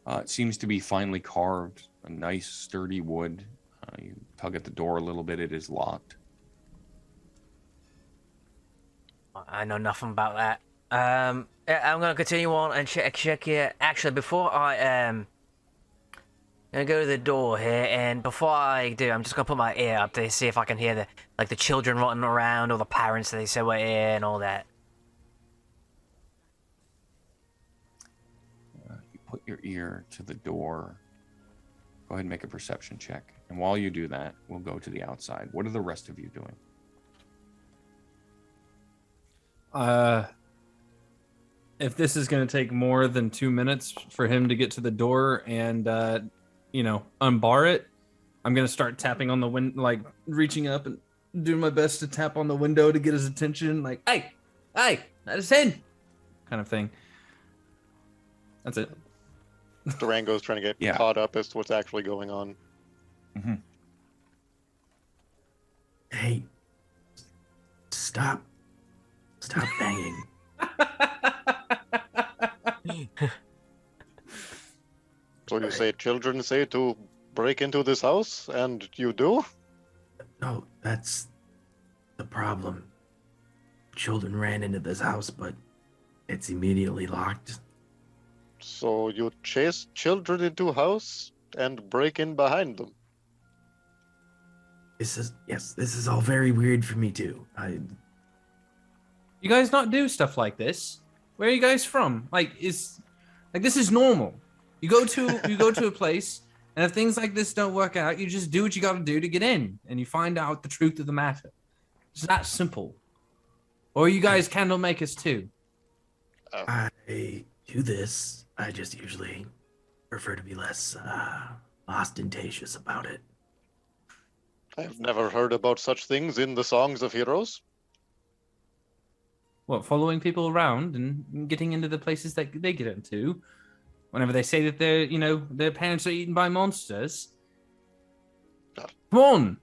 It seems to be finely carved, a nice sturdy wood. You tug at the door a little bit, it is locked. I know nothing about that. I'm gonna continue on and check here. Actually, before I gonna go to the door here, and before I do, I'm just gonna put my ear up to see if I can hear the children running around, or the parents that they say were here, and all that. You put your ear to the door. Go ahead and make a perception check. And while you do that, we'll go to the outside. What are the rest of you doing? If this is going to take more than 2 minutes for him to get to the door and, unbar it, I'm going to start tapping on the window, like reaching up and doing my best to tap on the window to get his attention. Like, hey, let us in, kind of thing. That's it. Durango's trying to get caught up as to what's actually going on. Mm-hmm. Hey, stop banging. So you say children say to break into this house, and you do? No, that's the problem. Children ran into this house, but it's immediately locked. So you chase children into a house and break in behind them? This is all very weird for me too. You guys not do stuff like this? Where are you guys from? This is normal. You go to a place, and if things like this don't work out, you just do what you got to do to get in, and you find out the truth of the matter. It's that simple. Or you guys candle makers too? I do this. I just usually prefer to be less ostentatious about it. I've never heard about such things in the songs of heroes. What, following people around and getting into the places that they get into? Whenever they say that their parents are eaten by monsters? Come on!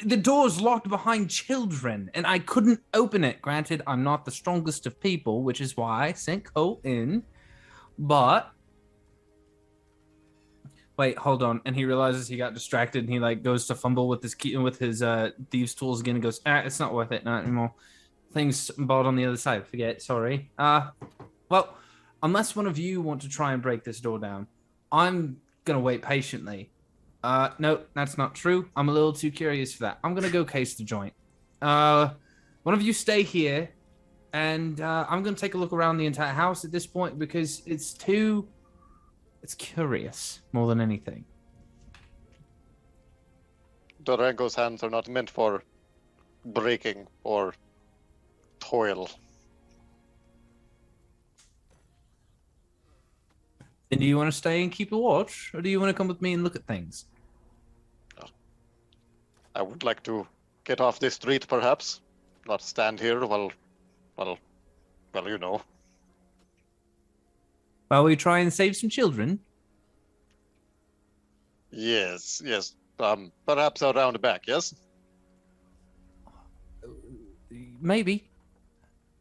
The door's locked behind children, and I couldn't open it. Granted, I'm not the strongest of people, which is why I sent Cole in. But wait, hold on. And he realizes he got distracted, and he goes to fumble with his key, with his thieves' tools again, and goes, it's not worth it, not anymore. Things bought on the other side. Forget. Sorry. Well, unless one of you want to try and break this door down, I'm gonna wait patiently. No, that's not true. I'm a little too curious for that. I'm gonna go case the joint. One of you stay here, and I'm gonna take a look around the entire house at this point because it's curious more than anything. Durango's hands are not meant for breaking or toil. And do you want to stay and keep a watch, or do you want to come with me and look at things? I would like to get off this street, perhaps. Not stand here while, you know. While we try and save some children? Yes. Perhaps around back, yes? Maybe.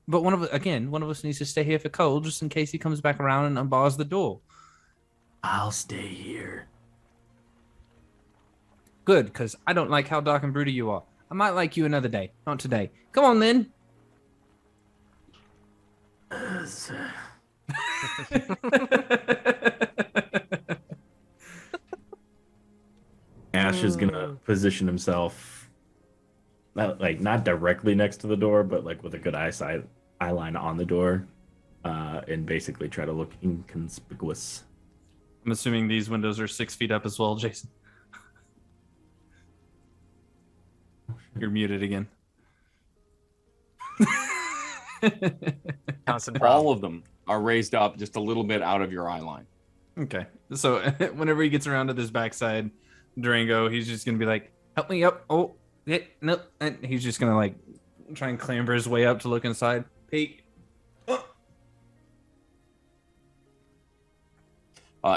But one of us needs to stay here for Cole, just in case he comes back around and unbars the door. I'll stay here. Good, because I don't like how dark and broody you are. I might like you another day, not today. Come on, then. Ash is gonna position himself, not directly next to the door, but like with a good eye line on the door, and basically try to look inconspicuous. I'm assuming these windows are 6 feet up as well, Jason. You're muted again. Constant problem. All of them are raised up just a little bit out of your eye line. Okay. So whenever he gets around to this backside, Durango, he's just going to be like, help me up. Oh, yeah, no. And he's just going to like try and clamber his way up to look inside. Peek.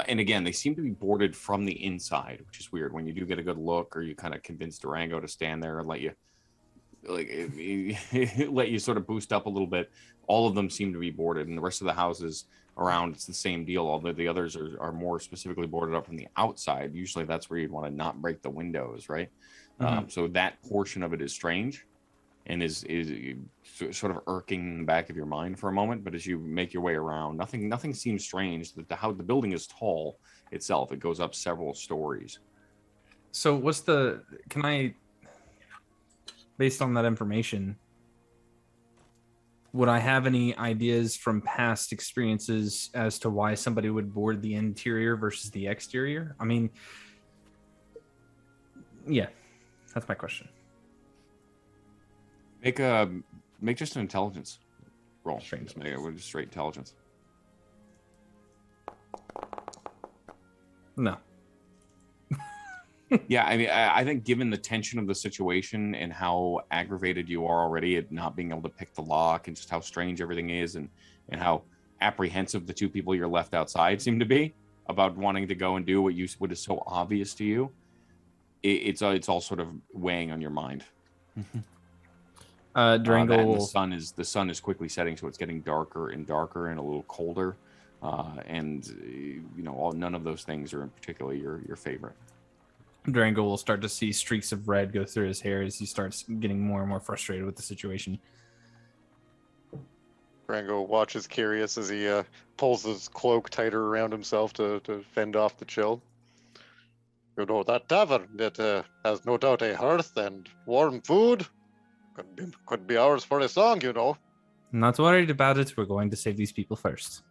And again, they seem to be boarded from the inside, which is weird. When you do get a good look, or you kind of convince Durango to stand there and let you, let you sort of boost up a little bit, all of them seem to be boarded, and the rest of the houses around, it's the same deal. Although the others are more specifically boarded up from the outside. Usually, that's where you'd want to not break the windows, right? Mm-hmm. So that portion of it is strange, and is sort of irking in the back of your mind for a moment. But as you make your way around, nothing seems strange. The building is tall itself. It goes up several stories. So can I, based on that information, would I have any ideas from past experiences as to why somebody would board the interior versus the exterior? I mean, yeah, that's my question. Make just an intelligence roll. Straight Straight intelligence. No. Yeah, I mean, I think given the tension of the situation and how aggravated you are already at not being able to pick the lock, and just how strange everything is, and how apprehensive the two people you're left outside seem to be about wanting to go and do what is so obvious to you, it's all sort of weighing on your mind. Durango. The sun is quickly setting, so it's getting darker and darker and a little colder, and none of those things are in particular your favorite. Durango will start to see streaks of red go through his hair as he starts getting more and more frustrated with the situation. Durango watches curious as he pulls his cloak tighter around himself to fend off the chill. You know, that tavern that has no doubt a hearth and warm food could be ours for a song, you know. Not worried about it. We're going to save these people first.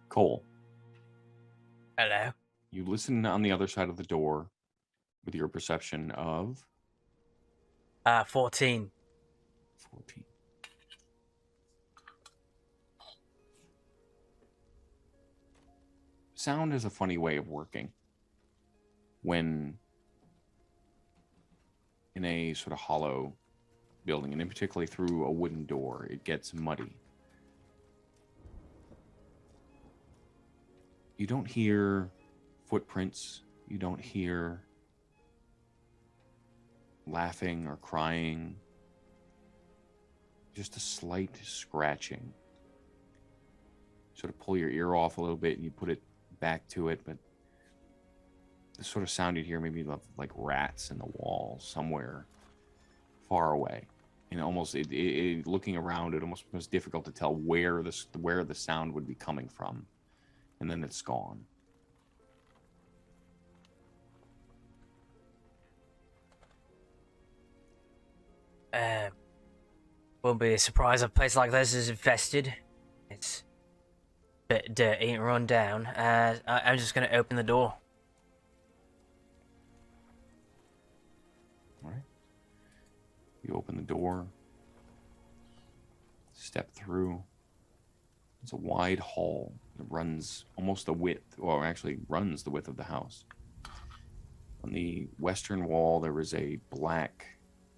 Cole. Hello. You listen on the other side of the door with your perception of 14. 14. Sound is a funny way of working. When in a sort of hollow building, and in particularly through a wooden door, it gets muddy. You don't hear footprints. You don't hear laughing or crying. Just a slight scratching. Sort of pull your ear off a little bit and you put it back to it, but the sort of sound you'd hear maybe like rats in the wall somewhere far away. And almost looking around, it almost becomes difficult to tell where the sound would be coming from. And then it's gone. Won't be a surprise. A place like this is infested. It's a bit dirty and run down. I'm just going to open the door. You open the door, step through. It's a wide hall that runs almost the width, or actually runs the width of the house. On the western wall, there is a black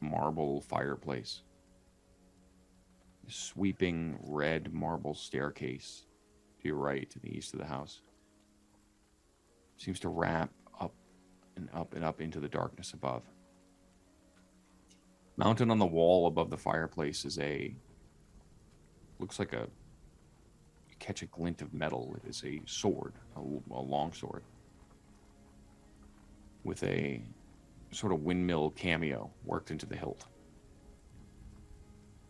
marble fireplace. A sweeping red marble staircase to your right, to the east of the house. Seems to wrap up and up and up into the darkness above. Mounted on the wall above the fireplace is looks like you catch a glint of metal. It is a sword, a long sword, with a sort of windmill cameo worked into the hilt.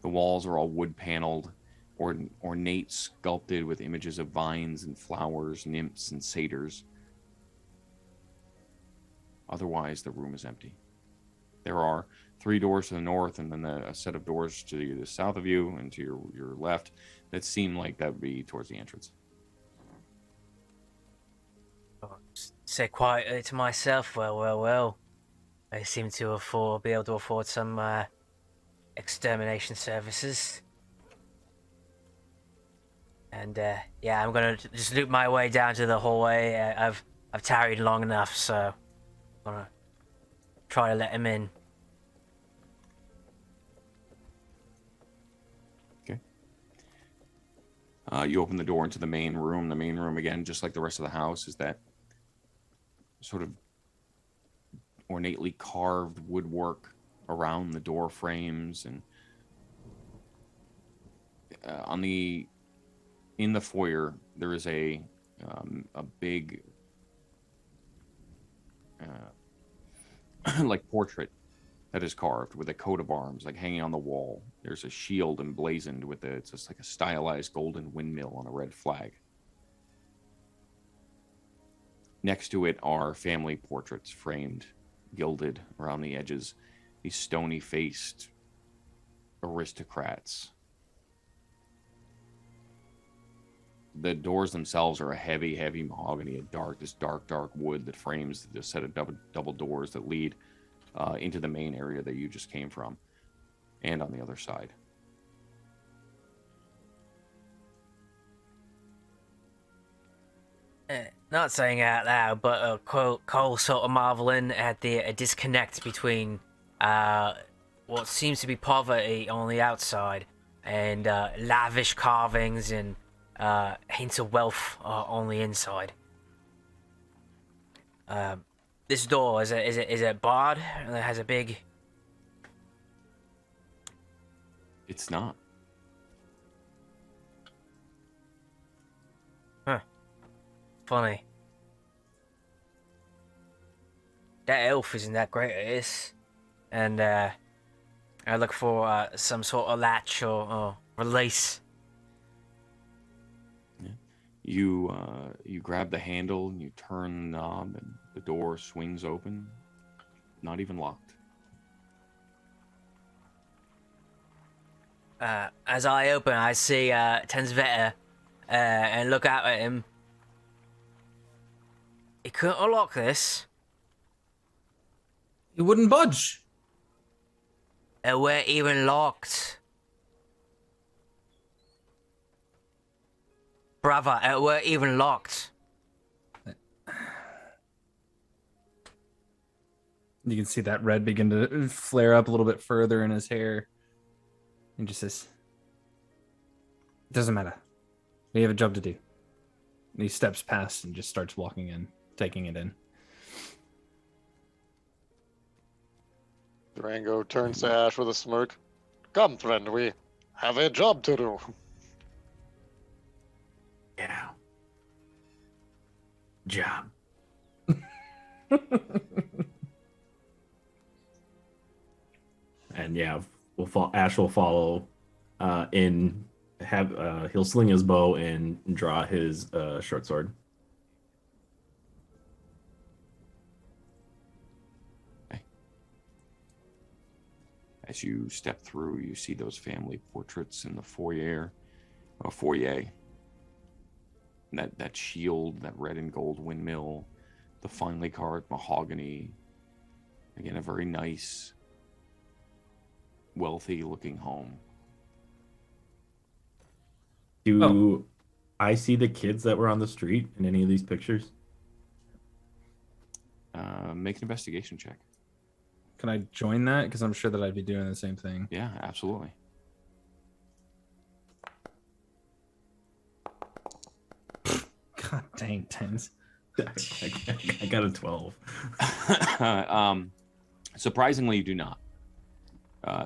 The walls are all wood paneled, ornate, sculpted with images of vines and flowers, nymphs and satyrs. Otherwise, the room is empty. There are 3 doors to the north, and then a set of doors to the south of you and to your left that seem like that would be towards the entrance. Say quietly to myself, well. I seem to be able to afford some extermination services. And yeah, I'm gonna just loop my way down to the hallway. I've tarried long enough, so I'm gonna try to let him in. Okay. You open the door into the main room. The main room, again, just like the rest of the house, is that sort of ornately carved woodwork around the door frames, and in the foyer there is a big like portrait that is carved with a coat of arms, like hanging on the wall. There's a shield emblazoned with it's just like a stylized golden windmill on a red flag. Next to it are family portraits, framed, gilded around the edges. These stony-faced aristocrats. The doors themselves are a heavy, heavy mahogany, this dark wood that frames the set of double doors that lead into the main area that you just came from, and on the other side. Not saying it out loud, but Cole sort of marveling at the disconnect between what seems to be poverty on the outside and lavish carvings and hints of wealth on the inside. This door is it barred? It has a big. It's not. Huh. Funny. That elf isn't that great at this, and I look for some sort of latch or release. You grab the handle and you turn the knob, and the door swings open. Not even locked. As I open, I see Tensveta and look out at him. He couldn't unlock this. He wouldn't budge. It weren't even locked. Brother, it weren't even locked. You can see that red begin to flare up a little bit further in his hair. And just says, "It doesn't matter. We have a job to do." And he steps past and just starts walking in, taking it in. Durango turns to Ash with a smirk. Come, friend, we have a job to do. Yeah. Job. And yeah, Ash will follow he'll sling his bow and draw his short sword. Okay. As you step through, you see those family portraits in the foyer. That shield, that red and gold windmill, the finely carved mahogany. Again, a very nice wealthy-looking home. Do I see the kids that were on the street in any of these pictures? Make an investigation check. Can I join that? Because I'm sure that I'd be doing the same thing. Yeah, absolutely. God dang, tens. I got a 12. Surprisingly, you do not.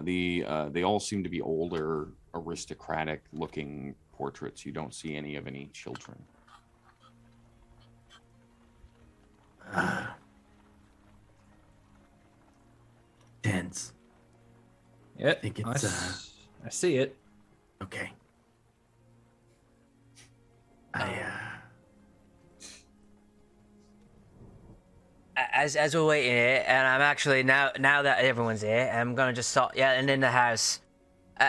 They all seem to be older, aristocratic-looking portraits. You don't see any of any children. Tense. Yeah, I think it's I see it. okay. As we're waiting here, and I'm actually now that everyone's here, I'm gonna just start yelling in the house.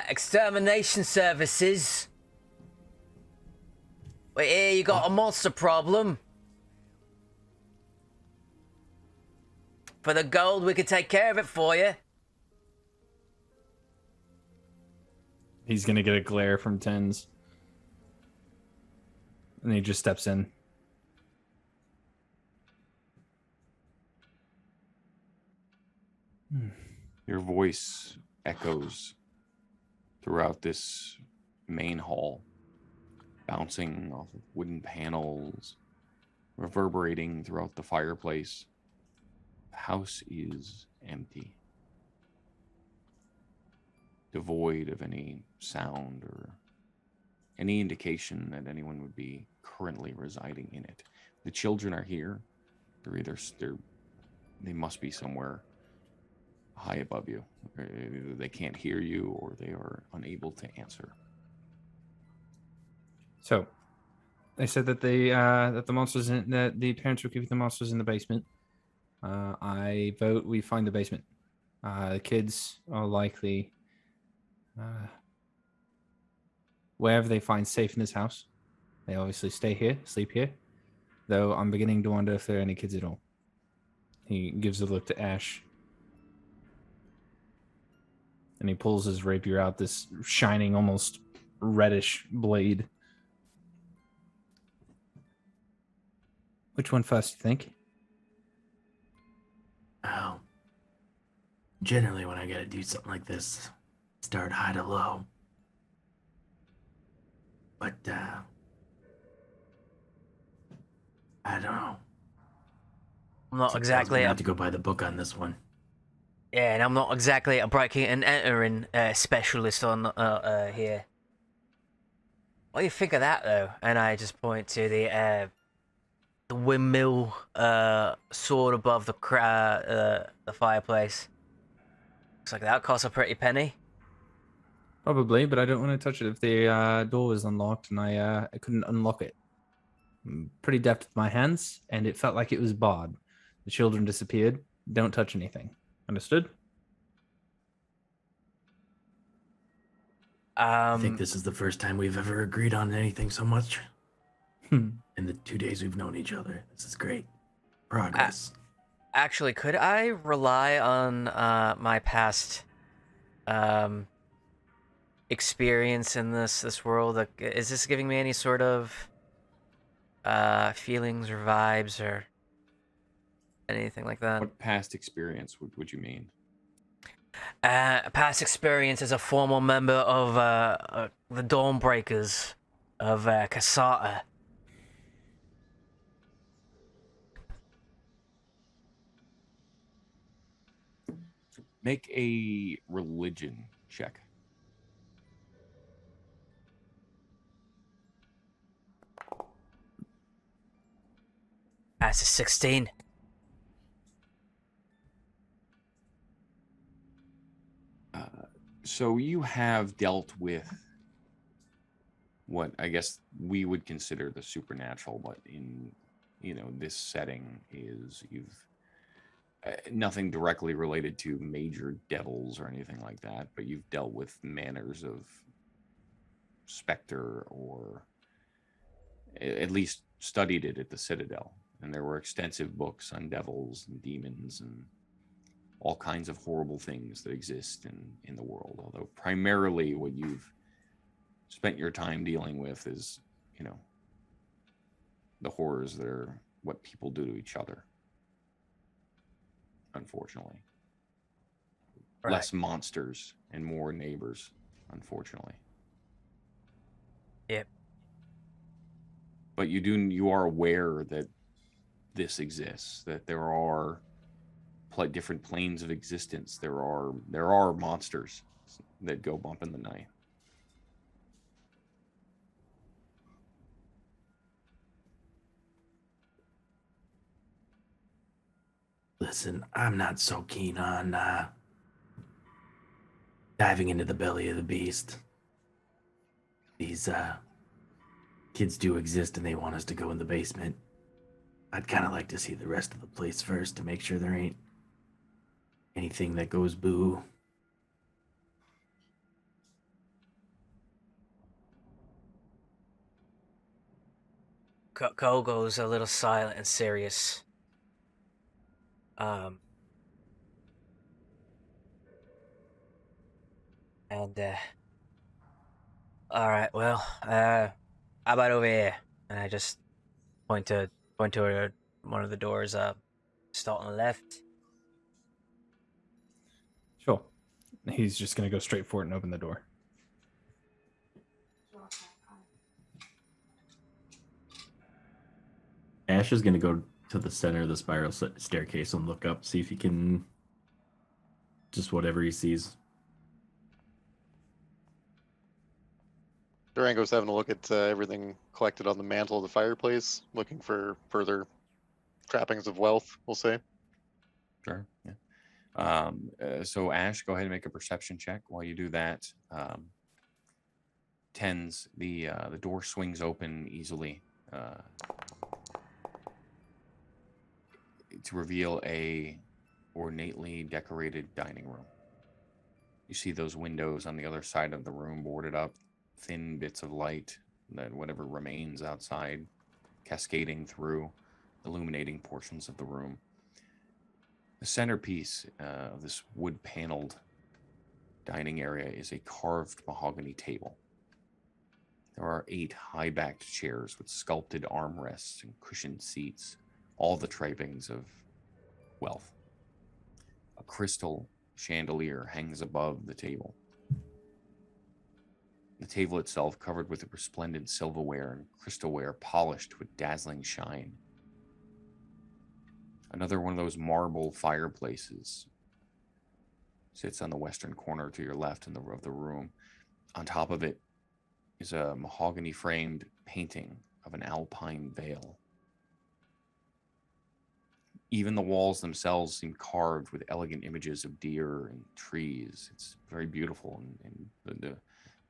Extermination services. We hear you got a monster problem. For the gold, we could take care of it for you. He's gonna get a glare from tens, and he just steps in. Your voice echoes throughout this main hall, bouncing off of wooden panels, reverberating throughout the fireplace. The house is empty, devoid of any sound or any indication that anyone would be currently residing in it. The children are here. They must be somewhere high above you. Either they can't hear you or they are unable to answer. So, they said that the monsters that the parents were keeping the monsters in the basement. I vote we find the basement. The kids are likely wherever they find safe in this house. They obviously stay here, sleep here. Though I'm beginning to wonder if there are any kids at all. He gives a look to Ash. And he pulls his rapier out, this shining, almost reddish blade. Which one first, you think? Well, generally when I gotta do something like this, start high to low. But, I don't know. I'm not exactly not to go by the book on this one. Yeah, and I'm not exactly a breaking and entering specialist on here. What do you think of that, though? And I just point to the windmill sword above the fireplace. Looks like that costs a pretty penny. Probably, but I don't want to touch it if the door was unlocked and I couldn't unlock it. I'm pretty deft with my hands, and it felt like it was barred. The children disappeared. Don't touch anything. Understood? I think this is the first time we've ever agreed on anything so much. In the 2 days we've known each other. This is great. Progress. Actually, could I rely on my past experience in this world? Like, is this giving me any sort of feelings or vibes or anything like that? What past experience would you mean? Past experience as a former member of the Dawnbreakers of Kasata. Make a religion check. That's a 16. So you have dealt with what I guess we would consider the supernatural, but in this setting is you've nothing directly related to major devils or anything like that, but you've dealt with manners of specter, or at least studied it at the Citadel, and there were extensive books on devils and demons and all kinds of horrible things that exist in the world. Although primarily what you've spent your time dealing with is, the horrors that are what people do to each other. Unfortunately. Right. Less monsters and more neighbors, unfortunately. Yep. But you are aware that this exists, that there are different planes of existence. There are monsters that go bump in the night. Listen, I'm not so keen on diving into the belly of the beast. These kids do exist and they want us to go in the basement. I'd kind of like to see the rest of the place first to make sure there ain't anything that goes boo. Cole goes a little silent and serious. All right, well, how about over here? And I just point to one of the doors, start on the left. Sure. He's just gonna go straight for it and open the door. Ash is gonna go to the center of the spiral staircase and look up, see if he can just whatever he sees. Durango's having a look at everything collected on the mantle of the fireplace, looking for further trappings of wealth, we'll say. Sure. Yeah. So Ash, go ahead and make a perception check. While you do that, tens, the door swings open easily to reveal a ornately decorated dining room. You see those windows on the other side of the room boarded up, thin bits of light that whatever remains outside cascading through, illuminating portions of the room. The centerpiece of this wood-paneled dining area is a carved mahogany table. There are 8 high-backed chairs with sculpted armrests and cushioned seats, all the trappings of wealth. A crystal chandelier hangs above the table. The table itself covered with resplendent silverware and crystalware polished with dazzling shine. Another one of those marble fireplaces sits on the western corner to your left of the room. On top of it is a mahogany-framed painting of an alpine vale. Even the walls themselves seem carved with elegant images of deer and trees. It's very beautiful, and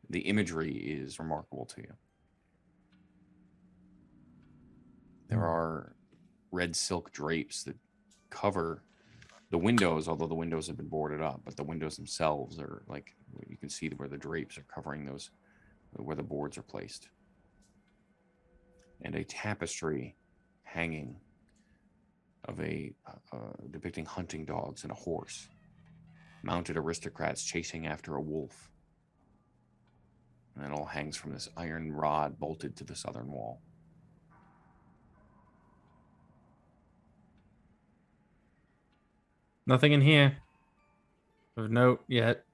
the imagery is remarkable to you. There are red silk drapes that cover the windows, although the windows have been boarded up, but the windows themselves are like, you can see where the drapes are covering those, where the boards are placed. And a tapestry hanging of depicting hunting dogs and a horse, mounted aristocrats chasing after a wolf. And it all hangs from this iron rod bolted to the southern wall. Nothing in here of note yet.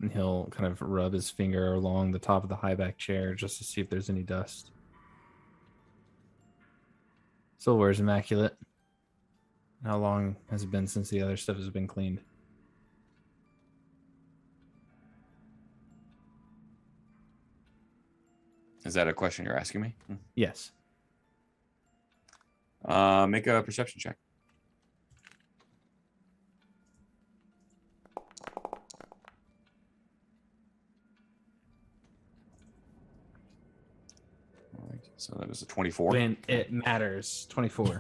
And he'll kind of rub his finger along the top of the high back chair just to see if there's any dust. Silverware is immaculate. How long has it been since the other stuff has been cleaned? Is that a question you're asking me? Yes. Make a perception check. So that is a 24. When it matters. 24.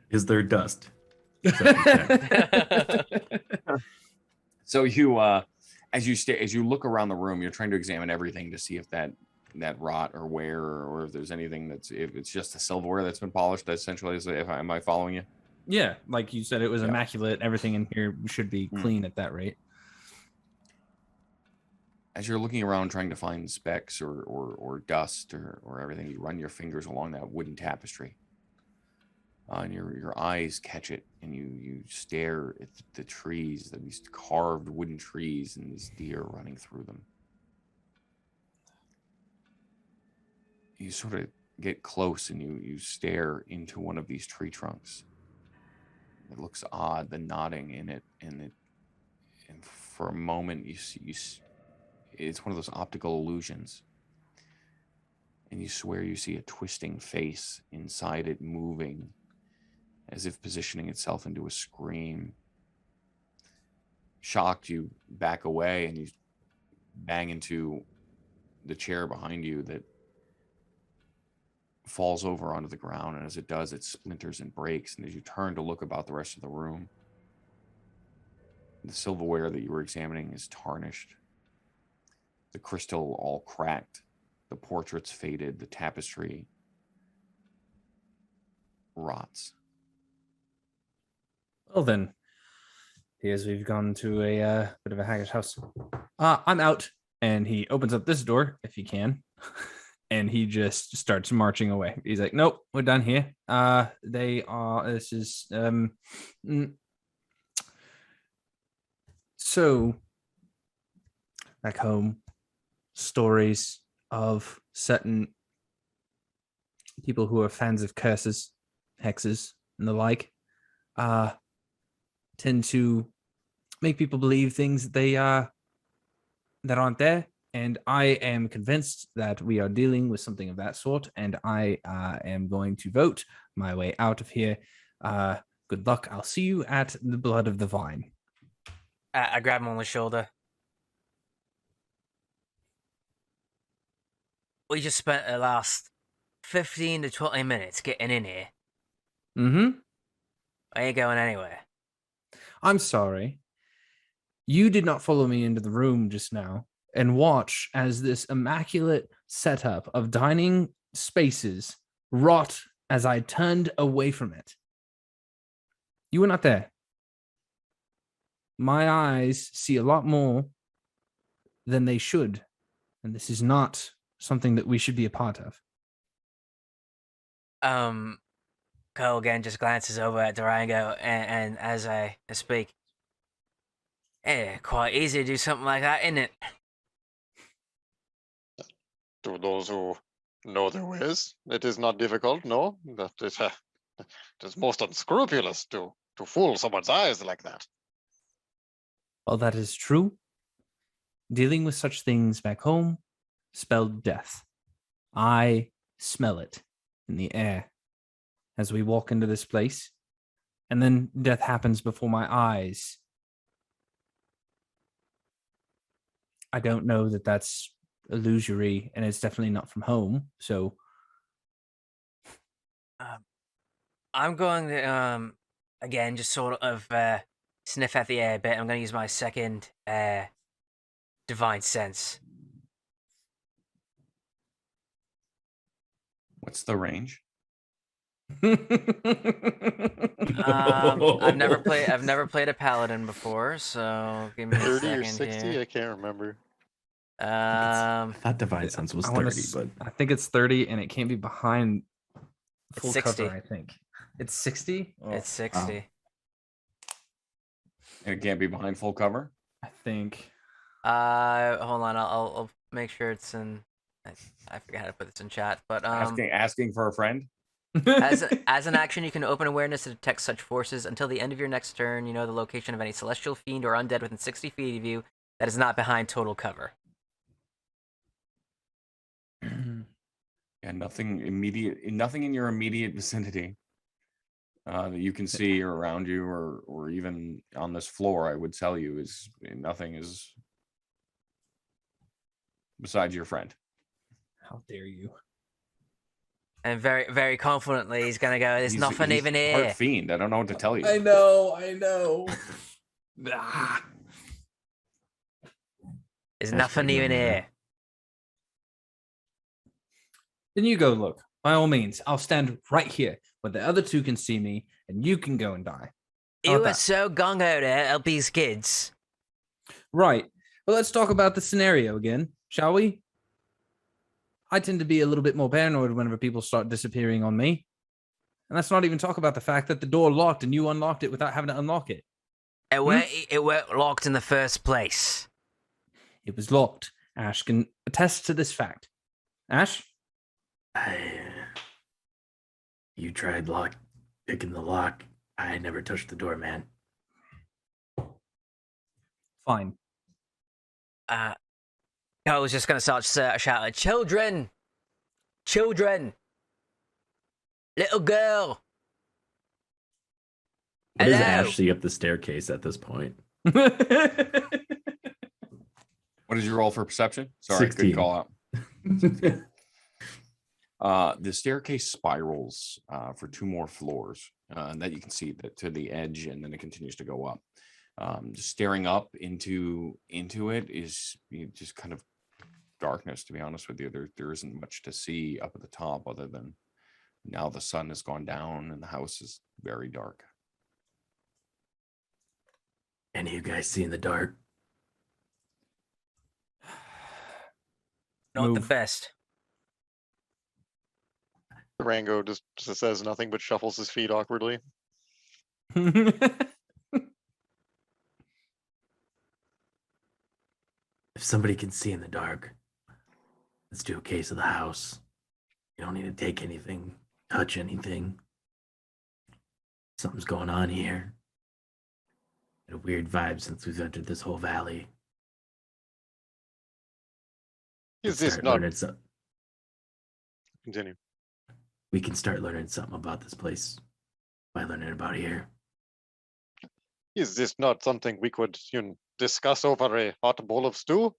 Is there dust? So you, as you look around the room, you're trying to examine everything to see if that that rot or wear, or if there's anything if it's just the silverware that's been polished, essentially. Am I following you? Yeah, like you said, it was immaculate. Everything in here should be clean at that rate. As you're looking around trying to find specks or dust or everything, you run your fingers along that wooden tapestry. And your eyes catch it, and you stare at the trees, these carved wooden trees, and these deer running through them. You sort of get close, and you stare into one of these tree trunks. It looks odd, the knotting in it, and for a moment you see it's one of those optical illusions, and you swear you see a twisting face inside it, moving as if positioning itself into a scream. Shocked, you back away, and you bang into the chair behind you that falls over onto the ground, and as it does, it splinters and breaks. And as you turn to look about the rest of the room, the silverware that you were examining is tarnished, the crystal all cracked, the portraits faded, the tapestry rots. Well then, here's we've gone to a bit of a haggish house. I'm out, and he opens up this door if he can, and he just starts marching away. He's like, "Nope, we're done here. They are. This is So back home, stories of certain people who are fans of curses, hexes, and the like, tend to make people believe things that they that aren't there. And I am convinced that we are dealing with something of that sort, and I am going to vote my way out of here. Good luck. I'll see you at the Blood of the Vine. I grab him on the shoulder. We just spent the last 15 to 20 minutes getting in here. Mm-hmm. I ain't going anywhere. I'm sorry. You did not follow me into the room just now and watch as this immaculate setup of dining spaces rot as I turned away from it. You were not there. My eyes see a lot more than they should, and this is not something that we should be a part of. Cole again just glances over at Durango, and as I speak, quite easy to do something like that, isn't it? To those who know their ways, it is not difficult, no. That it is most unscrupulous to fool someone's eyes like that. Well, that is true. Dealing with such things back home spelled death. I smell it in the air as we walk into this place, and then death happens before my eyes. I don't know that that's illusory, and it's definitely not from home, so... I'm going to, again, just sort of sniff at the air a bit. I'm going to use my second divine sense. What's the range? I've never played a paladin before, so give me a 30 second or 60, here. I can't remember. I thought Divine Sense was 30, but I think it's 30, and it can't be behind full 60. cover, I think. It's 60? Oh, It's 60. wow. And it can't be behind full cover? I think. Hold on, I'll make sure it's in... I forget how to put this in chat, but Asking for a friend? as an action, you can open awareness to detect such forces. Until the end of your next turn, you know the location of any celestial fiend or undead within 60 feet of you that is not behind total cover. Yeah, nothing in your immediate vicinity that you can see or around you or even on this floor, I would tell you, is nothing is besides your friend. How dare you? And very, very confidently, he's gonna go, there's nothing he's even part here. fiend. I don't know what to tell you. I know. Ah. There's That's nothing pretty even good, man. here. Then you go look. By all means, I'll stand right here where the other two can see me, and you can go and die. How You about were that? so gung-ho to help these kids. Right. Well, let's talk about the scenario again, shall we? I tend to be a little bit more paranoid whenever people start disappearing on me. And let's not even talk about the fact that the door locked and you unlocked it without having to unlock it. It weren't locked in the first place. It was locked. Ash can attest to this fact. Ash? You tried picking the lock. I never touched the door, man. Fine. I was just going to start shouting, "Children! Children! Little girl!" What does Hello? Ash see up the staircase at this point? What did you roll for perception? Sorry, 16. good call out. The staircase spirals for 2 more floors that you can see that to the edge, and then it continues to go up. Just staring up into it is just kind of darkness. To be honest with you, there isn't much to see up at the top other than now the sun has gone down and the house is very dark. Any of you guys see in the dark? Not the Move. best. Durango just says nothing but shuffles his feet awkwardly. If somebody can see in the dark, let's do a case of the house. You don't need to take anything, touch anything. Something's going on here. Got a weird vibe since we've entered this whole valley. Is this Start not... learning Continue. We can start learning something about this place by learning about here. Is this not something we could discuss over a hot bowl of stew?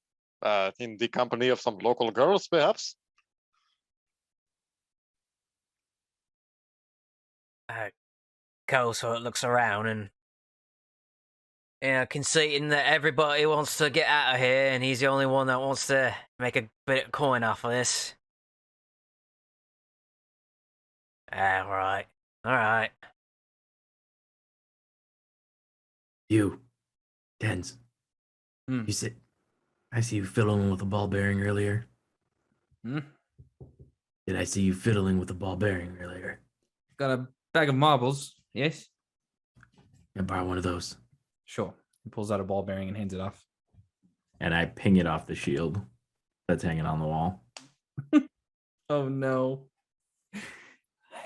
In the company of some local girls, perhaps? Cole sort of looks around and, conceding that everybody wants to get out of here, and he's the only one that wants to make a bit of coin off of this. All right. You, Tens. Hmm. You said, I see you fiddling with a ball bearing earlier. Hmm? Did I see you fiddling with a ball bearing earlier? Got a bag of marbles, yes? Can I borrow one of those? Sure. He pulls out a ball bearing and hands it off. And I ping it off the shield that's hanging on the wall. Oh no. I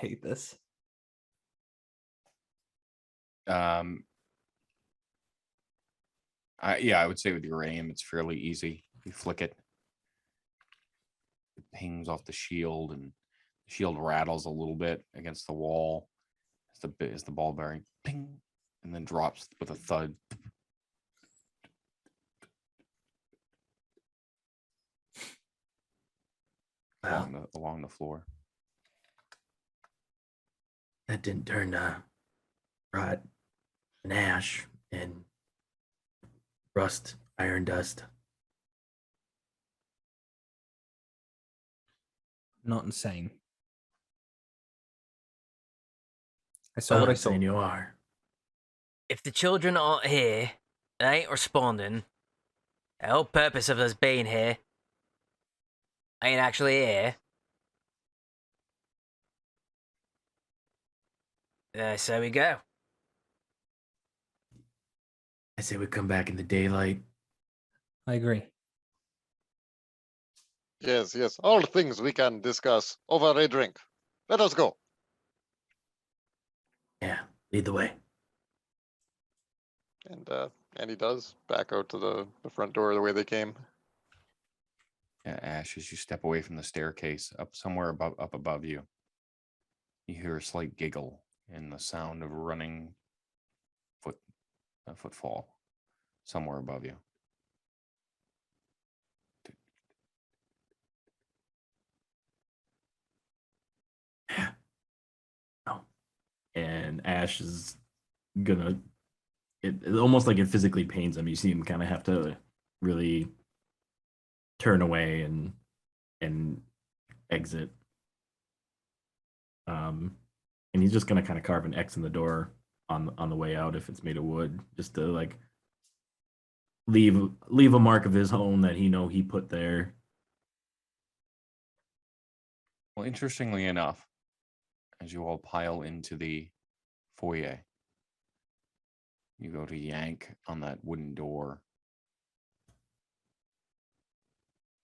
hate this. I would say with your aim, it's fairly easy. You flick it, it pings off the shield, and the shield rattles a little bit against the wall as the ball bearing ping, and then drops with a thud. Along the floor. That didn't turn rot and ash and rust, iron dust. Not insane. I saw what I saw. Saying you are. If the children aren't here, they ain't responding. The whole purpose of us being here ain't actually here. So we go. I say we come back in the daylight. I agree. Yes. All things we can discuss over a drink. Let us go. Yeah, lead the way. And he does back out to the front door the way they came. Ash, as you step away from the staircase, up above you, you hear a slight giggle and the sound of running footfall somewhere above you. Oh. And Ash is gonna. It's almost like it physically pains him. You see him kind of have to really turn away and exit And he's just gonna kind of carve an X in the door on the way out if it's made of wood, just to like leave a mark of his own that he put there. Well, interestingly enough, as you all pile into the foyer, you go to yank on that wooden door.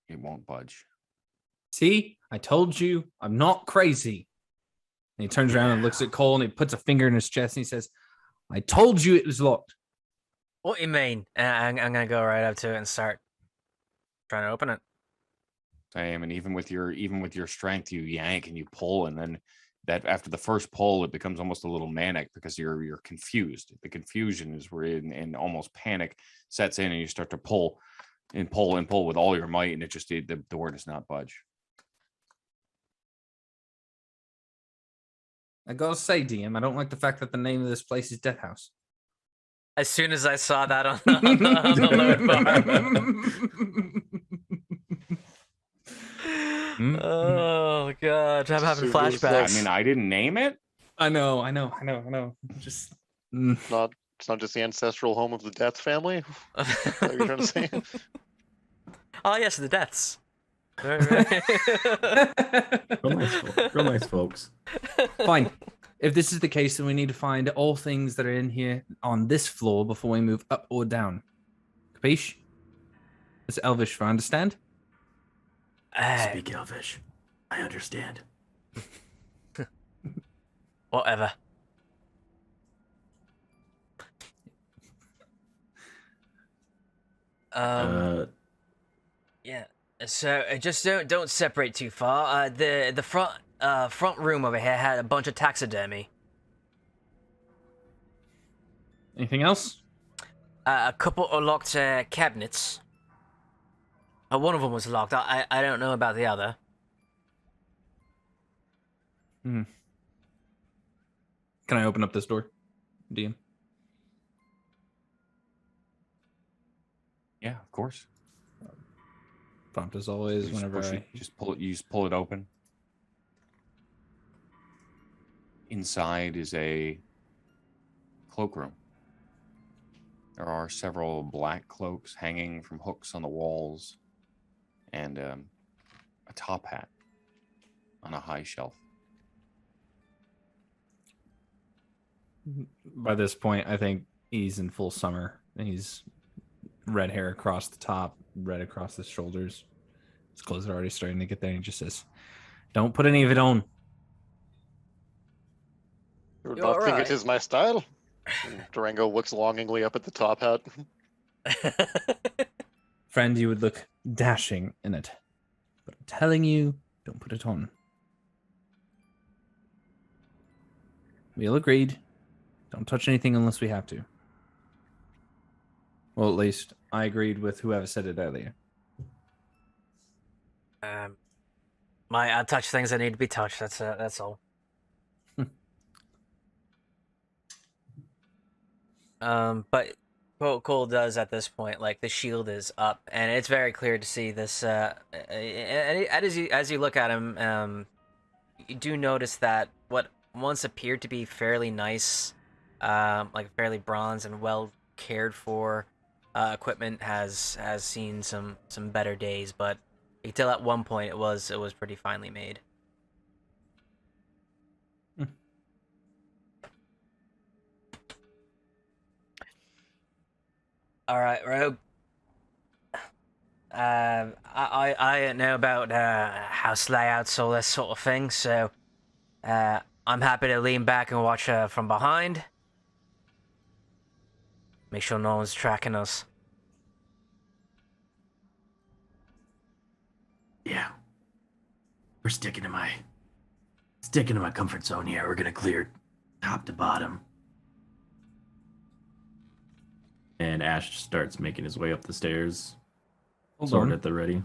It won't budge. See, I told you, I'm not crazy. And he turns around and looks at Cole, and he puts a finger in his chest, and he says, I told you it was locked. What do you mean? I'm gonna go right up to it and start trying to open it. Same, and even with your strength, you yank and you pull, and then that after the first pull, it becomes almost a little manic because you're confused. The confusion is where and almost panic sets in, and you start to pull and pull and pull with all your might, and the door does not budge. I gotta say, DM, I don't like the fact that the name of this place is Death House. As soon as I saw that on the load bar. Oh god, I'm having flashbacks. I mean, I didn't name it. I know. Just It's not just the ancestral home of the Death family. Is that what you're trying to say? Oh yes, the deaths. Real nice folks. fine. If this is the case, then we need to find all things that are in here on this floor before we move up or down. Capiche? It's Elvish, for understand? Speak Elvish. I understand. Whatever. Yeah. So just don't separate too far. The front room over here had a bunch of taxidermy. Anything else? A couple of locked cabinets. One of them was locked. I don't know about the other. Can I open up this door, DM? Yeah, of course. Prompt as always. Whenever You just pull it open. Inside is a cloakroom. There are several black cloaks hanging from hooks on the walls, and a top hat on a high shelf. By this point, I think he's in full summer. He's red hair across the top, red across his shoulders. His clothes are already starting to get there. And he just says, "Don't put any of it on." You would not think it is my style. And Durango looks longingly up at the top hat. Friend, you would look dashing in it. But I'm telling you, don't put it on. We all agreed. Don't touch anything unless we have to. Well, at least I agreed with whoever said it earlier. I touch things that need to be touched. That's all. But Cole does at this point, like the shield is up, and it's very clear to see this. As you look at him, you do notice that what once appeared to be fairly nice, like fairly bronze and well cared for equipment has seen some better days, but until at one point it was pretty finely made. All right, Rogue. I know about house layouts, all this sort of thing, so I'm happy to lean back and watch from behind. Make sure no one's tracking us. Yeah. We're sticking to my comfort zone here. We're gonna clear top to bottom. And Ash starts making his way up the stairs. Hold sword on. at the ready.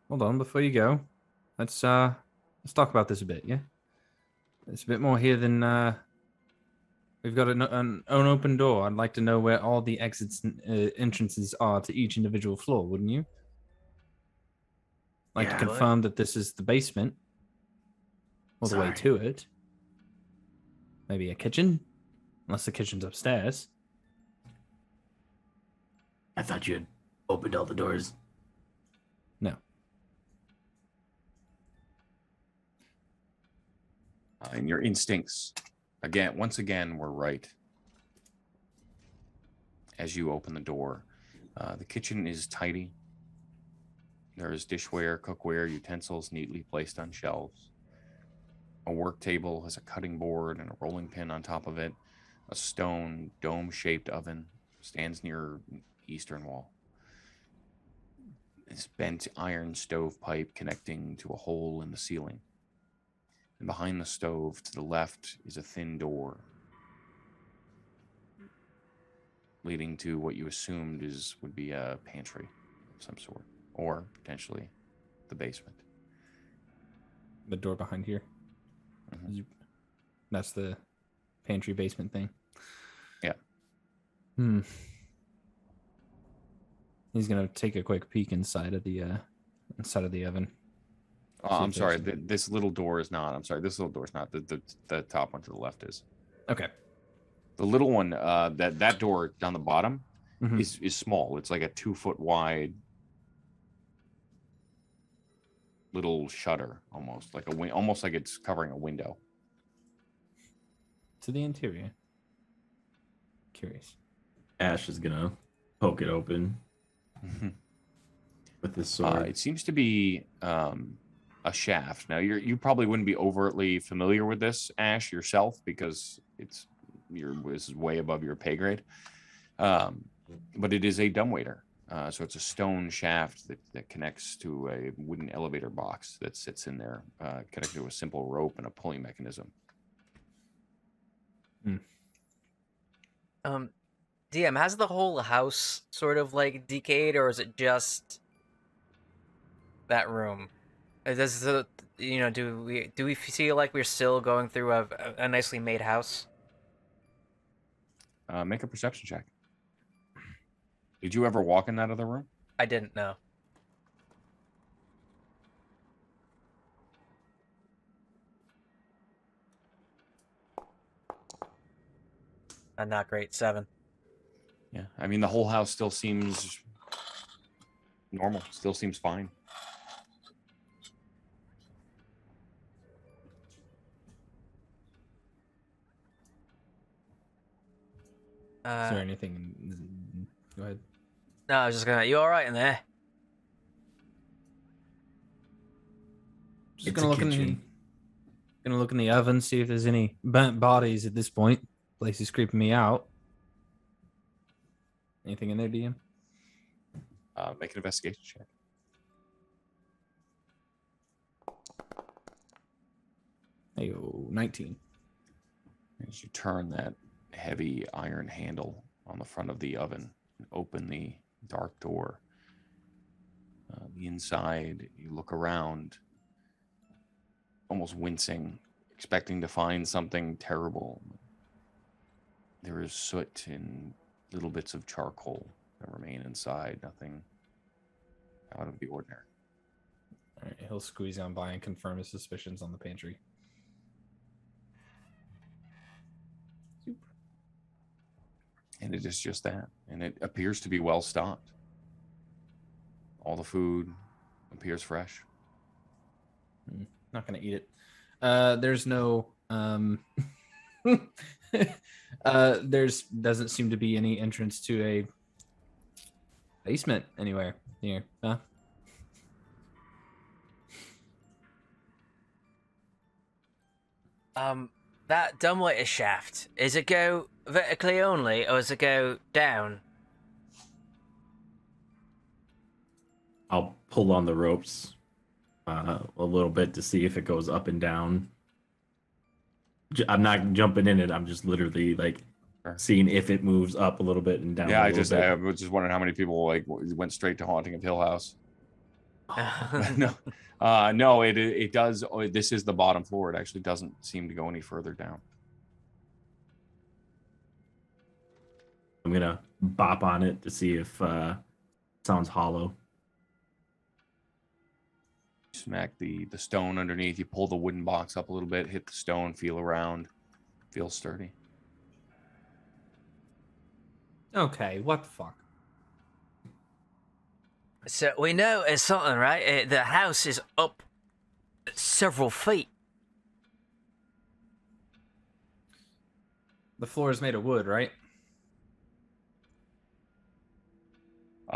Hold on, before you go, let's talk about this a bit. Yeah, it's a bit more here than we've got an open door. I'd like to know where all the exits and entrances are to each individual floor, wouldn't you? Like to confirm that this is the basement. Well, the way to it. Maybe a kitchen? Unless the kitchen's upstairs. I thought you had opened all the doors. No. And your instincts, once again, were right. As you open the door, the kitchen is tidy. There is dishware, cookware, utensils neatly placed on shelves. A work table has a cutting board and a rolling pin on top of it. A stone dome-shaped oven stands near eastern wall. This bent iron stovepipe connecting to a hole in the ceiling. And behind the stove to the left is a thin door leading to what you assumed would be a pantry of some sort, or potentially the basement. The door behind here. Mm-hmm. That's the pantry basement thing. Yeah. He's gonna take a quick peek inside of the oven. I'm sorry. This little door is not. I'm sorry. This little door is not. The top one to the left is. Okay. The little one, that door down the bottom Mhm. is small. It's like a 2-foot wide little shutter, almost like almost like it's covering a window. To the interior. Curious. Ash is gonna poke it open with his sword. It seems to be a shaft. Now you probably wouldn't be overtly familiar with this, Ash, yourself, because this is way above your pay grade. But it is a dumbwaiter. So it's a stone shaft that connects to a wooden elevator box that sits in there, connected to a simple rope and a pulling mechanism. DM, has the whole house sort of like decayed, or is it just that room? Does do we feel like we're still going through a nicely made house? Make a perception check. Did you ever walk in that other room? I didn't know. Not great. 7. Yeah, I mean the whole house still seems normal. Still seems fine. Is there anything? Go ahead. No, I was just gonna. You all right in there? Just gonna look in the oven, see if there's any burnt bodies at this point. Place is creeping me out. Anything in there, DM? Make an investigation check. Hey, 19. As you turn that heavy iron handle on the front of the oven and open the dark door, the inside, you look around, almost wincing, expecting to find something terrible. There is soot and little bits of charcoal that remain inside. Nothing out of the ordinary. All right, he'll squeeze on by and confirm his suspicions on the pantry. And it is just that. And it appears to be well stocked. All the food appears fresh. Not gonna eat it. There's no there's doesn't seem to be any entrance to a basement anywhere here. Huh? That dumbwaiter shaft, is it go vertically only, or does it go down? I'll pull on the ropes a little bit to see if it goes up and down. I'm not jumping in it. I'm just literally like seeing if it moves up a little bit and down. Yeah, I was just wondering how many people like went straight to Haunting of Hill House. No, it does. This is the bottom floor. It actually doesn't seem to go any further down. I'm gonna bop on it to see if it sounds hollow. smack the stone underneath. You pull the wooden box up a little bit, hit the stone, feel around, feel sturdy. Okay, what the fuck? So we know it's something, right? The house is up several feet. The floor is made of wood, right?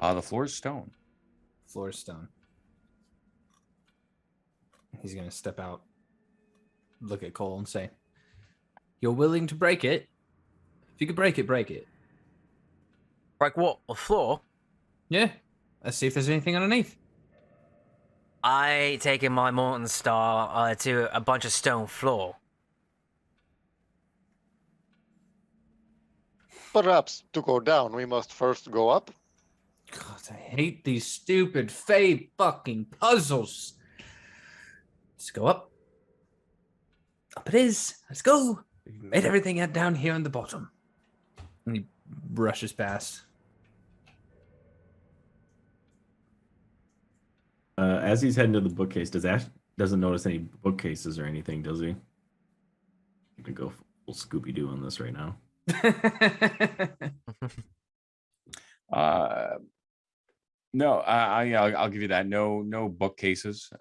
The floor is stone. Floor is stone. He's gonna step out, look at Cole, and say, "You're willing to break it? If you could break it, break it." Break what? The floor? Yeah. Let's see if there's anything underneath. I taking my Morton Star to a bunch of stone floor. Perhaps to go down, we must first go up. God, I hate these stupid Fae fucking puzzles. Let's go up. Up it is. Let's go. We've made everything out down here on the bottom. And he rushes past. As he's heading to the bookcase, Ash doesn't notice any bookcases or anything, does he? I'm gonna go full Scooby Doo on this right now. No, I'll give you that. No bookcases.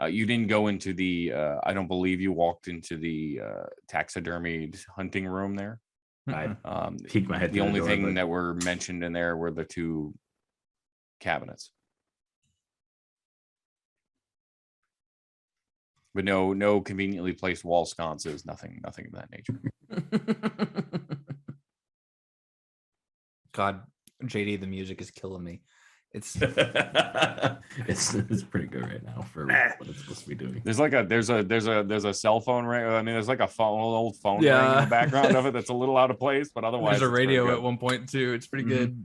You didn't go into the. I don't believe you walked into the taxidermied hunting room there. I peeked my head. The only thing that were mentioned in there were the two cabinets. But no conveniently placed wall sconces, nothing of that nature. God, JD, the music is killing me. It's it's pretty good right now for what it's supposed to be doing. There's a cell phone ring. I mean, there's like an old phone ring Yeah. in the background of it that's a little out of place, but otherwise there's a it's very radio good. at one point too. It's pretty good.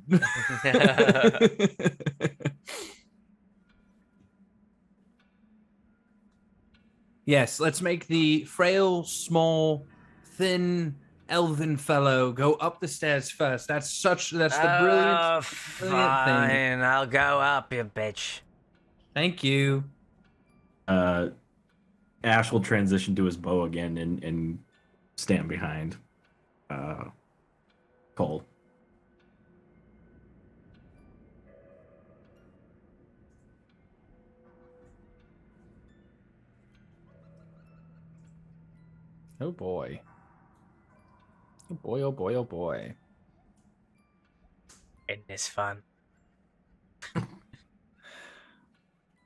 Yes, let's make the frail, small, thin, elven fellow go up the stairs first. That's the brilliant Fine, thing. I'll go up, you bitch. Thank you. Ash will transition to his bow again and stand behind Cole. Oh boy. Oh boy, oh boy, oh boy. Isn't this fun?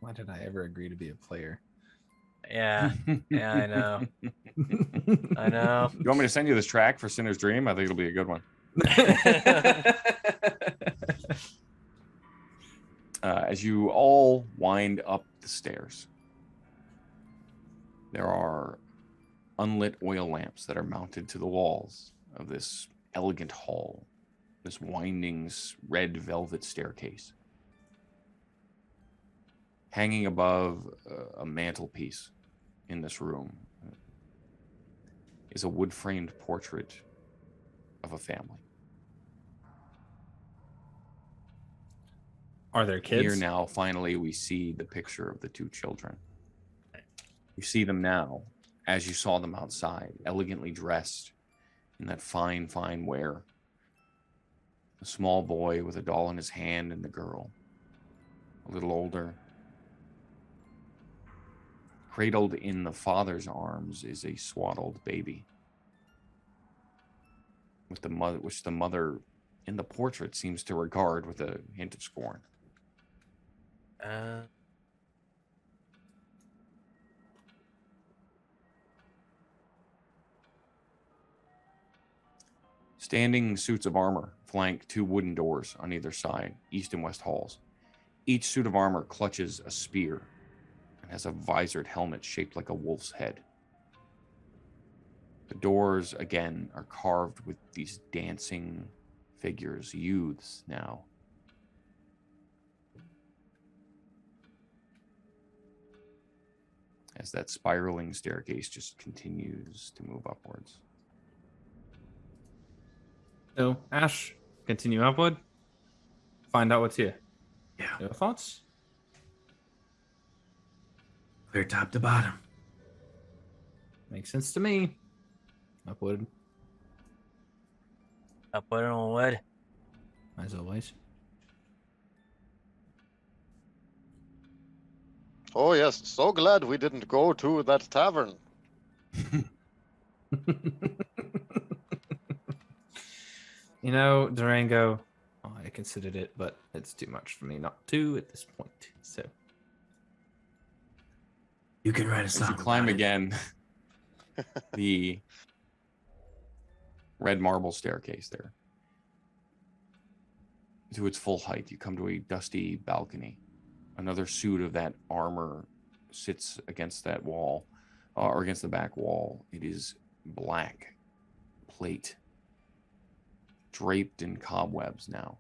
Why did I ever agree to be a player? Yeah, I know. I know. You want me to send you this track for Sinner's Dream? I think it'll be a good one. As you all wind up the stairs, there are unlit oil lamps that are mounted to the walls of this elegant hall, this winding red velvet staircase. Hanging above a mantelpiece in this room is a wood-framed portrait of a family. Are there kids? Here now, finally, we see the picture of the two children. You see them now, as you saw them outside, elegantly dressed in that fine, fine wear. A small boy with a doll in his hand and the girl, a little older. Cradled in the father's arms is a swaddled baby, with the mother, which the mother in the portrait seems to regard with a hint of scorn. Standing suits of armor flank two wooden doors on either side, east and west halls. Each suit of armor clutches a spear and has a visored helmet shaped like a wolf's head. The doors, again, are carved with these dancing figures, youths now. As that spiraling staircase just continues to move upwards. So, Ash, continue upward. Find out what's here. Yeah. Your thoughts? Clear top to bottom. Makes sense to me. Upwood, Upwood and wood. as always. Oh yes, so glad we didn't go to that tavern. You know, Durango, I considered it, but it's too much for me not to at this point. So You can write a As song. you climb about it. again the red marble staircase there to its full height, you come to a dusty balcony. Another suit of that armor sits against that wall, or against the back wall. It is black plate, draped in cobwebs now.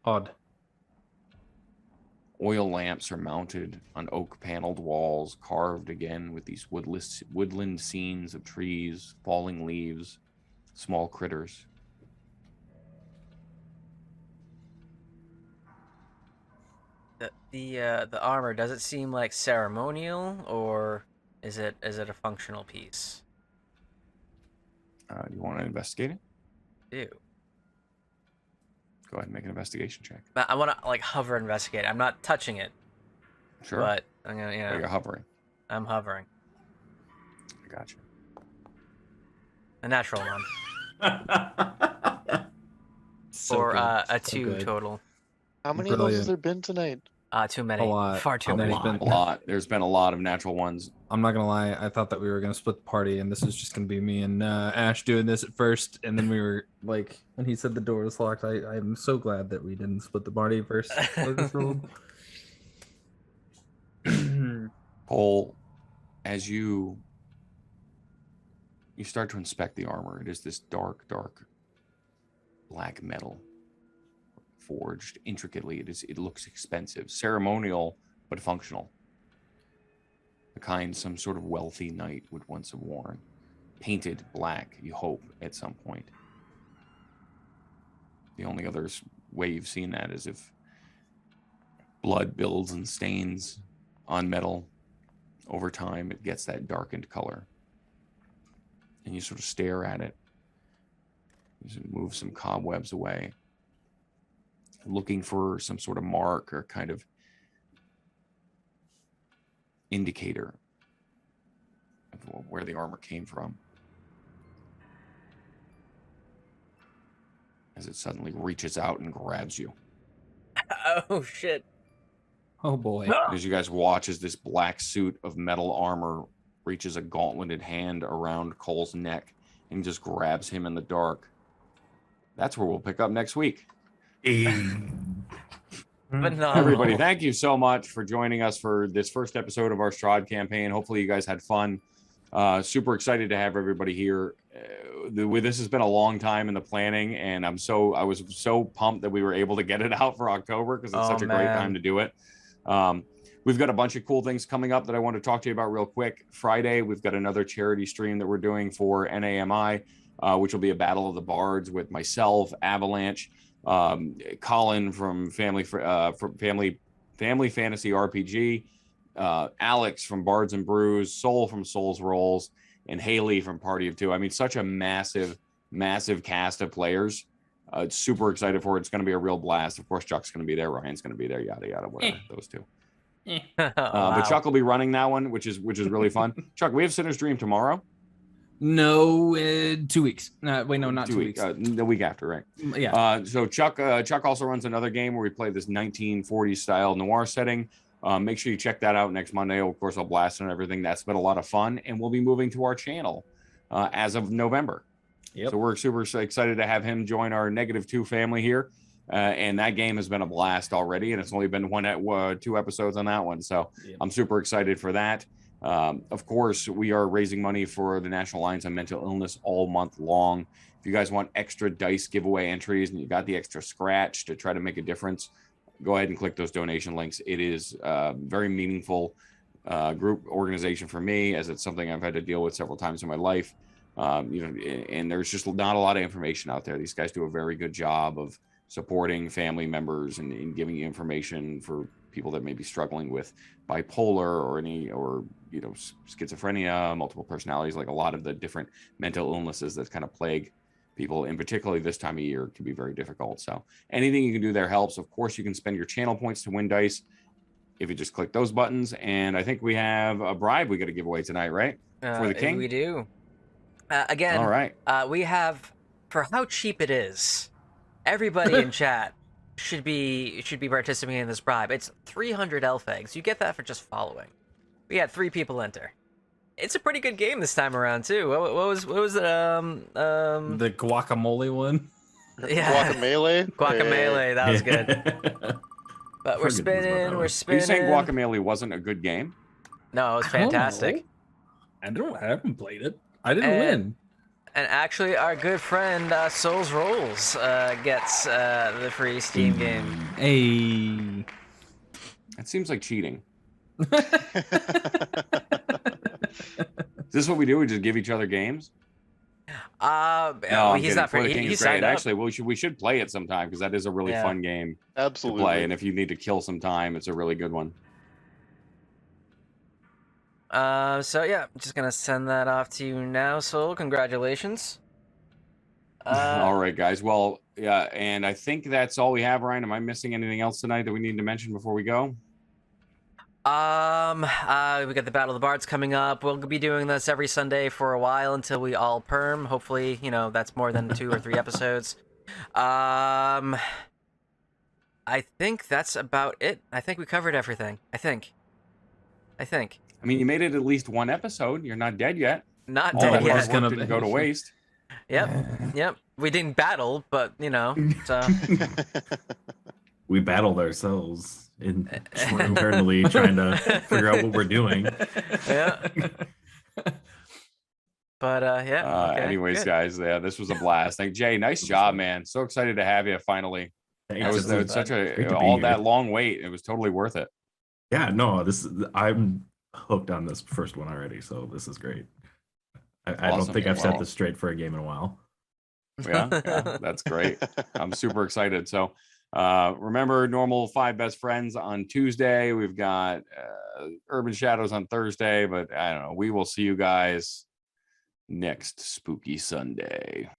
odd. Oil lamps are mounted on oak-paneled walls, carved again with these woodland scenes of trees, falling leaves, small critters. The armor, does it seem like ceremonial, or is it a functional piece? You want to investigate it? Ew. Go ahead and make an investigation check. I want to like hover investigate. I'm not touching it, Sure. but I'm gonna, Oh, you're hovering. I'm hovering. I got you. A natural one. So Or good, a so 2 good. total. How many of those has Brilliant. there been tonight? Too many. A lot. Far too And many. there's been- A lot. There's been a lot of natural ones. I'm not gonna lie. I thought that we were gonna split the party, and this was just gonna be me and Ash doing this at first, and then we were like, when he said the door was locked, I'm so glad that we didn't split the party first. Cole, as you start to inspect the armor, it is this dark black metal, forged intricately. It looks expensive, ceremonial but functional. The kind some sort of wealthy knight would once have worn. Painted black, you hope, at some point. The only other way you've seen that is if blood builds and stains on metal. Over time, it gets that darkened color. And you sort of stare at it. You sort of move some cobwebs away, looking for some sort of mark or kind of indicator of where the armor came from. As it suddenly reaches out and grabs you. Oh shit. Oh boy. As you guys watch as this black suit of metal armor reaches a gauntleted hand around Cole's neck and just grabs him in the dark. That's where we'll pick up next week. Phenomenal. Everybody, thank you so much for joining us for this first episode of our Strahd campaign. Hopefully you guys had fun. Super excited to have everybody here. This has been a long time in the planning, and I was so pumped that we were able to get it out for October because it's such a great time to do it. We've got a bunch of cool things coming up that I want to talk to you about real quick. Friday, we've got another charity stream that we're doing for NAMI, which will be a Battle of the Bards with myself, Avalanche, Colin from Family Fantasy RPG, Alex from Bards and Brews, Soul from Souls Rolls, and Haley from Party of Two. I mean, such a massive cast of players. Super excited for it. It's going to be a real blast. Of course, Chuck's going to be there. Ryan's going to be there. Yada yada. Whatever. Those two. Wow. But Chuck will be running that one, which is really fun. Chuck, we have Sinner's Dream tomorrow. No, 2 weeks. Wait, no, not 2 weeks. The week after, right? Yeah. So Chuck also runs another game where we play this 1940s style noir setting. Make sure you check that out next Monday. Of course, I'll blast and everything. That's been a lot of fun, and we'll be moving to our channel as of November. Yep. So we're super excited to have him join our -2 family here. And that game has been a blast already, and it's only been 2 episodes on that one. So Yep. I'm super excited for that. Of course, we are raising money for the National Alliance on Mental Illness all month long. If you guys want extra dice giveaway entries and you got the extra scratch to try to make a difference, go ahead and click those donation links. It is a very meaningful group organization for me, as it's something I've had to deal with several times in my life. And there's just not a lot of information out there. These guys do a very good job of supporting family members and giving you information for people that may be struggling with bipolar or schizophrenia, multiple personalities, like a lot of the different mental illnesses that kind of plague people, and particularly this time of year, can be very difficult. So anything you can do there helps. Of course, you can spend your channel points to win dice if you just click those buttons. And I think we have a bribe we got to give away tonight, right? For the king? We do. Again, all right. We have, for how cheap it is, everybody in chat should be participating in this bribe. It's 300 elf eggs. You get that for just following. We had 3 people enter. It's a pretty good game this time around too. What was it? The guacamole one. Yeah, Guacamole. That was good. But we're spinning. Are you saying Guacamole wasn't a good game? No, it was fantastic. I haven't played it. I didn't win. And actually, our good friend Souls Rolls gets the free Steam game. Hey. That seems like cheating. Is this what we do? We just give each other games? No, he's not free. He's signed up. Actually, we should play it sometime because that is a really fun game. Absolutely. To play. And if you need to kill some time, it's a really good one. So yeah, I'm just gonna send that off to you now, Soul. Congratulations. All right, guys. Well, yeah, and I think that's all we have, Ryan. Am I missing anything else tonight that we need to mention before we go? We got the Battle of the Bards coming up. We'll be doing this every Sunday for a while until we all perm. Hopefully, that's more than 2 or 3 episodes. I think that's about it. I think we covered everything. I think. I mean, you made it at least 1 episode. You're not dead yet. Not all dead that yet. hard work didn't go to waste. Yep. We didn't battle, but so. We battled ourselves internally trying to figure out what we're doing. Yeah. But okay, anyways, good. Guys, this was a blast. Jay, nice job, man. So excited to have you finally. It was such all that long wait. It was totally worth it. Yeah, no, I'm hooked on this first one already, so this is great. I don't think I've set this straight for a game in a while. Yeah, that's great. I'm super excited. So remember, normal 5 best friends on Tuesday. We've got Urban Shadows on Thursday, but I don't know. We will see you guys next Spooky Sunday.